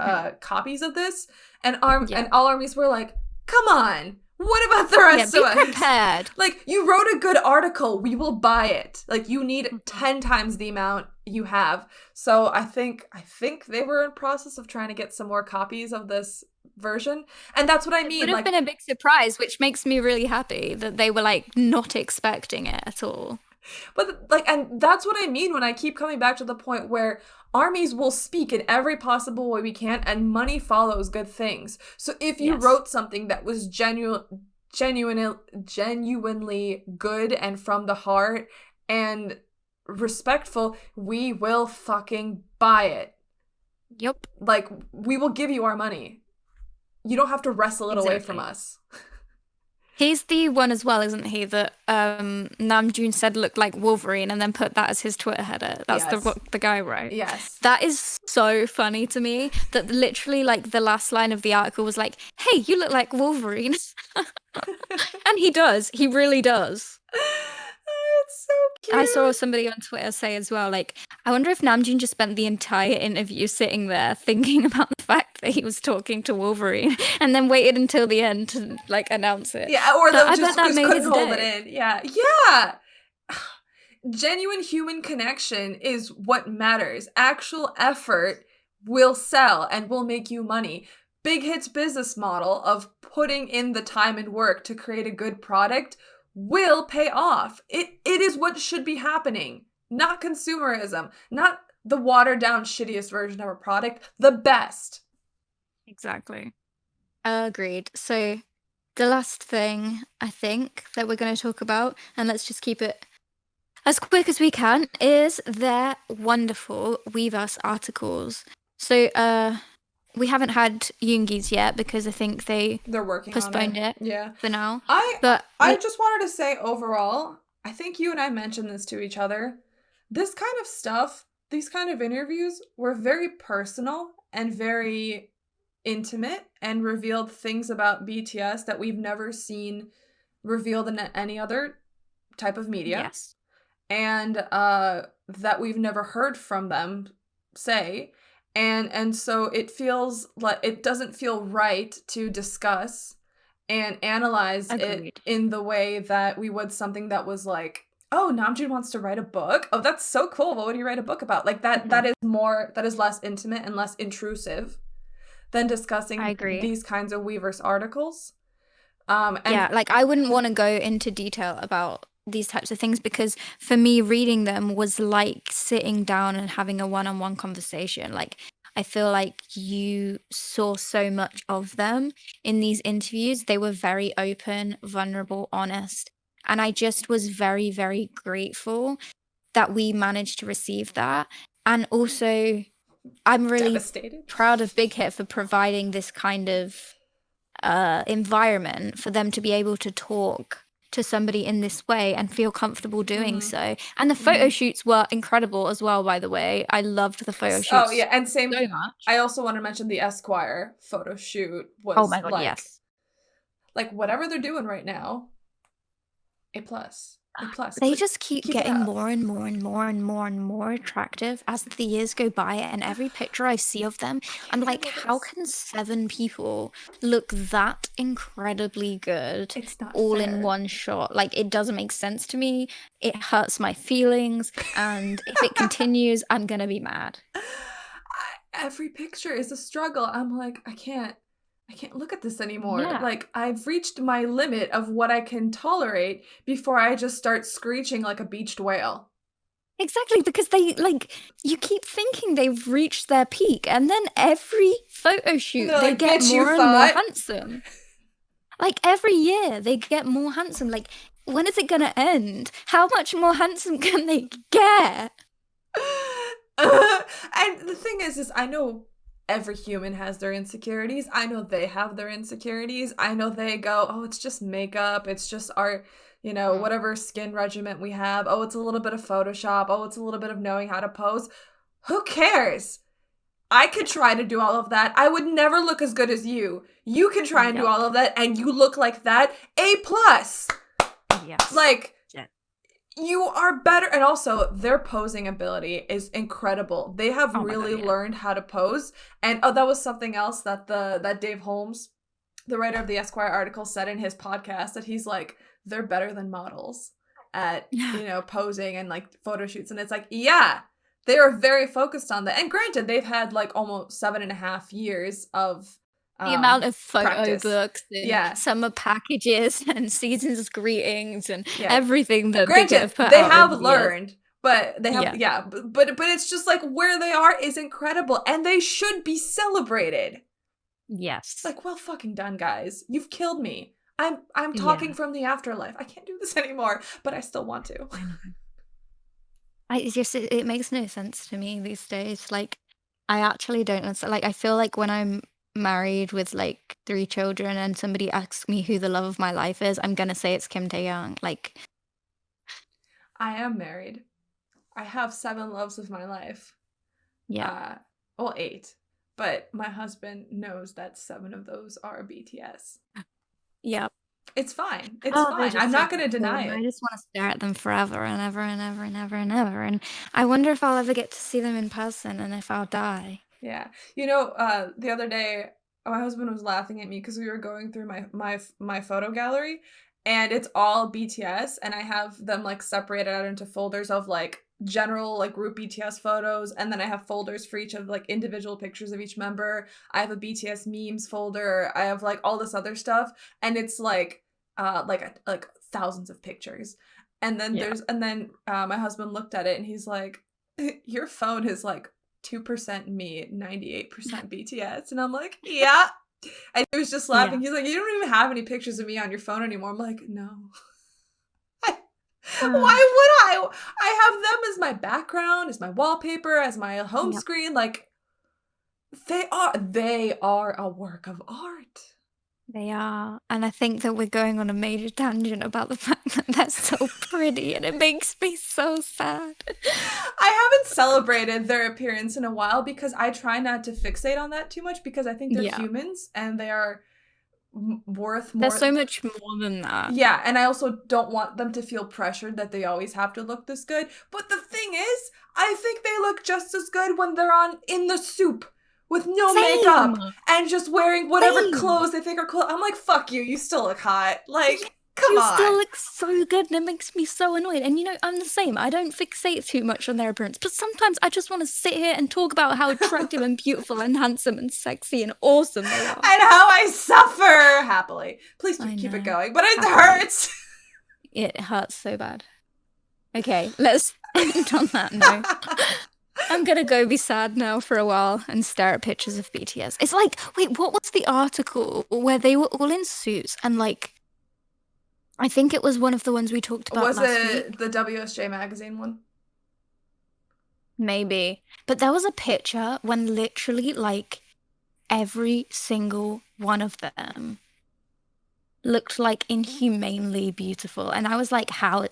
copies of this, and all armies were like, come on, what about the rest of us?
Be prepared.
Like, you wrote a good article, we will buy it. Like, you need 10 times the amount you have. So I think they were in process of trying to get some more copies of this version, and that's what I mean.
It would have been a big surprise, which makes me really happy that they were like not expecting it at all.
But like, and that's what I mean when I keep coming back to the point where armies will speak in every possible way we can, and money follows good things. So if you wrote something that was genuinely good and from the heart and respectful, we will fucking buy it.
Yep.
Like, we will give you our money. You don't have to wrestle it away from us.
He's the one as well, isn't he, that Namjoon said looked like Wolverine and then put that as his Twitter header. That's the guy, right?
Yes.
That is so funny to me that literally like the last line of the article was like, hey, you look like Wolverine. And he does. He really does.
It's so cute.
I saw somebody on Twitter say as well, like, I wonder if Namjoon just spent the entire interview sitting there thinking about the fact that he was talking to Wolverine and then waited until the end to, like, announce it.
Yeah, or
I
just
bet that made
couldn't
his
hold
day.
it in. Yeah. Genuine human connection is what matters. Actual effort will sell and will make you money. Big Hit's business model of putting in the time and work to create a good product will pay off. It is what should be happening. Not consumerism. Not the watered down shittiest version of a product. The best.
Exactly. Agreed. So the last thing I think that we're going to talk about, and let's just keep it as quick as we can, is their wonderful Weverse articles. So we haven't had Yoongi's yet because I think they
They're working on
postponed it
Yeah.
for now.
I
But
I just wanted to say overall, I think you and I mentioned this to each other. This kind of stuff, these kind of interviews were very personal and very intimate and revealed things about BTS that we've never seen revealed in any other type of media.
yes,
And that we've never heard from them say. And so it feels like it doesn't feel right to discuss and analyze it
agreed.
in the way that we would something that was like, oh, Namjoon wants to write a book. Oh, that's so cool. What would you write a book about? Like that that is less intimate and less intrusive than
I
discussing
agree.
these kinds of Weverse articles. And
Yeah, like I wouldn't want to go into detail about these types of things because for me, reading them was like sitting down and having a one-on-one conversation. Like I feel like you saw so much of them in these interviews. They were very open, vulnerable, honest. And I just was very, very grateful that we managed to receive that. And also, I'm really
devastated.
proud of Big Hit for providing this kind of environment for them to be able to talk to somebody in this way and feel comfortable doing so. And the photo shoots were incredible as well, by the way. I loved the photo shoots.
Oh yeah, and same.
So much.
I also want to mention the Esquire photo shoot was
Oh my god,
like,
yes.
like whatever they're doing right now, A plus.
They just keep
keep it
getting
up.
more and more and more and more and more attractive as the years go by. And every picture I see of them, I'm like,
handle
how
this.
can 7 people look that incredibly good
It's not
all
fair.
in one shot? Like, it doesn't make sense to me. It hurts my feelings. And if it continues, I'm gonna be mad.
Every picture is a struggle. I'm like, I can't look at this anymore.
Yeah.
Like I've reached my limit of what I can tolerate before I just start screeching like a beached whale.
Exactly, because they like you keep thinking they've reached their peak, and then every photo shoot
They're
they
like,
get
"Bitch, you
more and more
thought?"
handsome. Like every year they get more handsome. Like when is it gonna end? How much more handsome can they get?
And the thing is I know every human has their insecurities. I know they have their insecurities. I know they go, oh, it's just makeup. It's just our, whatever skin regimen we have. Oh, it's a little bit of Photoshop. Oh, it's a little bit of knowing how to pose. Who cares? I could try to do all of that. I would never look as good as you. You can try and do all of that, and you look like that. A plus.
Yes.
Like,
Yeah.
you are better. And also, their posing ability is incredible. They have really learned how to pose. And that was something else that Dave Holmes, the writer of the Esquire article, said in his podcast, that he's like, they're better than models at, posing and like photo shoots. And it's like, yeah, they are very focused on that. And granted, they've had like almost 7.5 years of
the amount of photo
practice.
books and summer packages and season's greetings and everything that Big Hit have put
they
out
have
over the
learned,
years.
but they have but it's just like where they are is incredible, and they should be celebrated.
Yes.
Like, well fucking done, guys. You've killed me. I'm talking from the afterlife. I can't do this anymore, but I still want to.
It makes no sense to me these days. Like, I actually don't understand. Like, I feel like when I'm married with like 3 children and somebody asks me who the love of my life is, I'm gonna say it's Kim Tae-young. Like,
I am married. I have 7 loves of my life.
yeah.
Well, 8. But my husband knows that 7 of those are BTS.
Yeah.
It's fine. It's fine. I'm not going to deny it.
I just want to stare at them forever and ever and ever and ever and ever. And I wonder if I'll ever get to see them in person and if I'll die.
Yeah. The other day, my husband was laughing at me because we were going through my photo gallery, and it's all BTS, and I have them like separated out into folders of like general like group BTS photos, and then I have folders for each of like individual pictures of each member. I have a BTS memes folder. I have like all this other stuff, and it's like thousands of pictures. And then my husband looked at it and he's like, your phone is like 2% me, 98% BTS. And I'm like, yeah. And he was just laughing. He's like, you don't even have any pictures of me on your phone anymore. I'm like, no. Why would I? I have them as my background, as my wallpaper, as my home screen. Like, they are a work of art.
They are. And I think that we're going on a major tangent about the fact that they're so pretty and it makes me so sad.
I haven't celebrated their appearance in a while because I try not to fixate on that too much because I think they're humans and they are worth more.
They're so much more than that.
Yeah, and I also don't want them to feel pressured that they always have to look this good. But the thing is, I think they look just as good when they're in the soup. With no makeup and just wearing whatever clothes they think are cool. I'm like, fuck you, you still look hot. Like, come on.
You still look so good and it makes me so annoyed. And you know, I'm the same. I don't fixate too much on their appearance. But sometimes I just want to sit here and talk about how attractive and beautiful and handsome and sexy and awesome they are.
And how I suffer happily. Please keep it going. But it hurts.
It hurts so bad. Okay, let's end on that note. I'm gonna go be sad now for a while and stare at pictures of BTS. It's like, wait, what was the article where they were all in suits and like, I think it was one of the ones we talked about
last week.
Was it
the WSJ Magazine one?
Maybe. But there was a picture when literally like every single one of them looked like inhumanely beautiful. And I was like, how?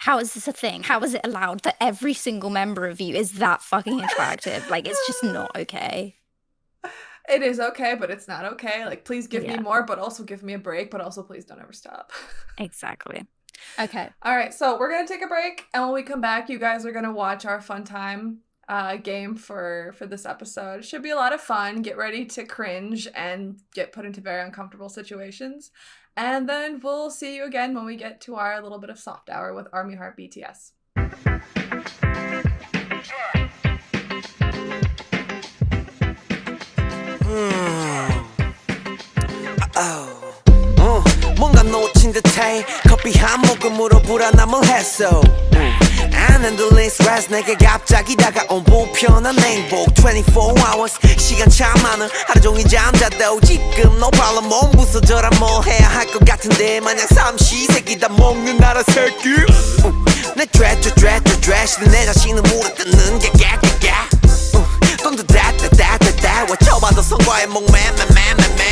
How is this a thing? How is it allowed that every single member of you is that fucking attractive? Like, it's just not okay.
It is okay, but it's not okay. Like, please give me more, but also give me a break, but also please don't ever stop.
Exactly. Okay.
All right, so we're going to take a break, and when we come back, you guys are going to watch our fun time game for this episode. It should be a lot of fun. Get ready to cringe and get put into very uncomfortable situations. And then we'll see you again when we get to our little bit of soft hour with Army Heart BTS.
뭔가 놓친 듯해 커피 한 모금으로 불안함을 했어 안 흔들린 스트레스 내게 갑자기 다가온 불편한 행복 24 hours 시간 참 많은 하루 종일 잠자도 지금 no problem 몸 부서져라 뭘 해야 할 것 같은데 마냥 삼시세끼 다 먹는 나라 새끼 내 드레시는 내 자신을 물어뜯는 게 깨깨깨 돈 더 다다다다다 외쳐봐도 성과에 목매매매매매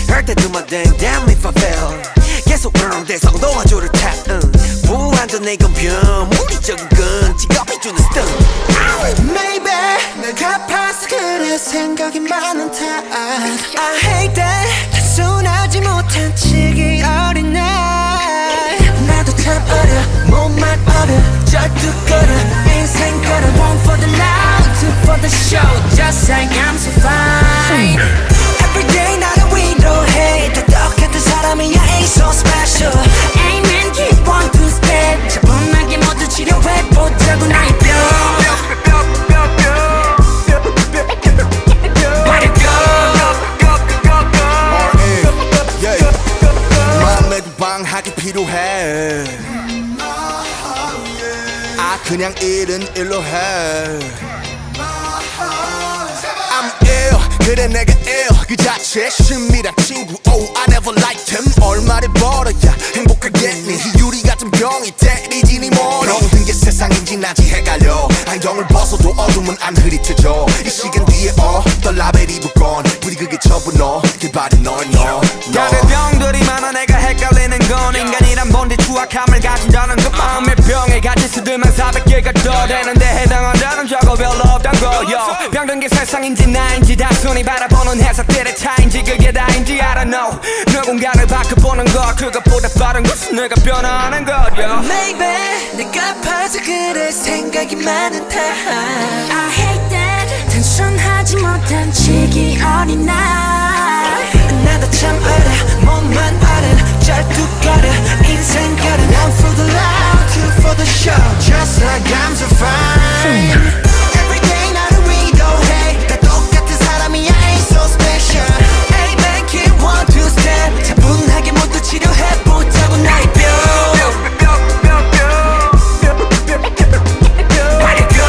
Heard that do my dang damn if I fail 계속 내 성동화 줄을 타 불완전 내 건변 무리적인 건 직업이 주는 스턴 Maybe 내가 갚아서 그래 생각이 많은 탓 I hate that 단순하지 못한 치기 어린 날 나도 참 어려 몸만 어려 절뚝거려 인생 걸어 One for the now, two for the show Just like I'm so fine Every day 나를 위로해 다 똑같은 사람이야 ain't so special Amen keep on two step 차분하게 모두 치료해보자고 나의 뼈 Let it go
마음에도 방학이 필요해 아 그냥 일은 일로 해 I'm ill 그래 내가 ill 그 자체 심이란 친구 Oh I never liked him 얼마를 벌어야 행복하겠니 희유리 같은 병이 때리지 니 머리 모든 게 세상인지 나지 헷갈려 안경을 벗어도 어둠은 안 흐릿해져 이 시간 뒤에 어떤 라벨이 붙건 부디 그게 전부 너 길바리 너
다른 병들이 많아 내가 헷갈리는 건 인간이란 본디 추악함을 가진다는 그 마음의 병에 가진 수들만 400개가 더 되는데 해당한다는 저거 별로 없단 거요 병든 게 세상인지 나인지 단순히 바라보는 해석들의 차인지 그게 다인지 I don't know 누군가를 바꿔보는 것 그것보다 빠른 것은 내가 변화하는 거요 Maybe 내가 아파서 그래 생각이 많은 탓 I hate that 단순하지 못한 치기 어린 날 나도 참 어려 몸만 어려 절뚝거려 인생 걸어 One for the love, two for the show Just like I'm so fine Every day 나를 위로해 다 똑같은 사람이야 ain't so special Amen keep one two step 차분하게 모두 치료해보자고 나의 뼈 Let it go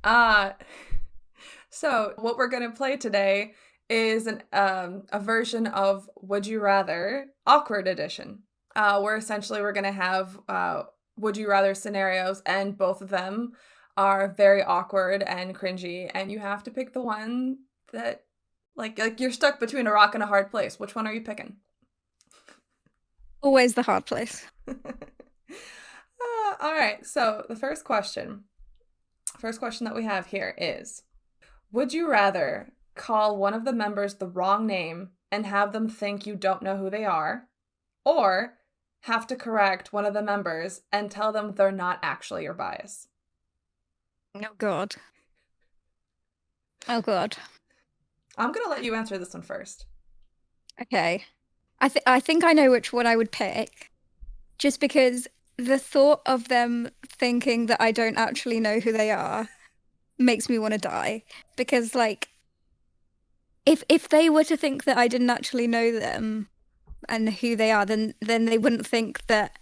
Uh, so what we're gonna play today is a version of Would You Rather Awkward Edition. Where essentially we're gonna have Would You Rather scenarios, and both of them are very awkward and cringy, and you have to pick the one that like you're stuck between a rock and a hard place. Which one are you picking?
Always the hard place.
All right. So the first question that we have here is: Would you rather call one of the members the wrong name and have them think you don't know who they are, or have to correct one of the members and tell them they're not actually your bias?
Oh God. Oh God.
I'm gonna let you answer this one first.
Okay. I think I know which one I would pick, just because the thought of them thinking that I don't actually know who they are makes me want to die. Because like, if they were to think that I didn't actually know them and who they are, then they wouldn't think that.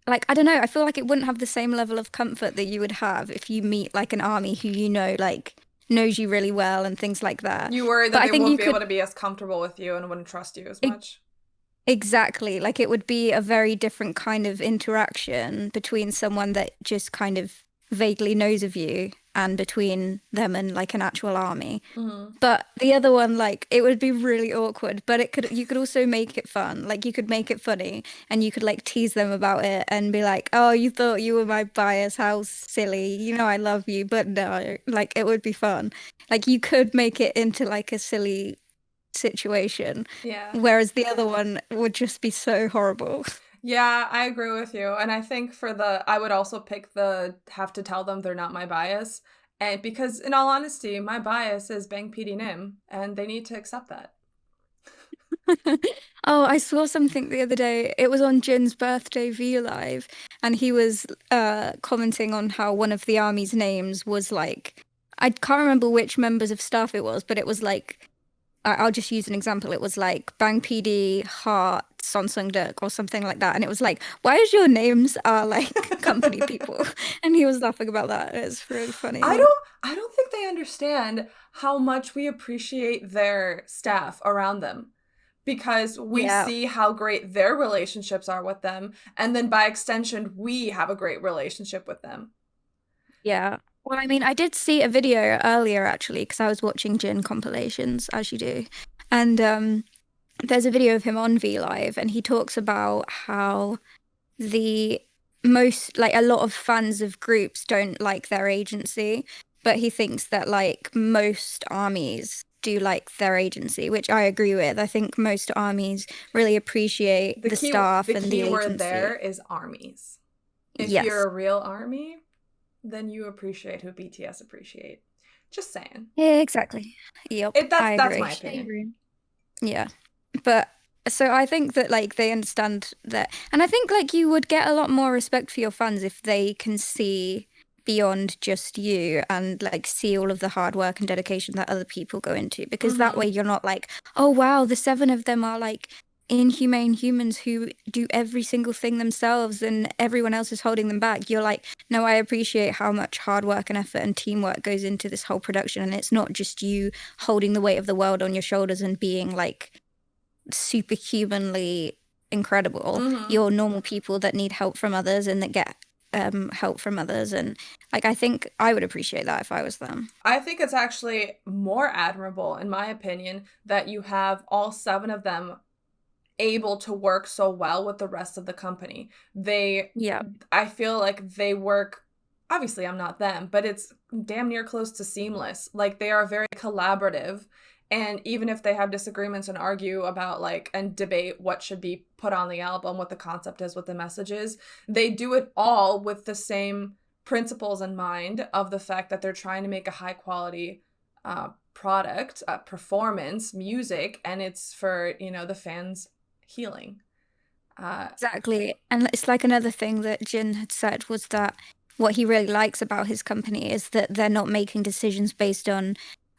Like, I don't know, I feel like it wouldn't have the same level of comfort that you would have if you meet like an army who you know like knows you really well and things like that.
You worry
But
that
I
they
think
won't
you
be
could
able to be as comfortable with you and wouldn't trust you as much.
exactly, like it would be a very different kind of interaction between someone that just kind of vaguely knows of you and between them and like an actual army.
Mm-hmm.
But the other one, like, it would be really awkward, but you could also make it fun. Like, you could make it funny and you could like tease them about it and be like, oh, you thought you were my bias, how silly. You know I love you, but no. Like, it would be fun. Like, you could make it into like a silly situation,
Yeah.
whereas the other one would just be so horrible.
Yeah, I agree with you. And I think I would also pick the have to tell them they're not my bias. And because in all honesty, my bias is Bang PD Nim, and they need to accept that.
Oh, I saw something the other day. It was on Jin's birthday V Live, and he was commenting on how one of the army's names was like, I can't remember which members of staff it was, but it was like, I'll just use an example. It was like Bang PD, Heart, Sonsung Duk, or something like that. And it was like, why is your names are like company people? And he was laughing about that. It's really funny.
I don't think they understand how much we appreciate their staff around them, because we
Yeah.
see how great their relationships are with them, and then by extension we have a great relationship with them.
Yeah. Well, I mean, I did see a video earlier actually, because I was watching Jin compilations, as you do. And there's a video of him on V Live, and he talks about how the like a lot of fans of groups don't like their agency, but he thinks that like most armies do like their agency, which I agree with. I think most armies really appreciate the staff and the
key word
agency.
there is armies. If
Yes.
you're a real army, then you appreciate who BTS appreciate. Just saying.
Yeah, exactly. Yep.
That's
agree.
my opinion.
Yeah. But so I think that like they understand that, and I think like you would get a lot more respect for your fans if they can see beyond just you and like see all of the hard work and dedication that other people go into, because that way you're not like, oh wow, the 7 of them are like inhumane humans who do every single thing themselves and everyone else is holding them back. You're like, no, I appreciate how much hard work and effort and teamwork goes into this whole production, and it's not just you holding the weight of the world on your shoulders and being like superhumanly incredible. You're normal people that need help from others and that get help from others, and like I think I would appreciate that if I was them.
I think it's actually more admirable, in my opinion, that you have all 7 of them able to work so well with the rest of the company. I feel like they work, obviously I'm not them, but it's damn near close to seamless. Like they are very collaborative, and even if they have disagreements and argue about like and debate what should be put on the album, what the concept is, what the message is, they do it all with the same principles in mind of the fact that they're trying to make a high quality product, performance, music, and it's for, the fans' healing.
Exactly. And it's like another thing that Jin had said was that what he really likes about his company is that they're not making decisions based on,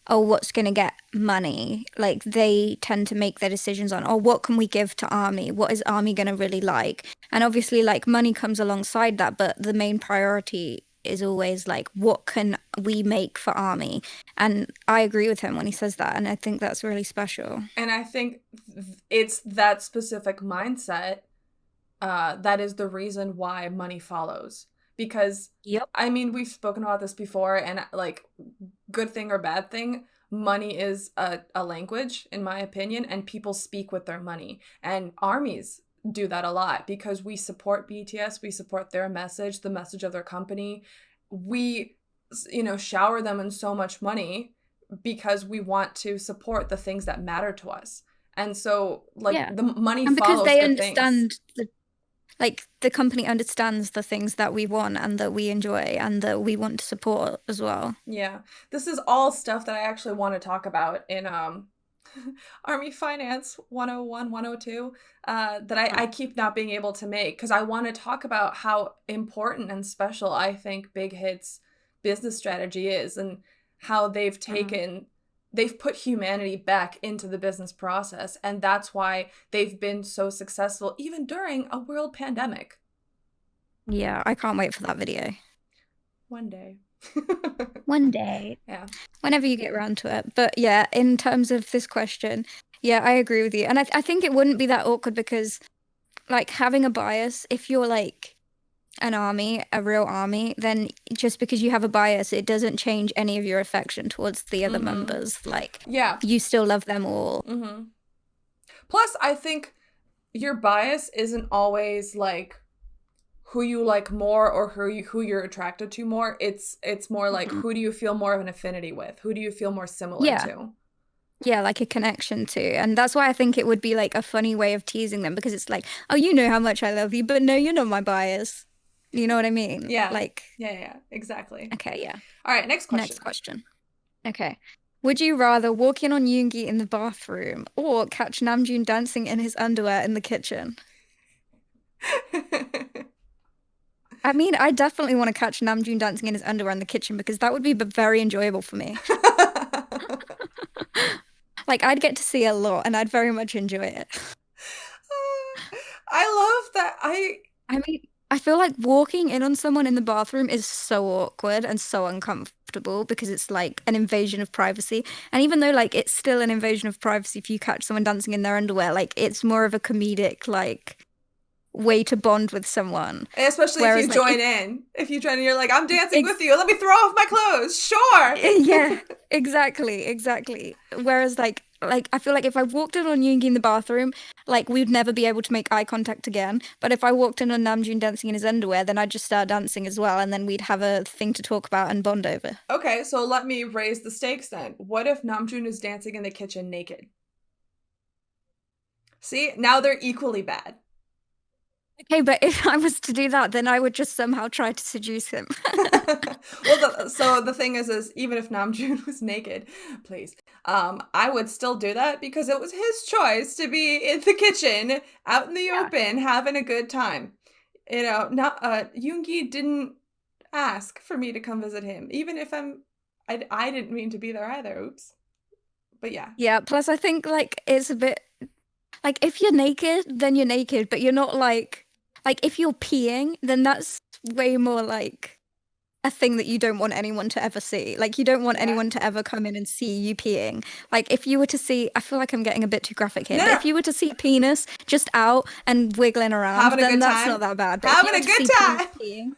oh, what's going to get money. Like they tend to make their decisions on, oh, what can we give to Army? What is Army going to really like? And obviously like money comes alongside that, but the main priority is always like, what can we make for ARMY? And I agree with him when he says that, and I think that's really special.
And I think it's that specific mindset that is the reason why money follows. Because,
Yep.
I mean, we've spoken about this before, and like, good thing or bad thing, money is a language, in my opinion, and people speak with their money. And armies do that a lot because we support BTS, we support their message, the message of their company. We, shower them in so much money because we want to support the things that matter to us. And so, like, the money
And because
follows
they
good things.
understand the company understands the things that we want and that we enjoy and that we want to support as well.
Yeah. This is all stuff that I actually want to talk about in Army Finance 101, 102, that I keep not being able to make, because I want to talk about how important and special I think Big Hit's business strategy is, and how they've put humanity back into the business process, and that's why they've been so successful even during a world pandemic.
Yeah, I can't wait for that video.
One day.
One day.
Yeah.
Whenever you get around to it. But yeah, in terms of this question, yeah, I agree with you. And I think it wouldn't be that awkward because, like, having a bias, if you're like an army, a real army, then just because you have a bias, it doesn't change any of your affection towards the other members. Like,
yeah,
you still love them all.
Plus, I think your bias isn't always like who you like more or who you're attracted to more. It's more like, who do you feel more of an affinity with? Who do you feel more similar to?
Yeah, like a connection to. And that's why I think it would be like a funny way of teasing them, because it's like, oh, you know how much I love you, but no, you're not my bias. You know what I mean?
Yeah.
Like,
yeah, exactly.
Okay, yeah.
All right, next question.
Okay. Would you rather walk in on Yoongi in the bathroom or catch Namjoon dancing in his underwear in the kitchen? I mean, I definitely want to catch Namjoon dancing in his underwear in the kitchen because that would be very enjoyable for me. Like, I'd get to see a lot and I'd very much enjoy it.
I love that.
I mean, I feel like walking in on someone in the bathroom is so awkward and so uncomfortable because it's like an invasion of privacy. And even though like it's still an invasion of privacy if you catch someone dancing in their underwear, like it's more of a comedic like way to bond with someone.
Especially if you join in. If you join in, you're like, I'm dancing with you. Let me throw off my clothes. Sure.
Yeah, exactly. Whereas like I feel like if I walked in on Yoongi in the bathroom, like we'd never be able to make eye contact again. But if I walked in on Namjoon dancing in his underwear, then I'd just start dancing as well, and then we'd have a thing to talk about and bond over.
Okay, so let me raise the stakes then. What if Namjoon is dancing in the kitchen naked? See, now they're equally bad.
Okay, but if I was to do that, then I would just somehow try to seduce him.
Well, so the thing is even if Namjoon was naked, please, I would still do that because it was his choice to be in the kitchen, out in the open, having a good time. You know, Yoongi didn't ask for me to come visit him, even if I didn't mean to be there either. Oops. But yeah.
Yeah. Plus, I think like it's a bit like if you're naked, then you're naked, but you're not like if you're peeing, then that's way more like a thing that you don't want anyone to ever see. Like you don't want anyone to ever come in and see you peeing. Like if you were to see, I feel like I'm getting a bit too graphic here. But if you were to see penis just out and wiggling around, then that's not that bad. But
having a good time.
Peeing,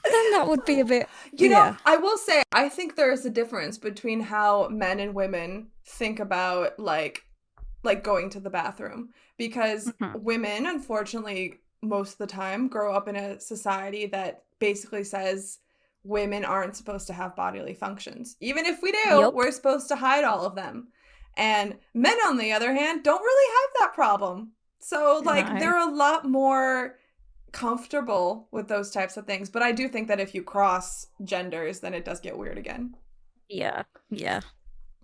then that would be a bit.
You know, I will say, I think there is a difference between how men and women think about like going to the bathroom, because women, unfortunately, most of the time grow up in a society that basically says women aren't supposed to have bodily functions. Even if we do, we're supposed to hide all of them. And men, on the other hand, don't really have that problem. So like they're a lot more comfortable with those types of things. But I do think that if you cross genders, then it does get weird again.
Yeah.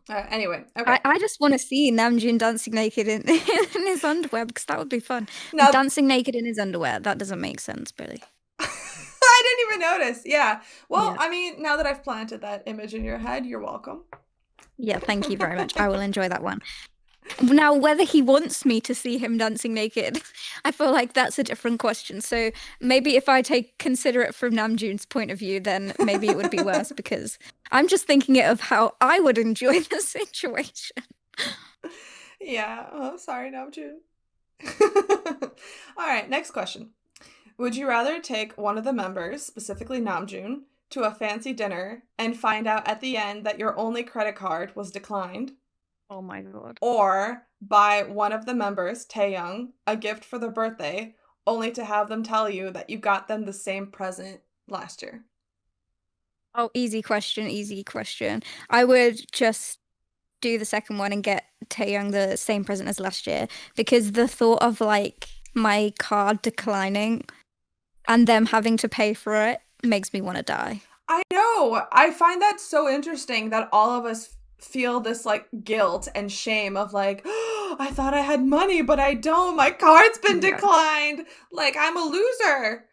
Anyway, okay.
I just want to see Namjoon dancing naked in his underwear because that would be fun.
No.
Dancing naked in his underwear, that doesn't make sense, Billie.
I didn't even notice. Yeah. Well, I mean, now that I've planted that image in your head, you're welcome.
Yeah, thank you very much. I will enjoy that one. Now, whether he wants me to see him dancing naked, I feel like that's a different question. So maybe if I consider it from Namjoon's point of view, then maybe it would be worse because I'm just thinking it of how I would enjoy the situation.
Yeah. Oh, sorry, Namjoon. All right, next question. Would you rather take one of the members, specifically Namjoon, to a fancy dinner and find out at the end that your only credit card was declined?
Oh my god.
Or buy one of the members, Taehyung, a gift for their birthday, only to have them tell you that you got them the same present last year?
Oh, easy question, easy question. I would just do the second one and get Taehyung the same present as last year because the thought of like my card declining and them having to pay for it makes me want to die.
I know. I find that so interesting that all of us feel this like guilt and shame of like, oh, I thought I had money, but I don't. My card's been
Yeah.
declined. Like, I'm a loser.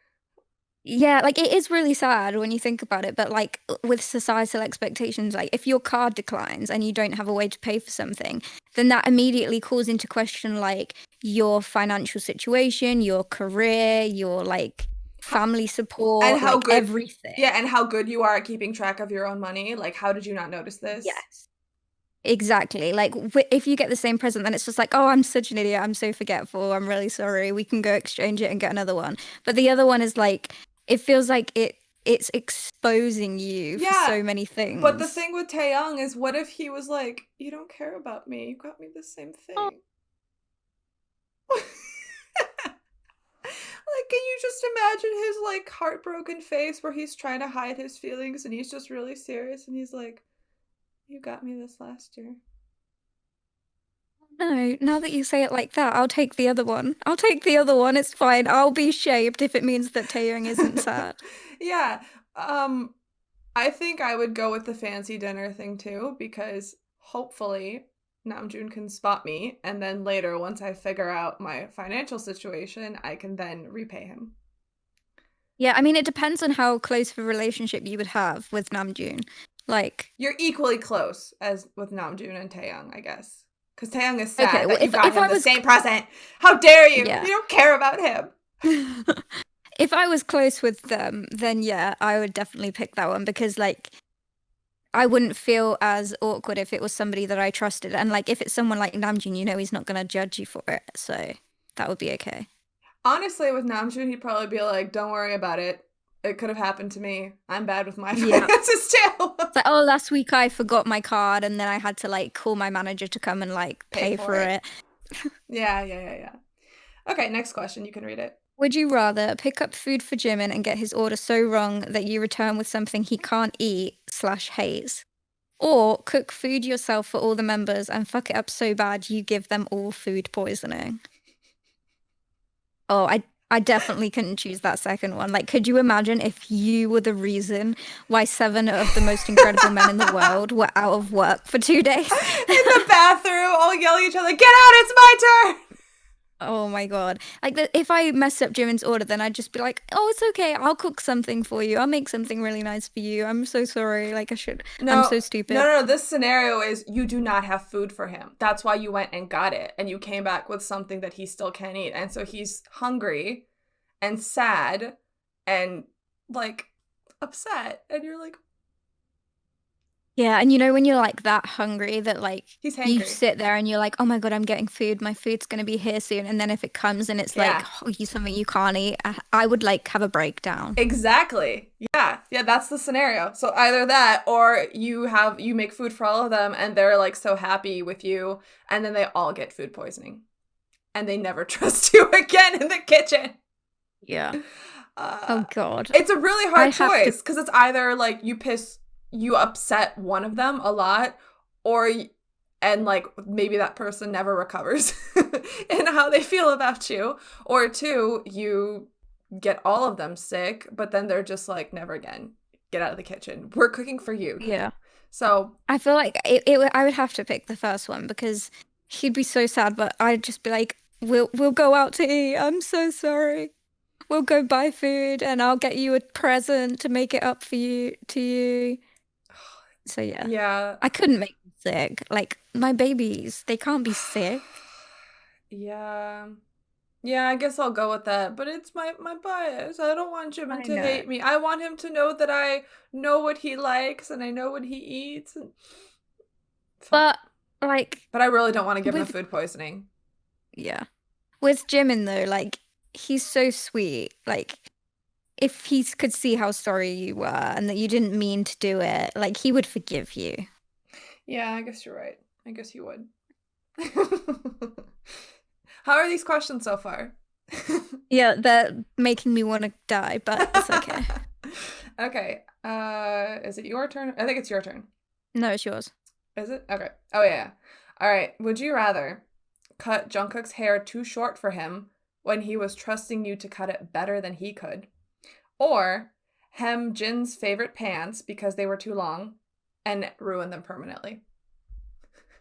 Yeah, like it is really sad when you think about it, but like with societal expectations, like if your card declines and you don't have a way to pay for something, then that immediately calls into question like your financial situation, your career, your like family support,
And how
like
good-
everything.
Yeah, and how good you are at keeping track of your own money. Like, how did you not notice this?
Yes. Exactly. Like if you get the same present, then it's just like, oh, I'm such an idiot. I'm so forgetful. I'm really sorry. We can go exchange it and get another one. But the other one is like, it feels like it's exposing you for
Yeah,
so many things.
But the thing with Taehyung is, what if he was like, you don't care about me. You got me the same thing.
Oh.
Like, can you just imagine his like heartbroken face where he's trying to hide his feelings and he's just really serious and he's like, you got me this last year.
No, now that you say it like that, I'll take the other one. I'll take the other one. It's fine. I'll be shaped if it means that Taeyong isn't sad.
Yeah. I think I would go with the fancy dinner thing too, because hopefully Namjoon can spot me, and then later, once I figure out my financial situation, I can then repay him.
Yeah, I mean, it depends on how close of a relationship you would have with Namjoon. Like,
You're equally close as with Namjoon and Taehyung, I guess. Because Taehyung is sad
Okay, well,
that you got
if
him
I
the
was-
same present. How dare you?
Yeah.
You don't care about him.
if I was close with them, then yeah, I would definitely pick that one because, like, I wouldn't feel as awkward if it was somebody that I trusted. And, like, if it's someone like Namjoon, you know he's not going to judge you for it. So that would be okay.
Honestly, with Namjoon, he'd probably be like, don't worry about it. It could have happened to me. I'm bad with my
Yeah.
finances too.
It's like, oh, last week I forgot my card and then I had to, like, call my manager to come and, like, pay for it.
Yeah. Okay, next question. You can read it.
Would you rather pick up food for Jimin and get his order so wrong that you return with something he can't eat/hates? Or cook food yourself for all the members and fuck it up so bad you give them all food poisoning? Oh, I definitely couldn't choose that second one. Like, could you imagine if you were the reason why 7 of the most incredible men in the world were out of work for 2 days?
In the bathroom, all yelling at each other, get out, it's my turn!
Oh my god. Like, if I messed up Jimin's order, then I'd just be like, oh, it's okay. I'll cook something for you. I'll make something really nice for you. I'm so sorry. Like, I'm so stupid.
No. This scenario is you do not have food for him. That's why you went and got it. And you came back with something that he still can't eat. And so he's hungry and sad and, like, upset. And you're like,
Yeah, and you know when you're like that hungry that like
he's
you
hangry.
sit there and you're like, oh my god, I'm getting food. My food's gonna be here soon. And then if it comes and it's like
Yeah.
something you can't eat, I would like have a breakdown.
Exactly. Yeah, that's the scenario. So either that or you make food for all of them and they're like so happy with you and then they all get food poisoning and they never trust you again in the kitchen.
Yeah. Oh god.
It's a really hard
I'd have to-
choice because it's either like you upset one of them a lot and like maybe that person never recovers in how they feel about you, or 2, you get all of them sick, but then they're just like, never again, get out of the kitchen, we're cooking for you.
Yeah.
So
I feel like I would have to pick the first one because he'd be so sad, but I'd just be like, we'll go out to eat. I'm so sorry. We'll go buy food and I'll get you a present to make it up to you. So yeah.
Yeah.
I couldn't make them sick. Like my babies, they can't be sick.
Yeah. Yeah, I guess I'll go with that. But it's my bias. I don't want Jimin
I
to
know.
hate me. I want him to know that I know what he likes and I know what he eats. And...
But like
But I really don't want to give him
with
food poisoning.
yeah. With Jimin though, like he's so sweet. Like if he could see how sorry you were and that you didn't mean to do it, like he would forgive you.
Yeah, I guess you're right. I guess he would. How are these questions so far?
Yeah, they're making me want to die, but it's okay.
Okay. Is it your turn? I think it's your turn.
No, it's yours.
Is it? Okay. Oh yeah. All right. Would you rather cut Jungkook's hair too short for him when he was trusting you to cut it better than he could, or hem Jin's favorite pants because they were too long and ruin them permanently?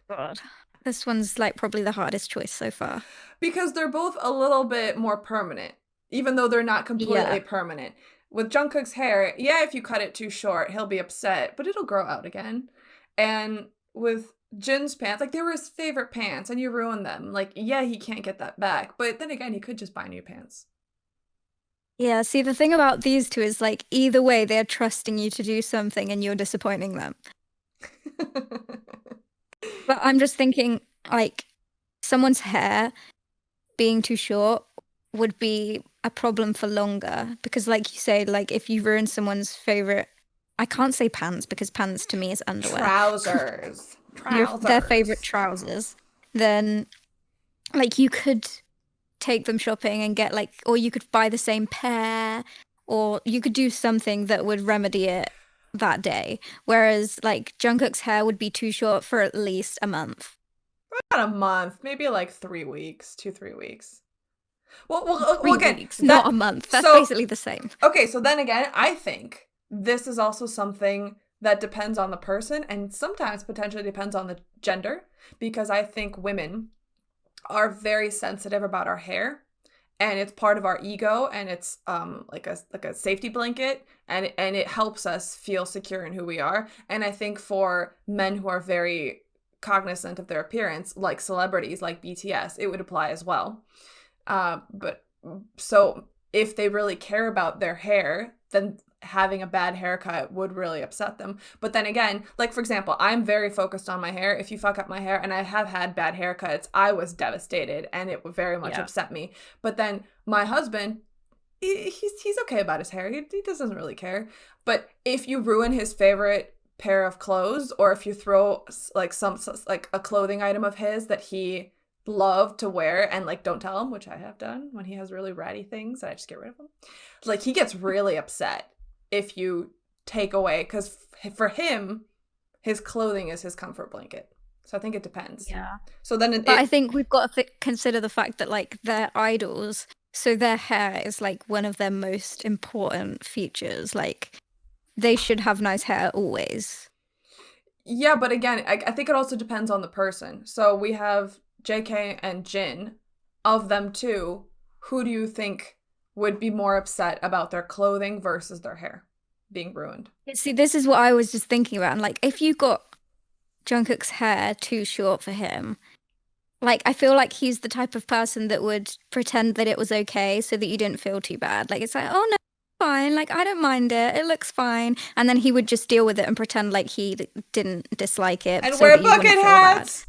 God. This one's like probably the hardest choice so far.
Because they're both a little bit more permanent, even though they're not completely permanent. With Jungkook's hair, yeah, if you cut it too short, he'll be upset, but it'll grow out again. And with Jin's pants, like they were his favorite pants, and you ruined them. Like, yeah, he can't get that back, but then again, he could just buy new pants.
Yeah, see, the thing about these two is like either way, they're trusting you to do something and you're disappointing them. But I'm just thinking, like, someone's hair being too short would be a problem for longer because, like you say, like if you ruin someone's favorite, I can't say pants because pants to me is underwear.
Trousers.
Their favorite trousers, then like you could take them shopping and get like, or you could buy the same pair, or you could do something that would remedy it that day. Whereas like Jungkook's hair would be too short for at least a month.
Not a month, maybe like 3 weeks, 2-3 weeks. Well,
3
again,
weeks, not a month. That's
so-
basically the same.
Okay, so then again, I think this is also something that depends on the person and sometimes potentially depends on the gender, because I think women are very sensitive about our hair and it's part of our ego and it's like a safety blanket and it helps us feel secure in who we are. And I think for men who are very cognizant of their appearance, like celebrities like BTS, it would apply as well. But so if they really care about their hair, then having a bad haircut would really upset them. But then again, like for example, I'm very focused on my hair. If you fuck up my hair, and I have had bad haircuts, I was devastated and it would very much upset me. But then my husband, he's okay about his hair. He doesn't really care. But if you ruin his favorite pair of clothes, or if you throw like like a clothing item of his that he loved to wear and like don't tell him, which I have done when he has really ratty things, I just get rid of them. Like he gets really upset if you take away, because for him, his clothing is his comfort blanket. So I think it depends.
Yeah.
So then
but I think we've got to consider the fact that like they're idols, so their hair is like one of their most important features. Like they should have nice hair always.
Yeah, but again, I think it also depends on the person. So we have JK and Jin. Of them two, who do you think would be more upset about their clothing versus their hair being ruined?
See, this is what I was just thinking about. And like, if you got Jungkook's hair too short for him, like, I feel like he's the type of person that would pretend that it was okay so that you didn't feel too bad. Like, it's like, oh no, fine. Like, I don't mind it. It looks fine. And then he would just deal with it and pretend like he didn't dislike it.
And
so
wear
that you wouldn't
bucket
feel bad.
hats!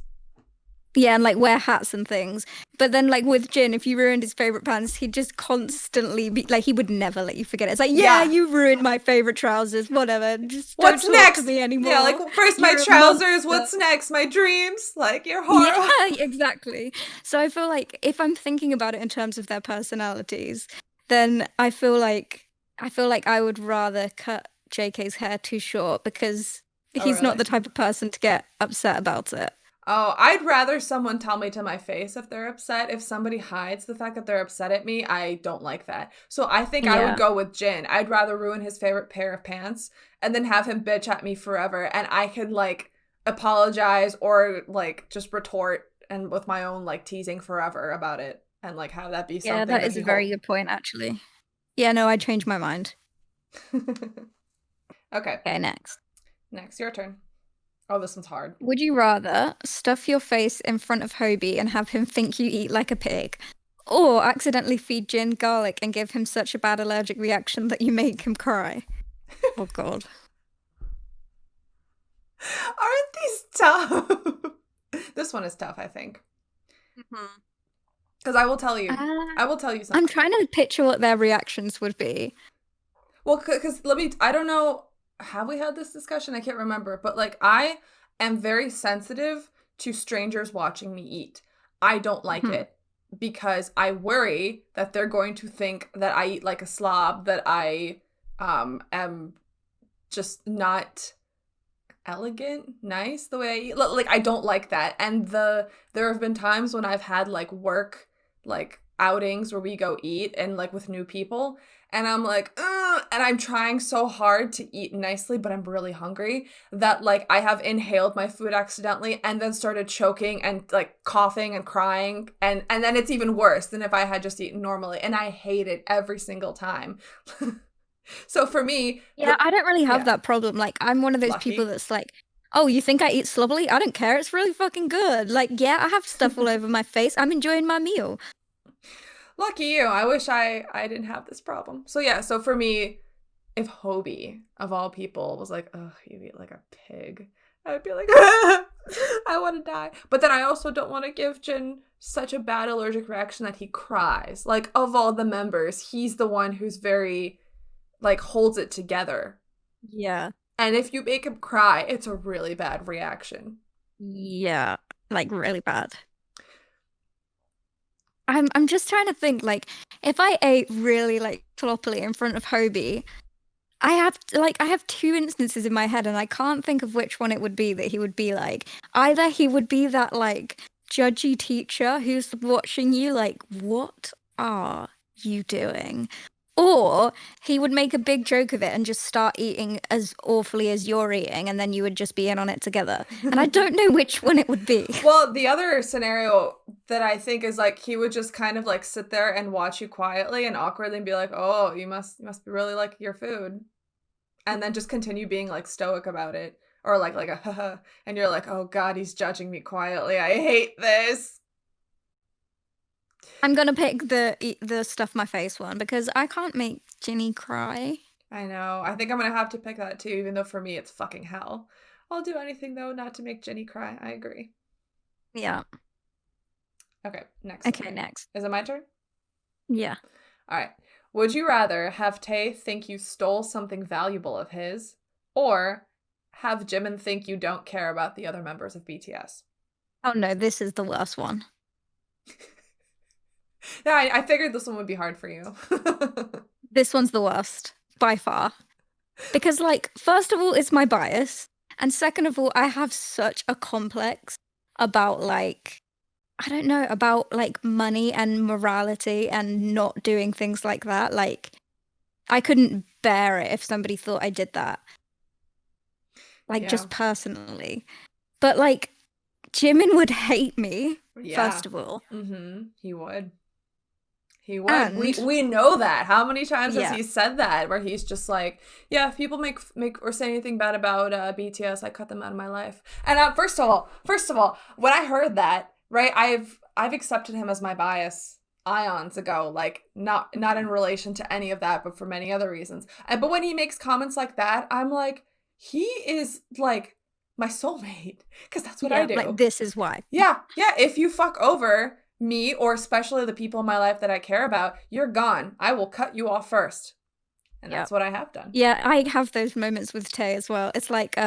Yeah, and like wear hats and things. But then like with Jin, if you ruined his favorite pants, he'd just constantly be like, he would never let you forget it. It's like, yeah, you ruined my favorite trousers, whatever. Just
What's
don't
next?
talk to me anymore.
Yeah, like first my
You're a
trousers,
monster.
what's next? My dreams? Like you're horrible.
Yeah, exactly. So I feel like if I'm thinking about it in terms of their personalities, then I feel like I would rather cut JK's hair too short because he's not
really?
the type of person to get upset about it.
Oh, I'd rather someone tell me to my face if they're upset. If somebody hides the fact that they're upset at me, I don't like that. So I think I would go with Jin. I'd rather ruin his favorite pair of pants and then have him bitch at me forever. And I could like apologize or like just retort and with my own like teasing forever about it and like have that be something.
Yeah, that is a very good point, actually. Yeah, no, I changed my mind.
Okay.
Okay, next.
Next, your turn. Oh, this one's hard.
Would you rather stuff your face in front of Hobie and have him think you eat like a pig, or accidentally feed Jin garlic and give him such a bad allergic reaction that you make him cry? Oh god.
Aren't these tough? This one is tough, I think. Because I will tell you something.
I'm trying to picture what their reactions would be.
Well, because I don't know, have we had this discussion? I can't remember, but like I am very sensitive to strangers watching me eat. I don't like it because I worry that they're going to think that I eat like a slob, that I am just not elegant, nice the way I eat. Like I don't like that. And there have been times when I've had like work like outings where we go eat and like with new people, and I'm like, and I'm trying so hard to eat nicely, but I'm really hungry, that like I have inhaled my food accidentally and then started choking and like coughing and crying, and then it's even worse than if I had just eaten normally, and I hate it every single time. So for me,
yeah, I don't really have that problem. Like, I'm one of those
Lucky.
people that's like, oh, you think I eat sloppily? I don't care. It's really fucking good. Like, yeah, I have stuff all over my face. I'm enjoying my meal.
Lucky you. I wish I didn't have this problem. So yeah, so for me, if Hobie, of all people, was like, oh, you eat like a pig, I would be like, I want to die. But then I also don't want to give Jin such a bad allergic reaction that he cries. Like, of all the members, he's the one who's very, like, holds it together.
Yeah.
And if you make him cry, it's a really bad reaction.
Yeah, like really bad. I'm just trying to think, like, if I ate really like sloppily in front of Hobie, I have two instances in my head and I can't think of which one it would be that he would be like. Either he would be that like judgy teacher who's watching you like, what are you doing? Or he would make a big joke of it and just start eating as awfully as you're eating, and then you would just be in on it together. And I don't know which one it would be.
Well, the other scenario that I think is like he would just kind of like sit there and watch you quietly and awkwardly and be like, "Oh, you must be really liking your food," and then just continue being like stoic about it, or like a haha, and you're like, "Oh God, he's judging me quietly. I hate this."
I'm gonna pick the stuff my face one because I can't make Ginny cry.
I know. I think I'm gonna have to pick that too, even though for me it's fucking hell. I'll do anything though not to make Jenny cry. I agree.
Yeah.
Okay, next.
Okay, next.
Is it my turn?
Yeah.
All right. Would you rather have Tae think you stole something valuable of his, or have Jimin think you don't care about the other members of BTS?
Oh no, this is the worst one.
Yeah, I figured this one would be hard for you.
This one's the worst, by far. Because, like, first of all, it's my bias. And second of all, I have such a complex about, like, I don't know, about, like, money and morality and not doing things like that. Like, I couldn't bear it if somebody thought I did that. Like, just personally. But, like, Jimin would hate me, first of all.
Mm-hmm. He would. He would. And we know that. How many times has he said that? Where he's just like, yeah, if people make or say anything bad about BTS, I cut them out of my life. And first of all, when I heard that, right, I've accepted him as my bias eons ago. Like not in relation to any of that, but for many other reasons. But when he makes comments like that, I'm like, he is like my soulmate, because that's what I do.
Like, this is why.
Yeah. If you fuck over me, or especially the people in my life that I care about, you're gone. I will cut you off first. And that's what I have done. Yeah,
I have those moments with Tae as well. It's like,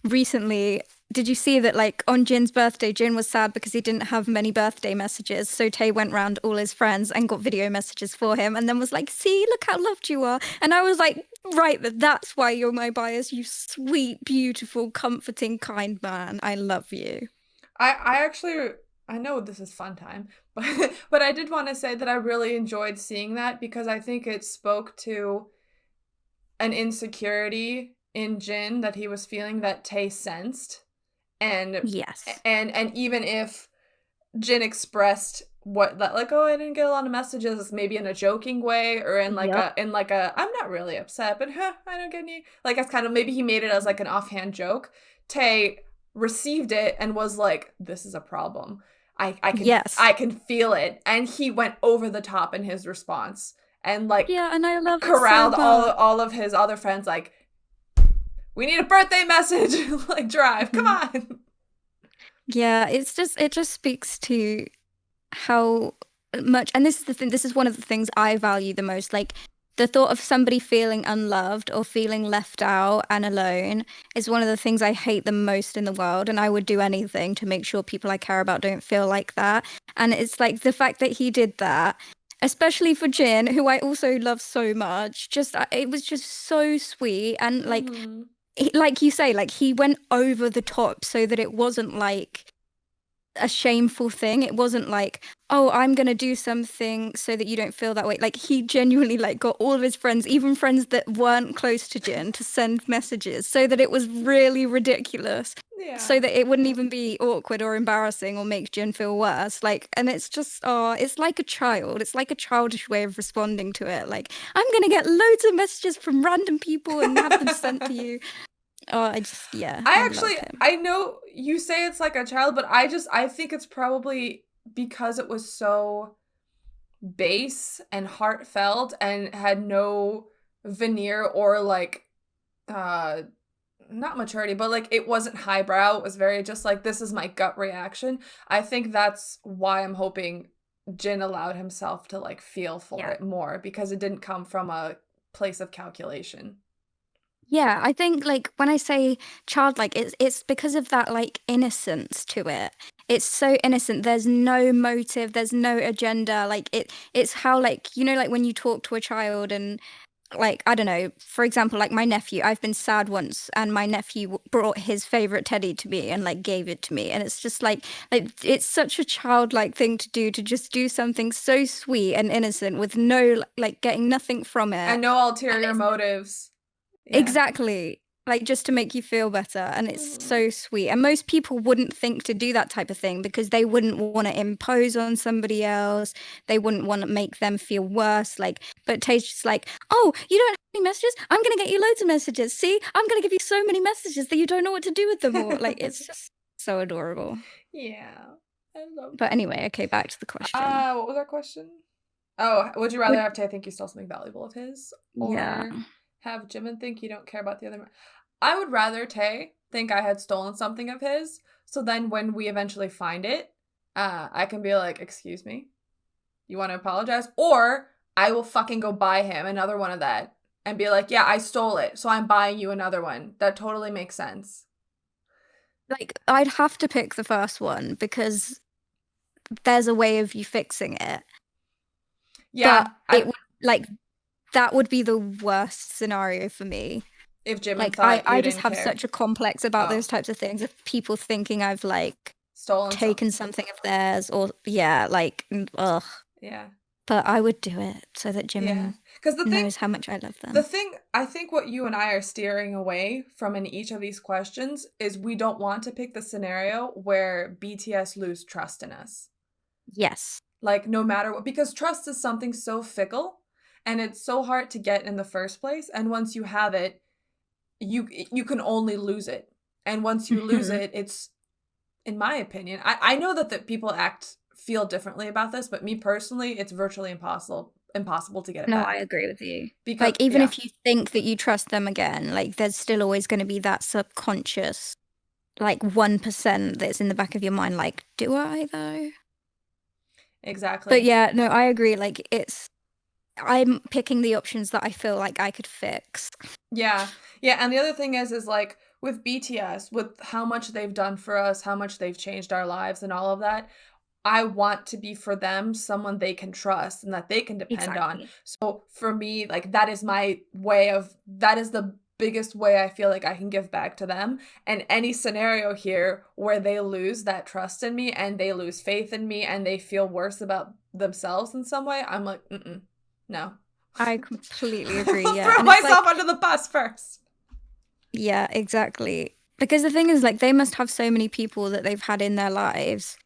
recently, did you see that, like, on Jin's birthday, Jin was sad because he didn't have many birthday messages, so Tae went round all his friends and got video messages for him, and then was like, see, look how loved you are. And I was like, right, that's why you're my bias, you sweet, beautiful, comforting, kind man. I love you.
I know this is fun time, but I did want to say that I really enjoyed seeing that, because I think it spoke to an insecurity in Jin that he was feeling that Tae sensed. And
yes.
And even if Jin expressed what that, like, oh, I didn't get a lot of messages, maybe in a joking way, or in like
Yep.
a I'm not really upset, but I don't get any, like, it's kind of, maybe he made it as like an offhand joke. Tay received it and was like, this is a problem.
Yes.
I can feel it. And he went over the top in his response and like
Yeah, and I love it so
corralled
much.
all of his other friends, like, we need a birthday message. Like, drive, come on.
Yeah, it just speaks to how much, and this is the thing, this is one of the things I value the most. Like, the thought of somebody feeling unloved or feeling left out and alone is one of the things I hate the most in the world, and I would do anything to make sure people I care about don't feel like that. And it's like the fact that he did that, especially for Jin, who I also love so much, just it was just so sweet. And like
Mhm.
like you say, like, he went over the top so that it wasn't like a shameful thing. It wasn't like, oh, I'm gonna do something so that you don't feel that way. Like, he genuinely like got all of his friends, even friends that weren't close to Jin, to send messages so that it was really ridiculous,
Yeah.
so that it wouldn't even be awkward or embarrassing or make Jin feel worse. Like, and it's just, oh, it's like a child. It's like a childish way of responding to it. Like, I'm gonna get loads of messages from random people and have them sent to you. Oh, I
actually,
love him.
I know you say it's like a child, but I think it's probably because it was so base and heartfelt and had no veneer or like uh not maturity, but like it wasn't highbrow. It was very just like, this is my gut reaction. I think that's why I'm hoping Jin allowed himself to like feel for it more, because it didn't come from a place of calculation.
Yeah, I think like when I say childlike, it's because of that like innocence to it. It's so innocent. There's no motive, there's no agenda. Like it's how, like, you know, like when you talk to a child and, like, I don't know, for example, like my nephew, I've been sad once and my nephew brought his favorite teddy to me and like gave it to me, and it's just like it's such a childlike thing to do, to just do something so sweet and innocent with no like getting nothing from it.
And no ulterior motives. Yeah.
Exactly. Like, just to make you feel better. And it's so sweet. And most people wouldn't think to do that type of thing because they wouldn't want to impose on somebody else. They wouldn't want to make them feel worse. Like, but Tay's just like, oh, you don't have any messages? I'm going to get you loads of messages. See, I'm going to give you so many messages that you don't know what to do with them all. Like, it's just so adorable.
Yeah. I love
But anyway, okay, back to the question.
what was our question? Oh, would you rather have Tay think you stole something valuable of his? Or
Yeah.
have Jimin think you don't care about the other man? I would rather Tay think I had stolen something of his, so then when we eventually find it, I can be like, excuse me, you want to apologize? Or I will fucking go buy him another one of that and be like, yeah, I stole it, so I'm buying you another one. That totally makes sense.
Like, I'd have to pick the first one because there's a way of you fixing it.
Yeah.
But it would, like, that would be the worst scenario for me.
If Jimin
Like,
thought
I
you
just
didn't
have
care.
such a complex about those types of things, of people thinking I've like
Stolen
taken something of theirs, or like, ugh.
Yeah.
But I would do it so that
Yeah.
Jimin
Because the thing
knows how much I love them.
The thing, I think what you and I are steering away from in each of these questions is we don't want to pick the scenario where BTS lose trust in us.
Yes.
Like, no matter what, because trust is something so fickle and it's so hard to get in the first place. And once you have it, you can only lose it. And once you lose it, it's, in my opinion, I know that people feel differently about this, but me personally, it's virtually impossible to get it back.
No, I agree with you.
Because,
like, even if you think that you trust them again, like, there's still always going to be that subconscious, like, 1% that's in the back of your mind, like, do I though?
Exactly.
But yeah, no, I agree. Like, I'm picking the options that I feel like I could fix.
Yeah. Yeah, and the other thing is like, with BTS, with how much they've done for us, how much they've changed our lives and all of that, I want to be for them someone they can trust and that they can depend on. So for me, like, that is the biggest way I feel like I can give back to them. And any scenario here where they lose that trust in me and they lose faith in me and they feel worse about themselves in some way, I'm like, no.
I completely agree. Yeah.
Throw myself under the bus first.
Yeah, exactly. Because the thing is, like, they must have so many people that they've had in their lives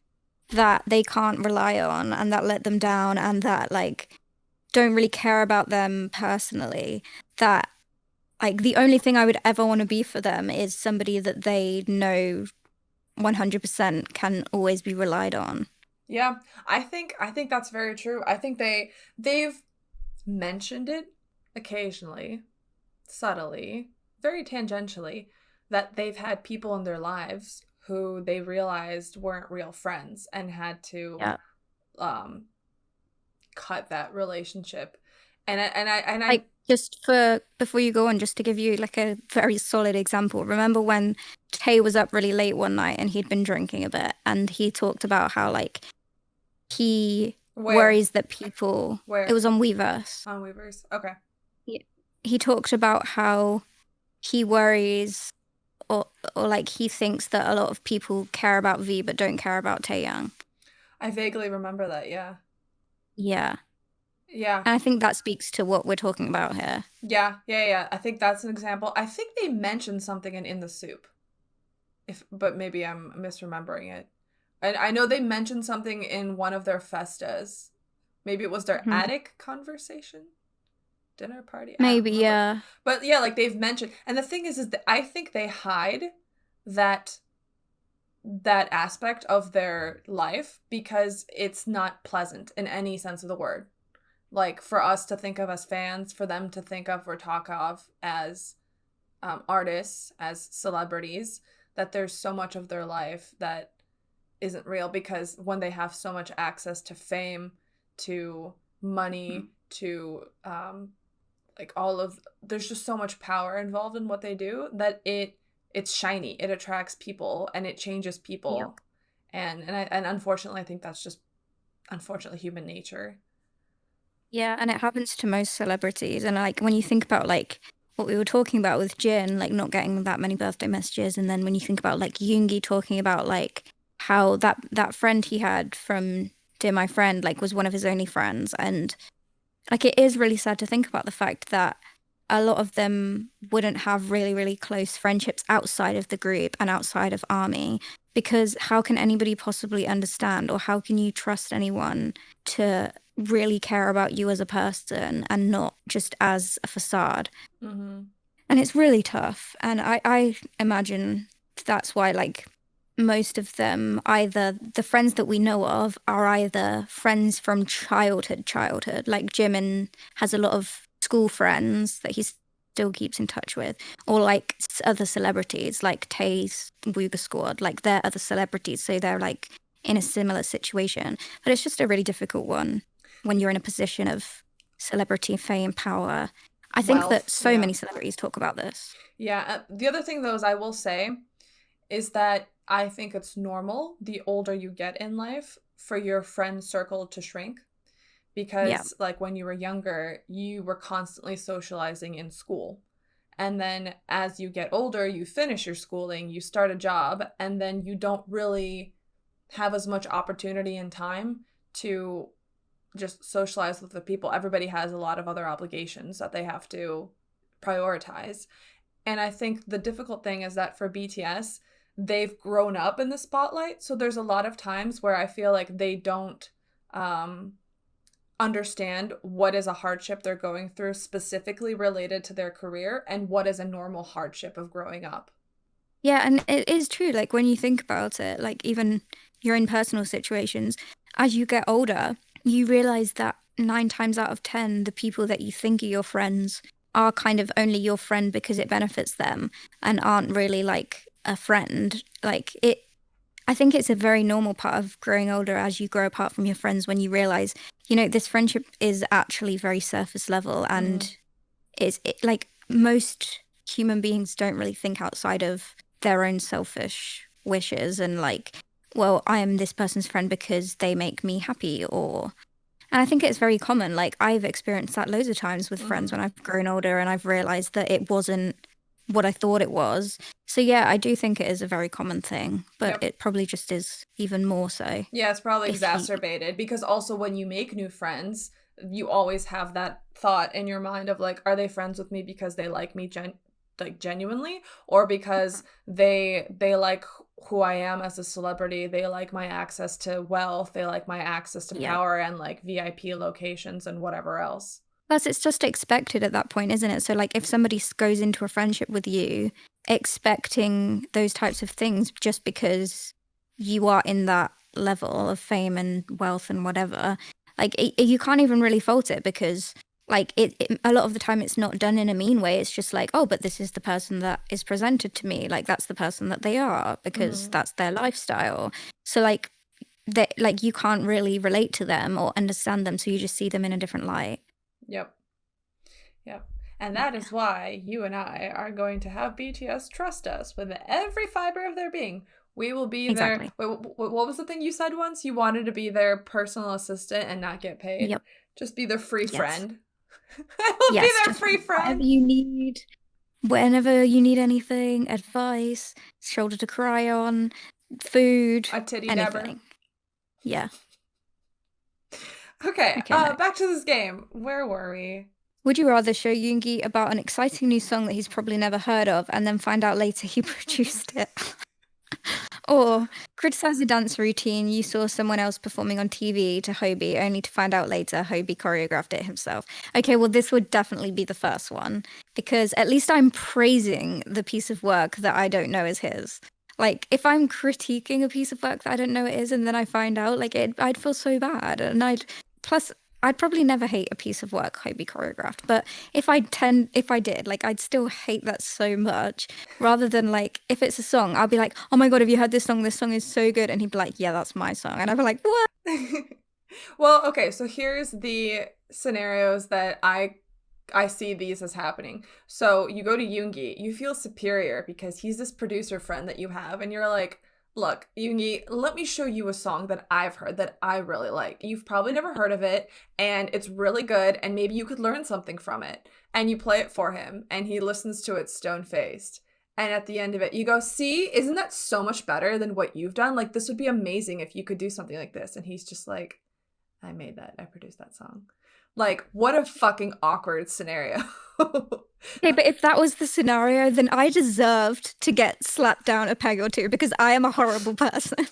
that they can't rely on and that let them down and that like don't really care about them personally, that like the only thing I would ever want to be for them is somebody that they know 100% can always be relied on.
Yeah, I think that's very true. I think they've mentioned it occasionally, subtly, very tangentially, that they've had people in their lives who they realized weren't real friends and had to
Yeah.
cut that relationship. And I
Like just for before you go on, just to give you like a very solid example, remember when Tay was up really late one night and he'd been drinking a bit and he talked about how like he
Where?
worries that people
Where?
it was on Weverse.
On Weverse. Okay.
He talked about how he worries or like he thinks that a lot of people care about V but don't care about Taeyang.
I vaguely remember that, yeah.
Yeah.
Yeah.
And I think that speaks to what we're talking about here.
Yeah. I think that's an example. I think they mentioned something in the soup. But maybe I'm misremembering it. I know they mentioned something in one of their festas. Maybe it was their attic conversation? Dinner party?
Maybe, yeah.
But yeah, like they've mentioned. And the thing is that I think they hide that aspect of their life because it's not pleasant in any sense of the word. Like for us to think of as fans, for them to think of or talk of as artists, as celebrities, that there's so much of their life that isn't real because when they have so much access to fame, to money, to like all of, there's just so much power involved in what they do that it's shiny, it attracts people and it changes people. And unfortunately I think that's just unfortunately human nature.
Yeah, and it happens to most celebrities. And like when you think about like what we were talking about with Jin, like not getting that many birthday messages, and then when you think about like Yoongi talking about like how that friend he had from Dear My Friend like was one of his only friends, and like it is really sad to think about the fact that a lot of them wouldn't have really, really close friendships outside of the group and outside of ARMY, because how can anybody possibly understand or how can you trust anyone to really care about you as a person and not just as a facade?
Mm-hmm.
And it's really tough. And I imagine that's why like most of them, either the friends that we know of are either friends from childhood, like Jimin has a lot of school friends that he still keeps in touch with, or like other celebrities like Tae's Wooga Squad, like they're other celebrities, so they're like in a similar situation. But it's just a really difficult one when you're in a position of celebrity, fame, power. I think
Wealth,
that so
yeah.
many celebrities talk about this.
Yeah. The other thing though is I will say is that I think it's normal the older you get in life for your friend circle to shrink. Because like when you were younger, you were constantly socializing in school. And then as you get older, you finish your schooling, you start a job, and then you don't really have as much opportunity and time to just socialize with the people. Everybody has a lot of other obligations that they have to prioritize. And I think the difficult thing is that for BTS, they've grown up in the spotlight. So there's a lot of times where I feel like they don't understand what is a hardship they're going through specifically related to their career and what is a normal hardship of growing up.
Yeah, and it is true. Like when you think about it, like even your own personal situations, as you get older, you realize that 9 times out of 10, the people that you think are your friends are kind of only your friend because it benefits them and aren't really like a friend. Like I think it's a very normal part of growing older as you grow apart from your friends when you realize, you know, this friendship is actually very surface level and like most human beings don't really think outside of their own selfish wishes and like, well, I am this person's friend because they make me happy and I think it's very common. Like I've experienced that loads of times with friends when I've grown older and I've realized that it wasn't what I thought it was. So yeah, I do think it is a very common thing, but it probably just is even more so.
Yeah, it's probably exacerbated because also when you make new friends, you always have that thought in your mind of like, are they friends with me because they like me like genuinely, or because they like who I am as a celebrity, they like my access to wealth, they like my access to
Yeah.
power and like VIP locations and whatever else.
Plus, it's just expected at that point, isn't it? So, like, if somebody goes into a friendship with you, expecting those types of things just because you are in that level of fame and wealth and whatever, like, you can't even really fault it because, like, a lot of the time it's not done in a mean way. It's just like, oh, but this is the person that is presented to me. Like, that's the person that they are because that's their lifestyle. So, like, you can't really relate to them or understand them. So you just see them in a different light.
Yep. And that is why you and I are going to have BTS trust us with every fiber of their being. We will be
Exactly.
there. Wait, what was the thing you said once? You wanted to be their personal assistant and not get paid?
Yep.
Just be their free
Yes.
friend. I will be their
just
free
whatever
friend.
you need, whenever you need anything, advice, shoulder to cry on, food,
A titty dabber.
anything. Yeah.
Okay,
no.
back to this game. Where were we?
Would you rather show Yoongi about an exciting new song that he's probably never heard of and then find out later he produced it? Or criticize a dance routine you saw someone else performing on TV to Hobie, only to find out later Hobie choreographed it himself? Okay, well, this would definitely be the first one, because at least I'm praising the piece of work that I don't know is his. Like, if I'm critiquing a piece of work that I don't know it is, and then I find out, like, I'd feel so bad. And I'd probably never hate a piece of work Hobie choreographed, but if I did, like, I'd still hate that so much, rather than, like, if it's a song, I'll be like, oh my god, have you heard this song? This song is so good. And he'd be like, yeah, that's my song. And I'd be like, what?
Well, okay, so here's the scenarios that I see these as happening. So you go to Yoongi, you feel superior because he's this producer friend that you have, and you're like, look, Yoongi, let me show you a song that I've heard that I really like. You've probably never heard of it, and it's really good, and maybe you could learn something from it. And you play it for him, and he listens to it stone-faced. And at the end of it, you go, see, isn't that so much better than what you've done? Like, this would be amazing if you could do something like this. And he's just like, I made that. I produced that song. Like, what a fucking awkward scenario.
Okay, but if that was the scenario, then I deserved to get slapped down a peg or two because I am a horrible person.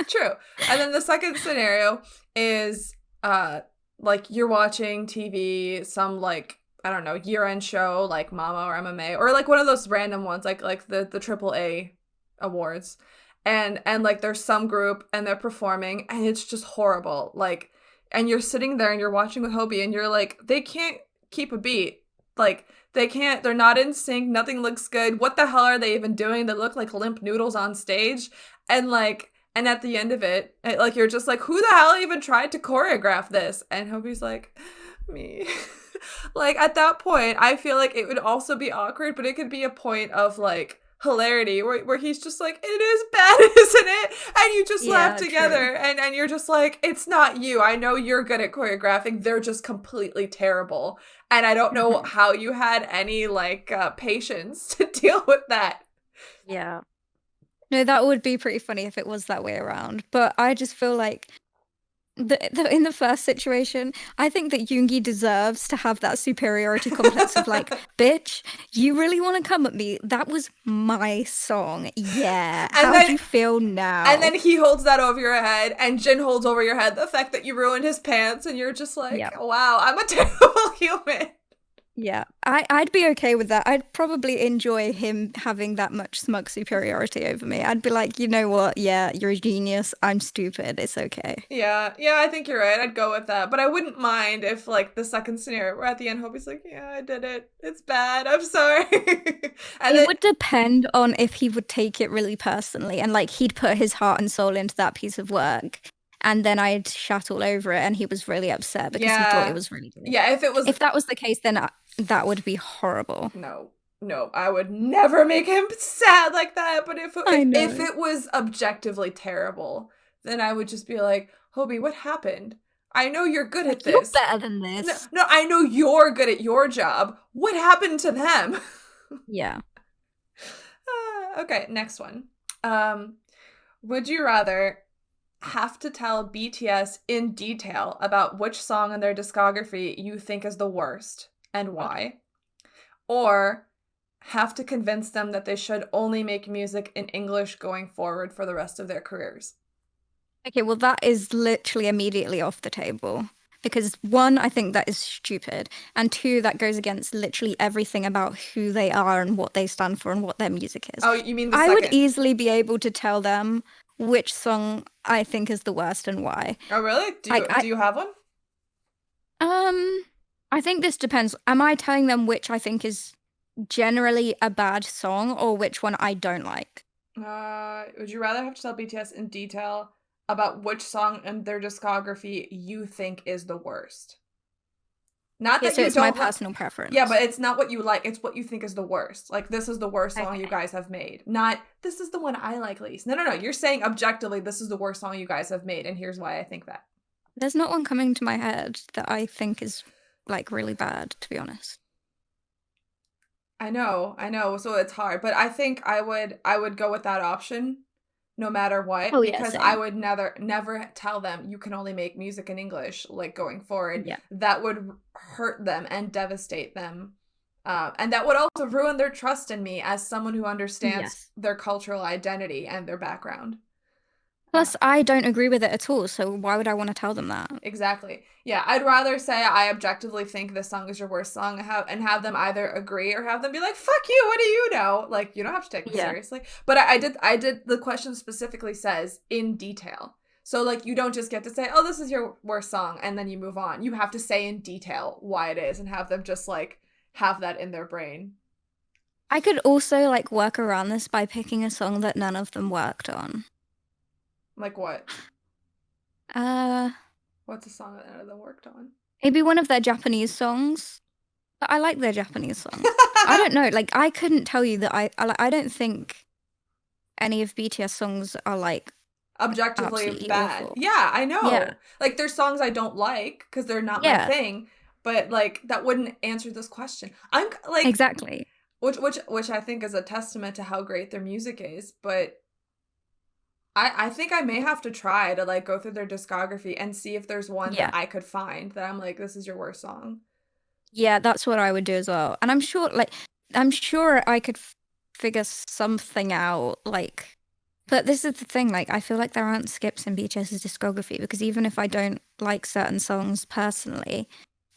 True. And then the second scenario is like you're watching TV, some like, I don't know, year-end show like Mama or MMA, or like one of those random ones like the AAA awards. And like there's some group and they're performing and it's just horrible. Like, and you're sitting there and you're watching with Hobie and you're like, they can't keep a beat. Like, they're not in sync, nothing looks good. What the hell are they even doing? They look like limp noodles on stage. And like, and at the end of it, like, you're just like, who the hell even tried to choreograph this? And Hobie's like, me. Like, at that point, I feel like it would also be awkward, but it could be a point of like hilarity where he's just like, it is bad, isn't it? And you just laugh together and you're just like, it's not you. I know you're good at choreographing. They're just completely terrible. And I don't know how you had any like patience to deal with that.
Yeah. No, that would be pretty funny if it was that way around. But I just feel like in the first situation, I think that Yoongi deserves to have that superiority complex of like, bitch, you really want to come at me? That was my song. Yeah. How do you feel now?
And then he holds that over your head, and Jin holds over your head the fact that you ruined his pants, and you're just like, wow, I'm a terrible human.
Yeah, I'd be okay with that. I'd probably enjoy him having that much smug superiority over me. I'd be like, you know what? Yeah, you're a genius. I'm stupid. It's okay.
Yeah, I think you're right. I'd go with that. But I wouldn't mind if, like, the second scenario where at the end Hobie's like, yeah, I did it. It's bad. I'm sorry. And
it would depend on if he would take it really personally and, like, he'd put his heart and soul into that piece of work. And then I'd shat all over it and he was really upset because he thought it was really good.
Yeah, if that was
the case, then that would be horrible.
No, I would never make him sad like that. But if it was objectively terrible, then I would just be like, Hobie, what happened? I know you're good at this.
You're better than this.
No, I know you're good at your job. What happened to them?
Yeah.
Okay, next one. Would you rather have to tell BTS in detail about which song in their discography you think is the worst and why, or have to convince them that they should only make music in English going forward for the rest of their careers?
Okay, well, that is literally immediately off the table. Because one, I think that is stupid. And two, that goes against literally everything about who they are and what they stand for and what their music is.
Oh, you mean the
I would
second?
easily be able to tell them which song I think is the worst and why.
Oh, really? Do you have one?
I think this depends. Am I telling them which I think is generally a bad song or which one I don't like?
Would you rather have to tell BTS in detail about which song in their discography you think is the worst? Not
Yeah,
that
so
you
it's my
don't like.
personal preference.
Yeah, but it's not what you like. It's what you think is the worst. Like, this is the worst song you
Okay.
guys have made. Not, this is the one I like least. No. You're saying objectively, this is the worst song you guys have made, and here's why I think that.
There's not one coming to my head that I think is like really bad, to be honest.
I know. So it's hard. But I think I would go with that option no matter what.
Oh, yeah,
Because I
same.
would never tell them you can only make music in English, like, going forward.
Yeah.
That would hurt them and devastate them. And that would also ruin their trust in me as someone who understands
Yes.
their cultural identity and their background.
Plus, I don't agree with it at all, so why would I want to tell them that?
Exactly. Yeah, I'd rather say I objectively think this song is your worst song and have them either agree or have them be like, fuck you, what do you know? Like, you don't have to take me
Yeah.
seriously. But I did, the question specifically says in detail. So, like, you don't just get to say, oh, this is your worst song, and then you move on. You have to say in detail why it is and have them just, like, have that in their brain.
I could also like work around this by picking a song that none of them worked on.
Like what?
Uh,
What's a song that none of them worked on?
maybe one of their Japanese songs. But I like their Japanese songs. I don't know. Like, I couldn't tell you that I don't think any of BTS songs are like
Objectively
absolutely
bad.
awful.
Yeah, I know.
Yeah.
Like, there's songs I don't like because they're not my
Yeah.
thing. But, like, that wouldn't answer this question. I'm like,
Exactly.
which I think is a testament to how great their music is. But I think I may have to try to, like, go through their discography and see if there's one
Yeah.
that I could find that I'm like, this is your worst song.
Yeah, that's what I would do as well. And I'm sure I could figure something out, like, but this is the thing, like, I feel like there aren't skips in BTS's discography because even if I don't like certain songs personally,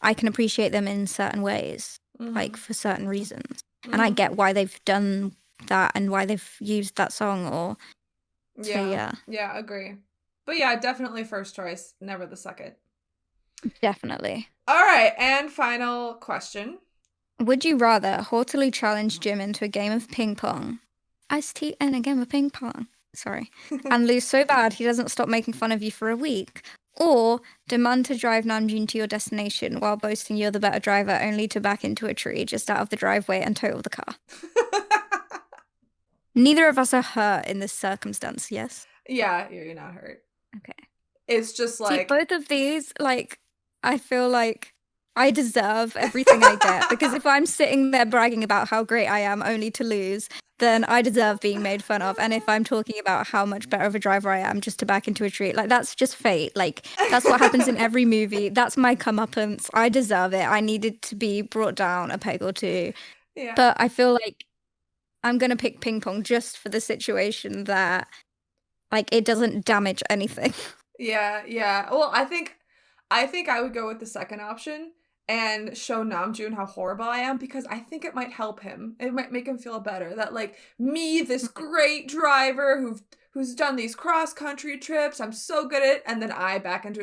I can appreciate them in certain ways, like, for certain reasons. And I get why they've done that and why they've used that song or, so yeah,
Yeah, agree. But yeah, definitely first choice, never the second.
definitely.
All right, and final question.
Would you rather haughtily challenge Jim into a game of ping pong, iced tea and a game of ping pong, sorry, and lose so bad he doesn't stop making fun of you for a week, or demand to drive Namjoon to your destination while boasting you're the better driver only to back into a tree just out of the driveway and total the car? Neither of us are hurt in this circumstance, yes?
Yeah, you're not hurt.
Okay.
It's just
See,
like,
both of these, like, I feel like I deserve everything I get because if I'm sitting there bragging about how great I am only to lose, then I deserve being made fun of. And if I'm talking about how much better of a driver I am just to back into a tree, like, that's just fate. Like, that's what happens in every movie. That's my comeuppance. I deserve it. I needed to be brought down a peg or two.
yeah.
But I feel like I'm going to pick ping pong just for the situation that, like, it doesn't damage anything.
Yeah. Well, I think I would go with the second option and show Namjoon how horrible I am because I think it might help him. It might make him feel better that, like, me, this great driver who's done these cross country trips, I'm so good at, and then I back into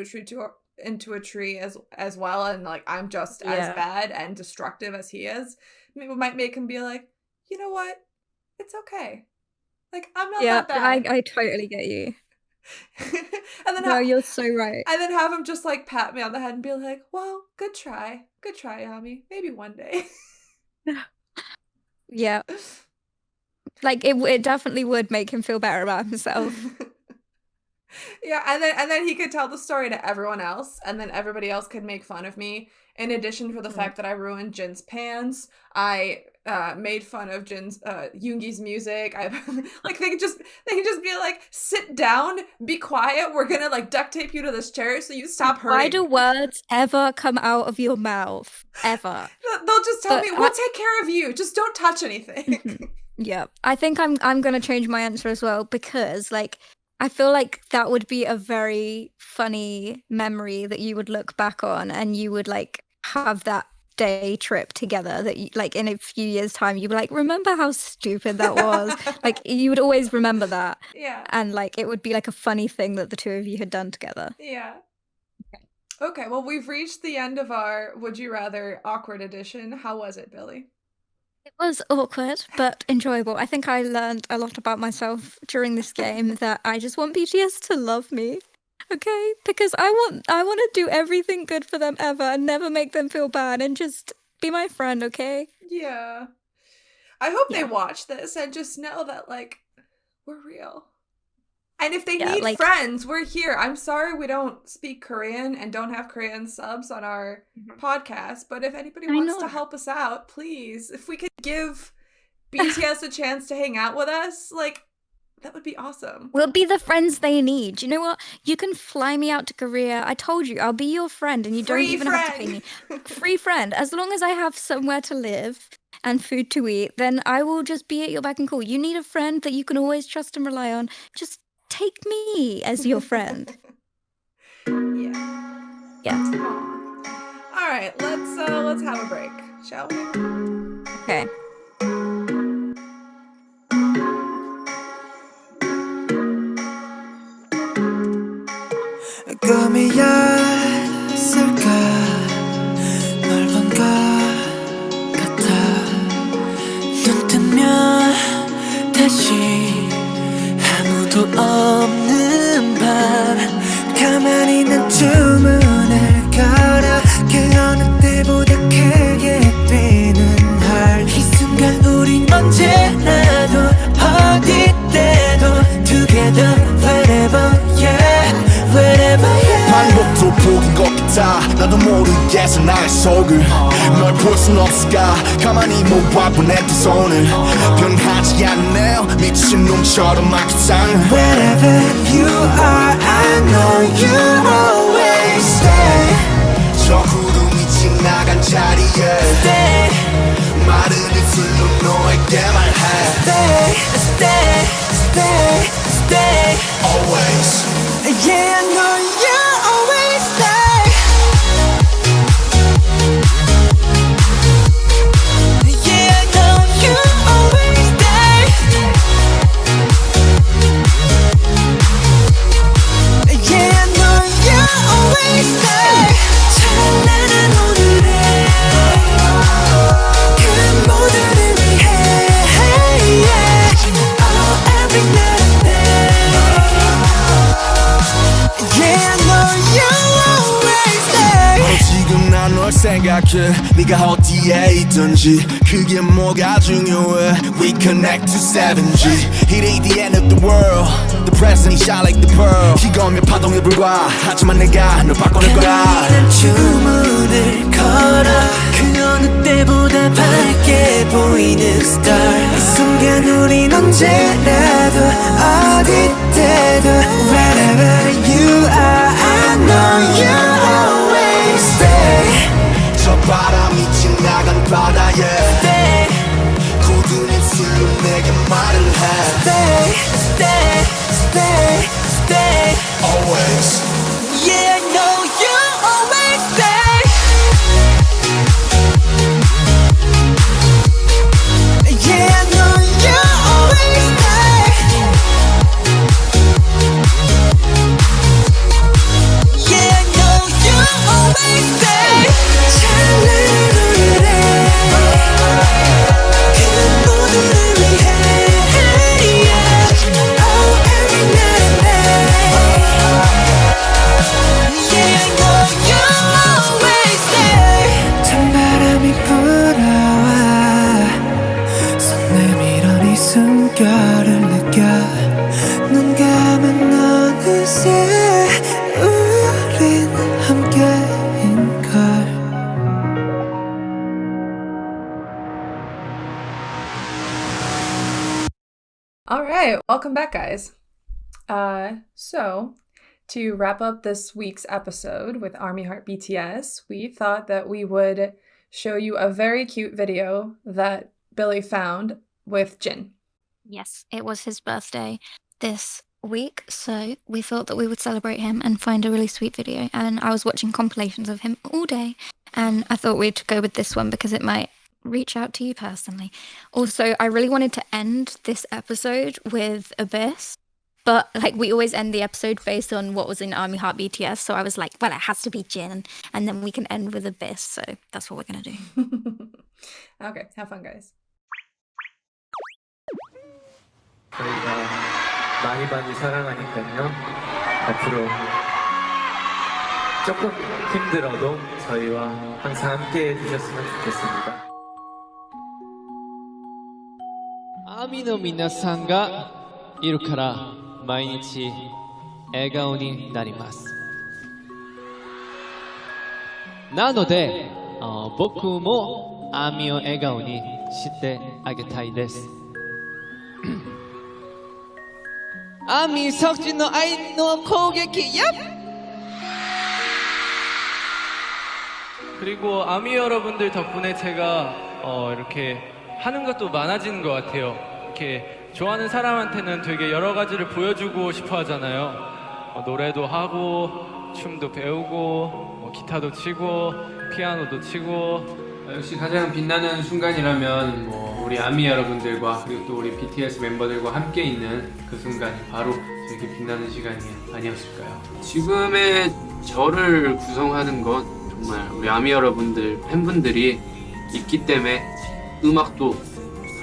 a tree as well, and, like, I'm just as bad and destructive as he is. It might make him be like, you know what? It's okay. Like, I'm not that bad.
I totally get you.
And then
No, you're so right.
and then have him just, like, pat me on the head and be like, well, good try, Yami. Maybe one day.
Yeah. Like, it definitely would make him feel better about himself.
Yeah, and then he could tell the story to everyone else, and then everybody else could make fun of me. In addition, for the fact that I ruined Jin's pants, I made fun of Jin's Yoongi's music. I like they can just be like, sit down, be quiet. We're gonna like duct tape you to this chair so you stop hurting.
Why do words ever come out of your mouth? Ever.
They'll just tell me, we'll take care of you. Just don't touch anything.
Yeah, I think I'm gonna change my answer as well, because like I feel like that would be a very funny memory that you would look back on, and you would like have that day trip together that you, like in a few years time you'd be like, remember how stupid that was? Like you would always remember that.
Yeah.
And like it would be like a funny thing that the two of you had done together.
Yeah. Okay, well, we've reached the end of our Would You Rather awkward edition. How was it, Billie?
It was awkward but enjoyable. I think I learned a lot about myself during this game, that I just want BTS to love me. Okay, because I want to do everything good for them ever and never make them feel bad, and just be my friend, okay?
Yeah. I hope they watch this and just know that, like, we're real. And if they need friends, we're here. I'm sorry we don't speak Korean and don't have Korean subs on our podcast, but if anybody wants to help us out, please, if we could give BTS a chance to hang out with us, like, that would be awesome.
We'll be the friends they need. You know what? You can fly me out to Korea. I told you, I'll be your friend, and you don't even have to pay me. Free friend. As long as I have somewhere to live and food to eat, then I will just be at your beck and call. You need a friend that you can always trust and rely on. Just take me as your friend. Yeah.
All right, let's have a break, shall we?
Okay.
꿈이었을까 넓은 것 같아 눈 뜨면 다시 아무도 없는 밤 가만히 난 주문을 걸어 그 어느 때보다 크게 뛰는 heart 이 순간 우린 언제라도 어디 때도 together wherever yeah wherever yeah
반복도 보긴 것 같아 나도 모르겠어 나의 속을 널 볼 순 없을까 가만히 못 봐본 내 두 손을 변하지 않네요 미친놈처럼 막 이상해
Wherever you are I know you'll always stay
저 구름이 지나간 자리에
Stay
마른 입술로 너에게 말해
Stay Stay Stay Stay
Always
Yeah I know you'll always stay Yeah I know you'll always stay Yeah I know you'll always stay 찬란한 오늘에 그 모두를 위해 yeah. Oh every night and day Yeah I know you'll always stay
바로 지금 난 널 생각해 네가 어디에 있든지 그게 뭐가 중요해 We connect to 7G It ain't the end of the world The present is shine like the pearl 이거면 파동에 불과 하지만 내가 널 바꿔낼 거야
가만히 난 주문을 걸어 그 어느 때보다 밝게 보이는 star 이 순간 우린 언제라도 어디 때도 Wherever you are I know you'll always stay
저 바람이 지나간 바다에
Stay
굳은 입술로 내게 말을 해
Stay Stay Stay Stay
Always
Yeah I know you'll always stay Yeah I know you'll always stay Yeah I know you'll always stay 찬란한 오늘에 그 모두를 위해 yeah. Oh every night and day Yeah I know you'll always stay 찬바람이 불어와 손 내밀어 네 숨결을 느껴 눈 감은 어느새 우린 함께인걸
All right, welcome back, guys. So to wrap up this week's episode with Army Heart BTS, we thought that we would show you a very cute video that Billie found with Jin.
Yes, it was his birthday this week, so we thought that we would celebrate him and find a really sweet video. And I was watching compilations of him all day, and I thought we'd go with this one because it might reach out to you personally. Also, I really wanted to end this episode with Abyss, but like we always end the episode based on what was in Army Heart BTS, so I was like, well, it has to be Jin, and then we can end with Abyss, so that's what we're gonna do.
Okay, have fun, guys.
저희가 많이 많이 사랑하니까요. 앞으로 조금 힘들어도 저희와 항상 함께 해주셨으면 좋겠습니다.
アミの皆さんがいるから毎日笑顔になります。なので、僕もアミを笑顔にしてあげたいです。アミ석진の愛の攻撃야!
그리고 아미 여러분들 덕분에 제가 이렇게 하는 것도 많아지는 것 같아요. 이렇게 좋아하는 사람한테는 되게 여러 가지를 보여주고 싶어 하잖아요. 노래도 하고 춤도 배우고 기타도 치고 피아노도 치고
역시 가장 빛나는 순간이라면 우리 아미 여러분들과 그리고 또 우리 BTS 멤버들과 함께 있는 그 순간이 바로 되게 빛나는 시간이 아니었을까요? 지금의 저를 구성하는 건 정말 우리 아미 여러분들 팬분들이 있기 때문에 음악도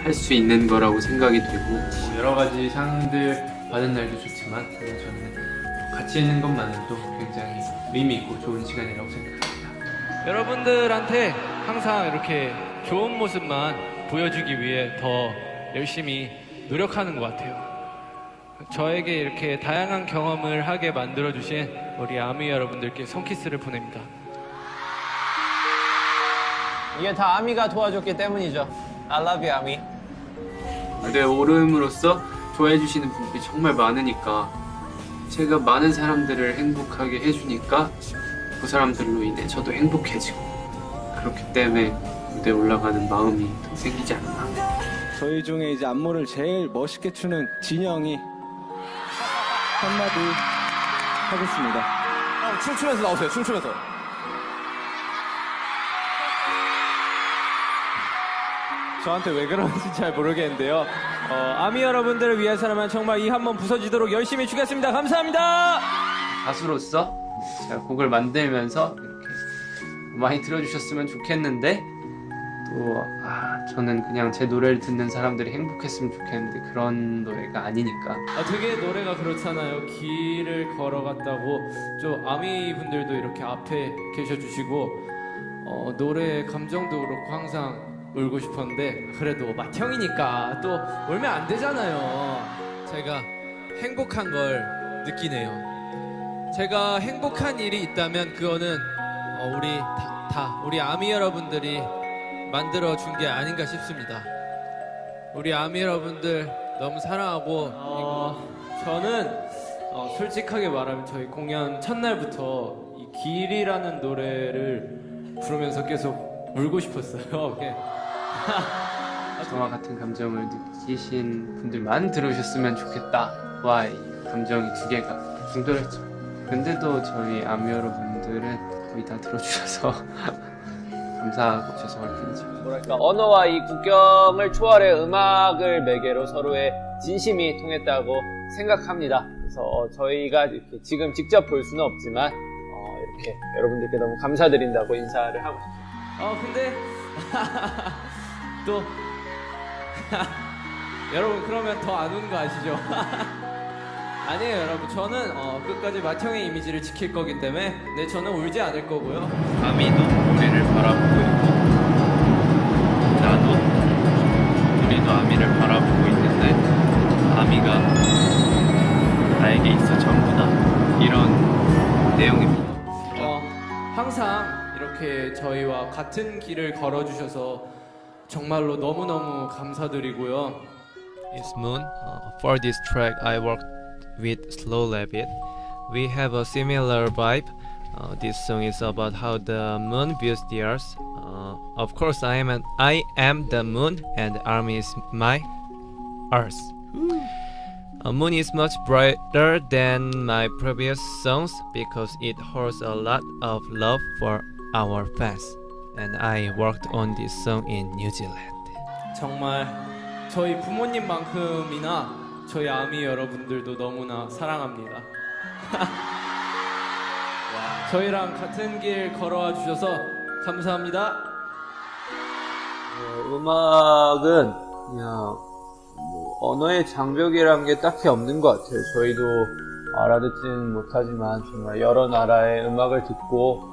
할 수 있는 거라고 생각이 되고 여러 가지 상들 받은 날도 좋지만 저는 같이 있는 것만으로도 굉장히 의미 있고 좋은 시간이라고 생각합니다.
여러분들한테 항상 이렇게 좋은 모습만 보여주기 위해 더 열심히 노력하는 것 같아요. 저에게 이렇게 다양한 경험을 하게 만들어주신 우리 아미 여러분들께 손키스를 보냅니다.
이게 다 아미가 도와줬기 때문이죠. I love you, 아미.
무대에 오름으로써 좋아해 주시는 분들이 정말 많으니까 제가 많은 사람들을 행복하게 해주니까 그 사람들로 인해 저도 행복해지고 그렇기 때문에 무대에 올라가는 마음이 더 생기지 않나.
저희 중에 이제 안무를 제일 멋있게 추는 진영이 한마디 하겠습니다. 춤추면서 나오세요. 춤추면서.
저한테 왜 그런지 잘 모르겠는데요. 아미 여러분들을 위해서라면 정말 이 한 번 부서지도록 열심히 추겠습니다. 감사합니다.
가수로서 제가 곡을 만들면서 이렇게 많이 들어주셨으면 좋겠는데 또 저는 그냥 제 노래를 듣는 사람들이 행복했으면 좋겠는데 그런 노래가 아니니까.
되게 노래가 그렇잖아요. 길을 걸어갔다고 좀 아미 분들도 이렇게 앞에 계셔주시고 노래 감정도 그렇고 항상 울고 싶었는데 그래도 맏형이니까 또 울면 안 되잖아요. 제가 행복한 걸 느끼네요. 제가 행복한 일이 있다면 그거는 우리 아미 여러분들이 만들어준 게 아닌가 싶습니다. 우리 아미 여러분들 너무 사랑하고 저는 솔직하게 말하면 저희 공연 첫날부터 이 길이라는 노래를 부르면서 계속 울고 싶었어요.
저와 같은 감정을 느끼신 분들만 들으셨으면 좋겠다와 이 감정이 두 개가 충돌했죠. 근데도 저희 아미 여러분들은 거의 다 들어주셔서 감사하고 죄송할 뿐이죠.
뭐랄까 언어와 이 국경을 초월해 음악을 매개로 서로의 진심이 통했다고 생각합니다. 그래서 저희가 이렇게 지금 직접 볼 수는 없지만 이렇게 여러분들께 너무 감사드린다고 인사를 하고 싶습니다.
근데 또 여러분 그러면 더 안 우는 거 아시죠? 아니에요 여러분, 저는 끝까지 맏형의 이미지를 지킬 거기 때문에 저는 울지 않을 거고요.
아미도 우리를 바라보고 있고 나도 우리도 아미를 바라보고 있는데 아미가 나에게 있어 전부다, 이런 내용입니다.
항상 이렇게 저희와 같은 길을 걸어주셔서 정말로 너무너무 감사드리고요.
It's Moon. For this track, I worked with Slow Rabbit. We have a similar vibe. This song is about how the moon views the earth. Of course, I am the moon, and ARMY is my earth. Moon is much brighter than my previous songs because it holds a lot of love for our fans. And I worked on this song in New Zealand.
정말 저희 부모님만큼이나 저희 아미 여러분들도 너무나 사랑합니다. 저희랑 같은 길 걸어와 주셔서 감사합니다.
음악은 그냥 언어의 장벽이란 게 딱히 없는 것 같아요. 저희도 알아듣지는 못하지만 정말 여러 나라의 음악을 듣고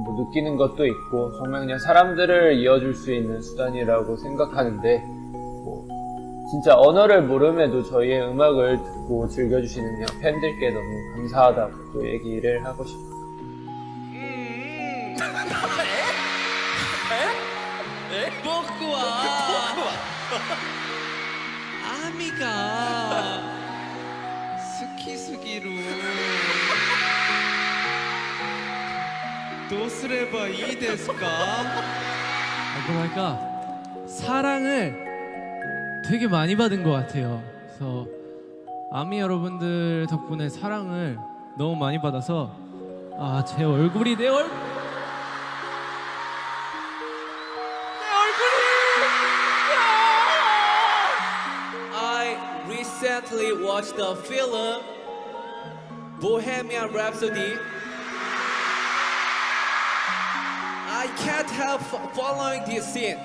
뭐 느끼는 것도 있고 정말 그냥 사람들을 이어줄 수 있는 수단이라고 생각하는데 뭐 진짜 언어를 모름에도 저희의 음악을 듣고 즐겨주시는 그냥 팬들께 너무 감사하다고 또 얘기를 하고 싶어요.
아미가 스키스기로 도스레바 이 데스까?
뭐랄까 사랑을 되게 많이 받은 것 같아요. 그래서 아미 여러분들 덕분에 사랑을 너무 많이 받아서 제 얼굴이 내 얼굴이
I recently watched the film Bohemian Rhapsody. I can't help following this scene.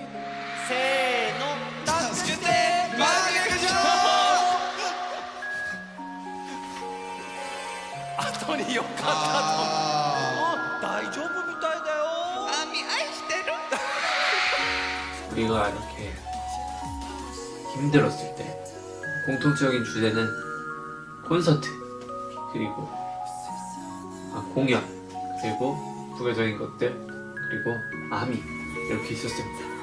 우리가 이렇게 힘들었을 때 공통적인 주제는 콘서트 그리고 공연 그리고 부가적인 것들 그리고 아미 이렇게 있었습니다.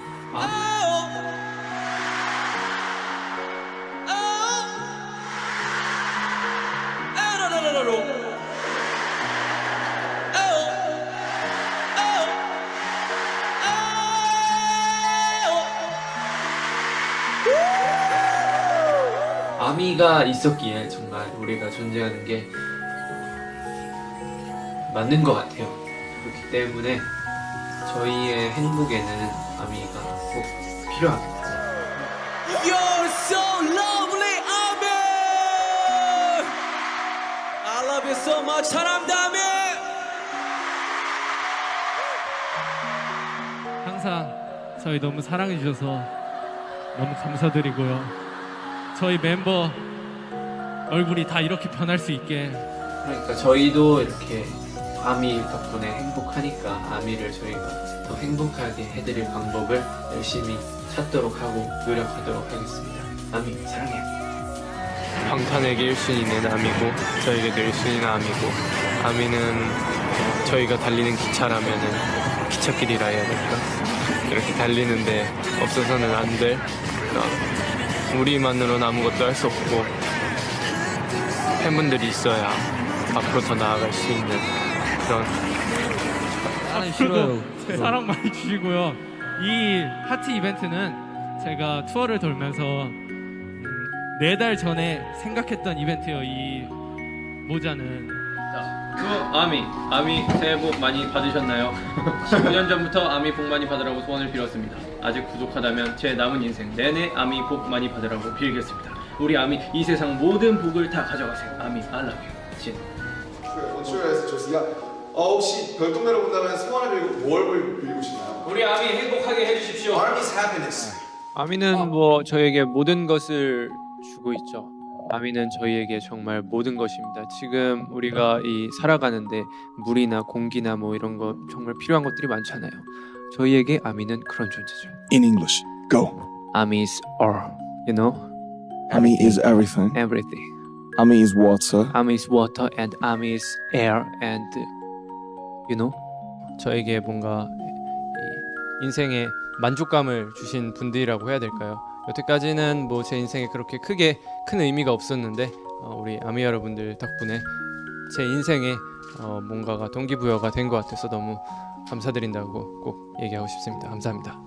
아미가 있었기에 정말 우리가 존재하는 게 맞는 것 같아요. 그렇기 때문에 저희의 행복에는 아미가 꼭 필요합니다.
You're so lovely, 아미. I love you so much, 사랑합니다, 아미.
항상 저희 너무 사랑해 주셔서 너무 감사드리고요. 저희 멤버 얼굴이 다 이렇게 변할 수 있게
그러니까 저희도 이렇게 아미 덕분에 행복하니까 아미를 저희가 더 행복하게 해드릴 방법을 열심히 찾도록 하고 노력하도록 하겠습니다. 아미 사랑해요.
방탄에게 1순위는 아미고 저에게도 1순위는 아미고 아미는 저희가 달리는 기차라면은 기찻길이라 해야 될까? 이렇게 달리는데 없어서는 안 될 우리만으로는 아무것도 할 수 없고 팬분들이 있어야 앞으로 더 나아갈 수 있는 그런
앞으로도 사랑 많이 주시고요. 이 파티 이벤트는 제가 투어를 돌면서 4달 전에 생각했던 이벤트예요. 이 모자는
아미 새해 복 많이 받으셨나요? 15년 전부터 아미 복 많이 받으라고 소원을 빌었습니다. 아직 부족하다면 제 남은 인생 내내 아미 복 많이 받으라고 빌겠습니다. 우리 아미 이 세상 모든 복을 다 가져가세요. 아미 I love you. 진.
출연해서 좋습니다. 혹시 별똥 내려본다면 소원을 빌고 뭘 빌고 싶나요?
우리 아미 행복하게 해주십시오.
Army's happiness.
아미는 뭐 저에게 모든 것을 주고 있죠. 아미는 저희에게 정말 모든 것입니다. 지금 우리가 살아가는데 물이나 공기나 뭐 이런 거 정말 필요한 것들이 많잖아요. 저희에게 아미는 그런 존재죠.
In English, go.
Ami is all, you know?
Ami is everything.
Everything.
Ami is water.
Ami is water and Ami is air and you know? 저에게 뭔가 인생에 만족감을 주신 분들이라고 해야 될까요? 여태까지는 뭐 제 인생에 그렇게 크게 큰 의미가 없었는데 우리 아미 여러분들 덕분에 제 인생에 뭔가가 동기부여가 된 것 같아서 너무 감사드린다고 꼭 얘기하고 싶습니다. 감사합니다.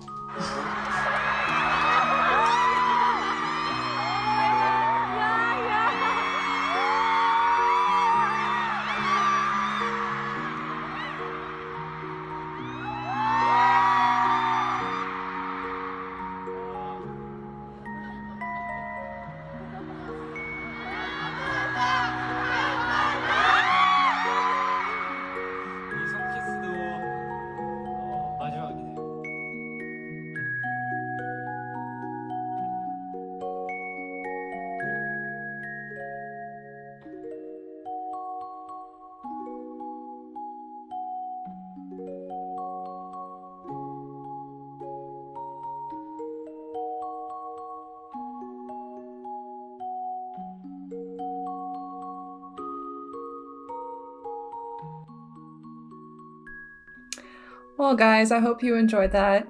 Well, guys, I hope you enjoyed that.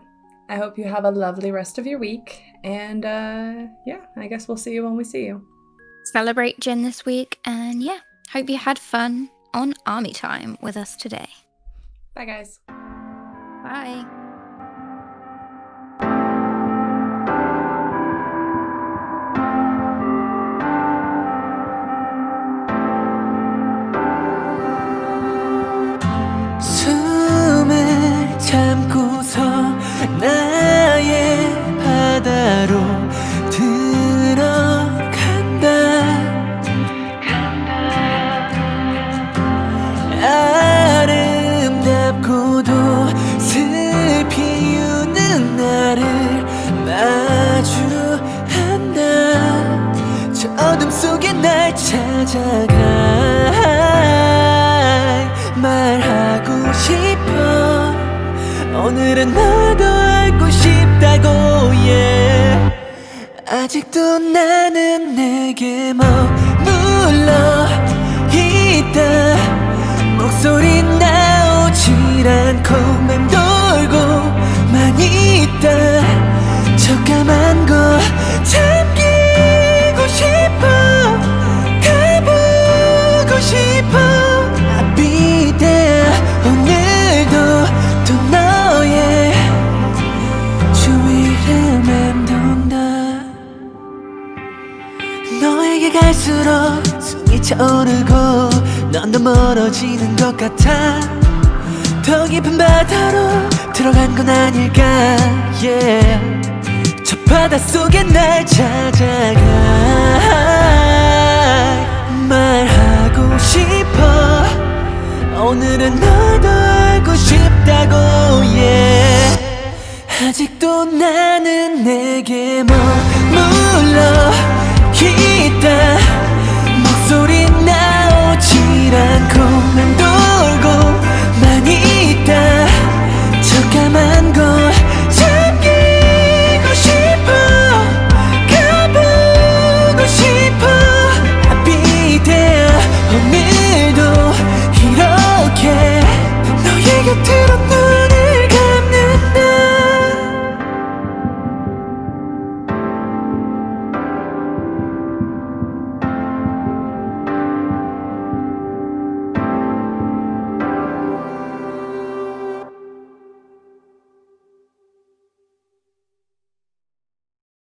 I hope you have a lovely rest of your week. And yeah, I guess we'll see you when we see you.
Celebrate Jin this week, and yeah, hope you had fun on Army Time with us today.
Bye, guys.
Bye.
숨을 참고서 나의 바다로 들어간다. 아름답고도 슬피 우는 나를 마주한다. 저 어둠 속에 날 찾아가 말하고 싶어. 오늘은 널 더 알고 싶다고 yeah. 아직도 나는 내게 머물러 있다. 목소리 나오질 않고 맴돌고만 있다. 저 까만 거 잠기고 싶어. 가보고 싶어. I'll be there. 오늘도 또 너의 주위를 맴돈다. 너에게 갈수록 숨이 차오르고 넌 더 멀어지는 것 같아. 더 깊은 바다로 들어간 건 아닐까 yeah. 저 바닷속에 날 찾아가 말하고 싶어. 오늘은 널 더 알고 싶다고 yeah. 아직도 나는 내게 머물러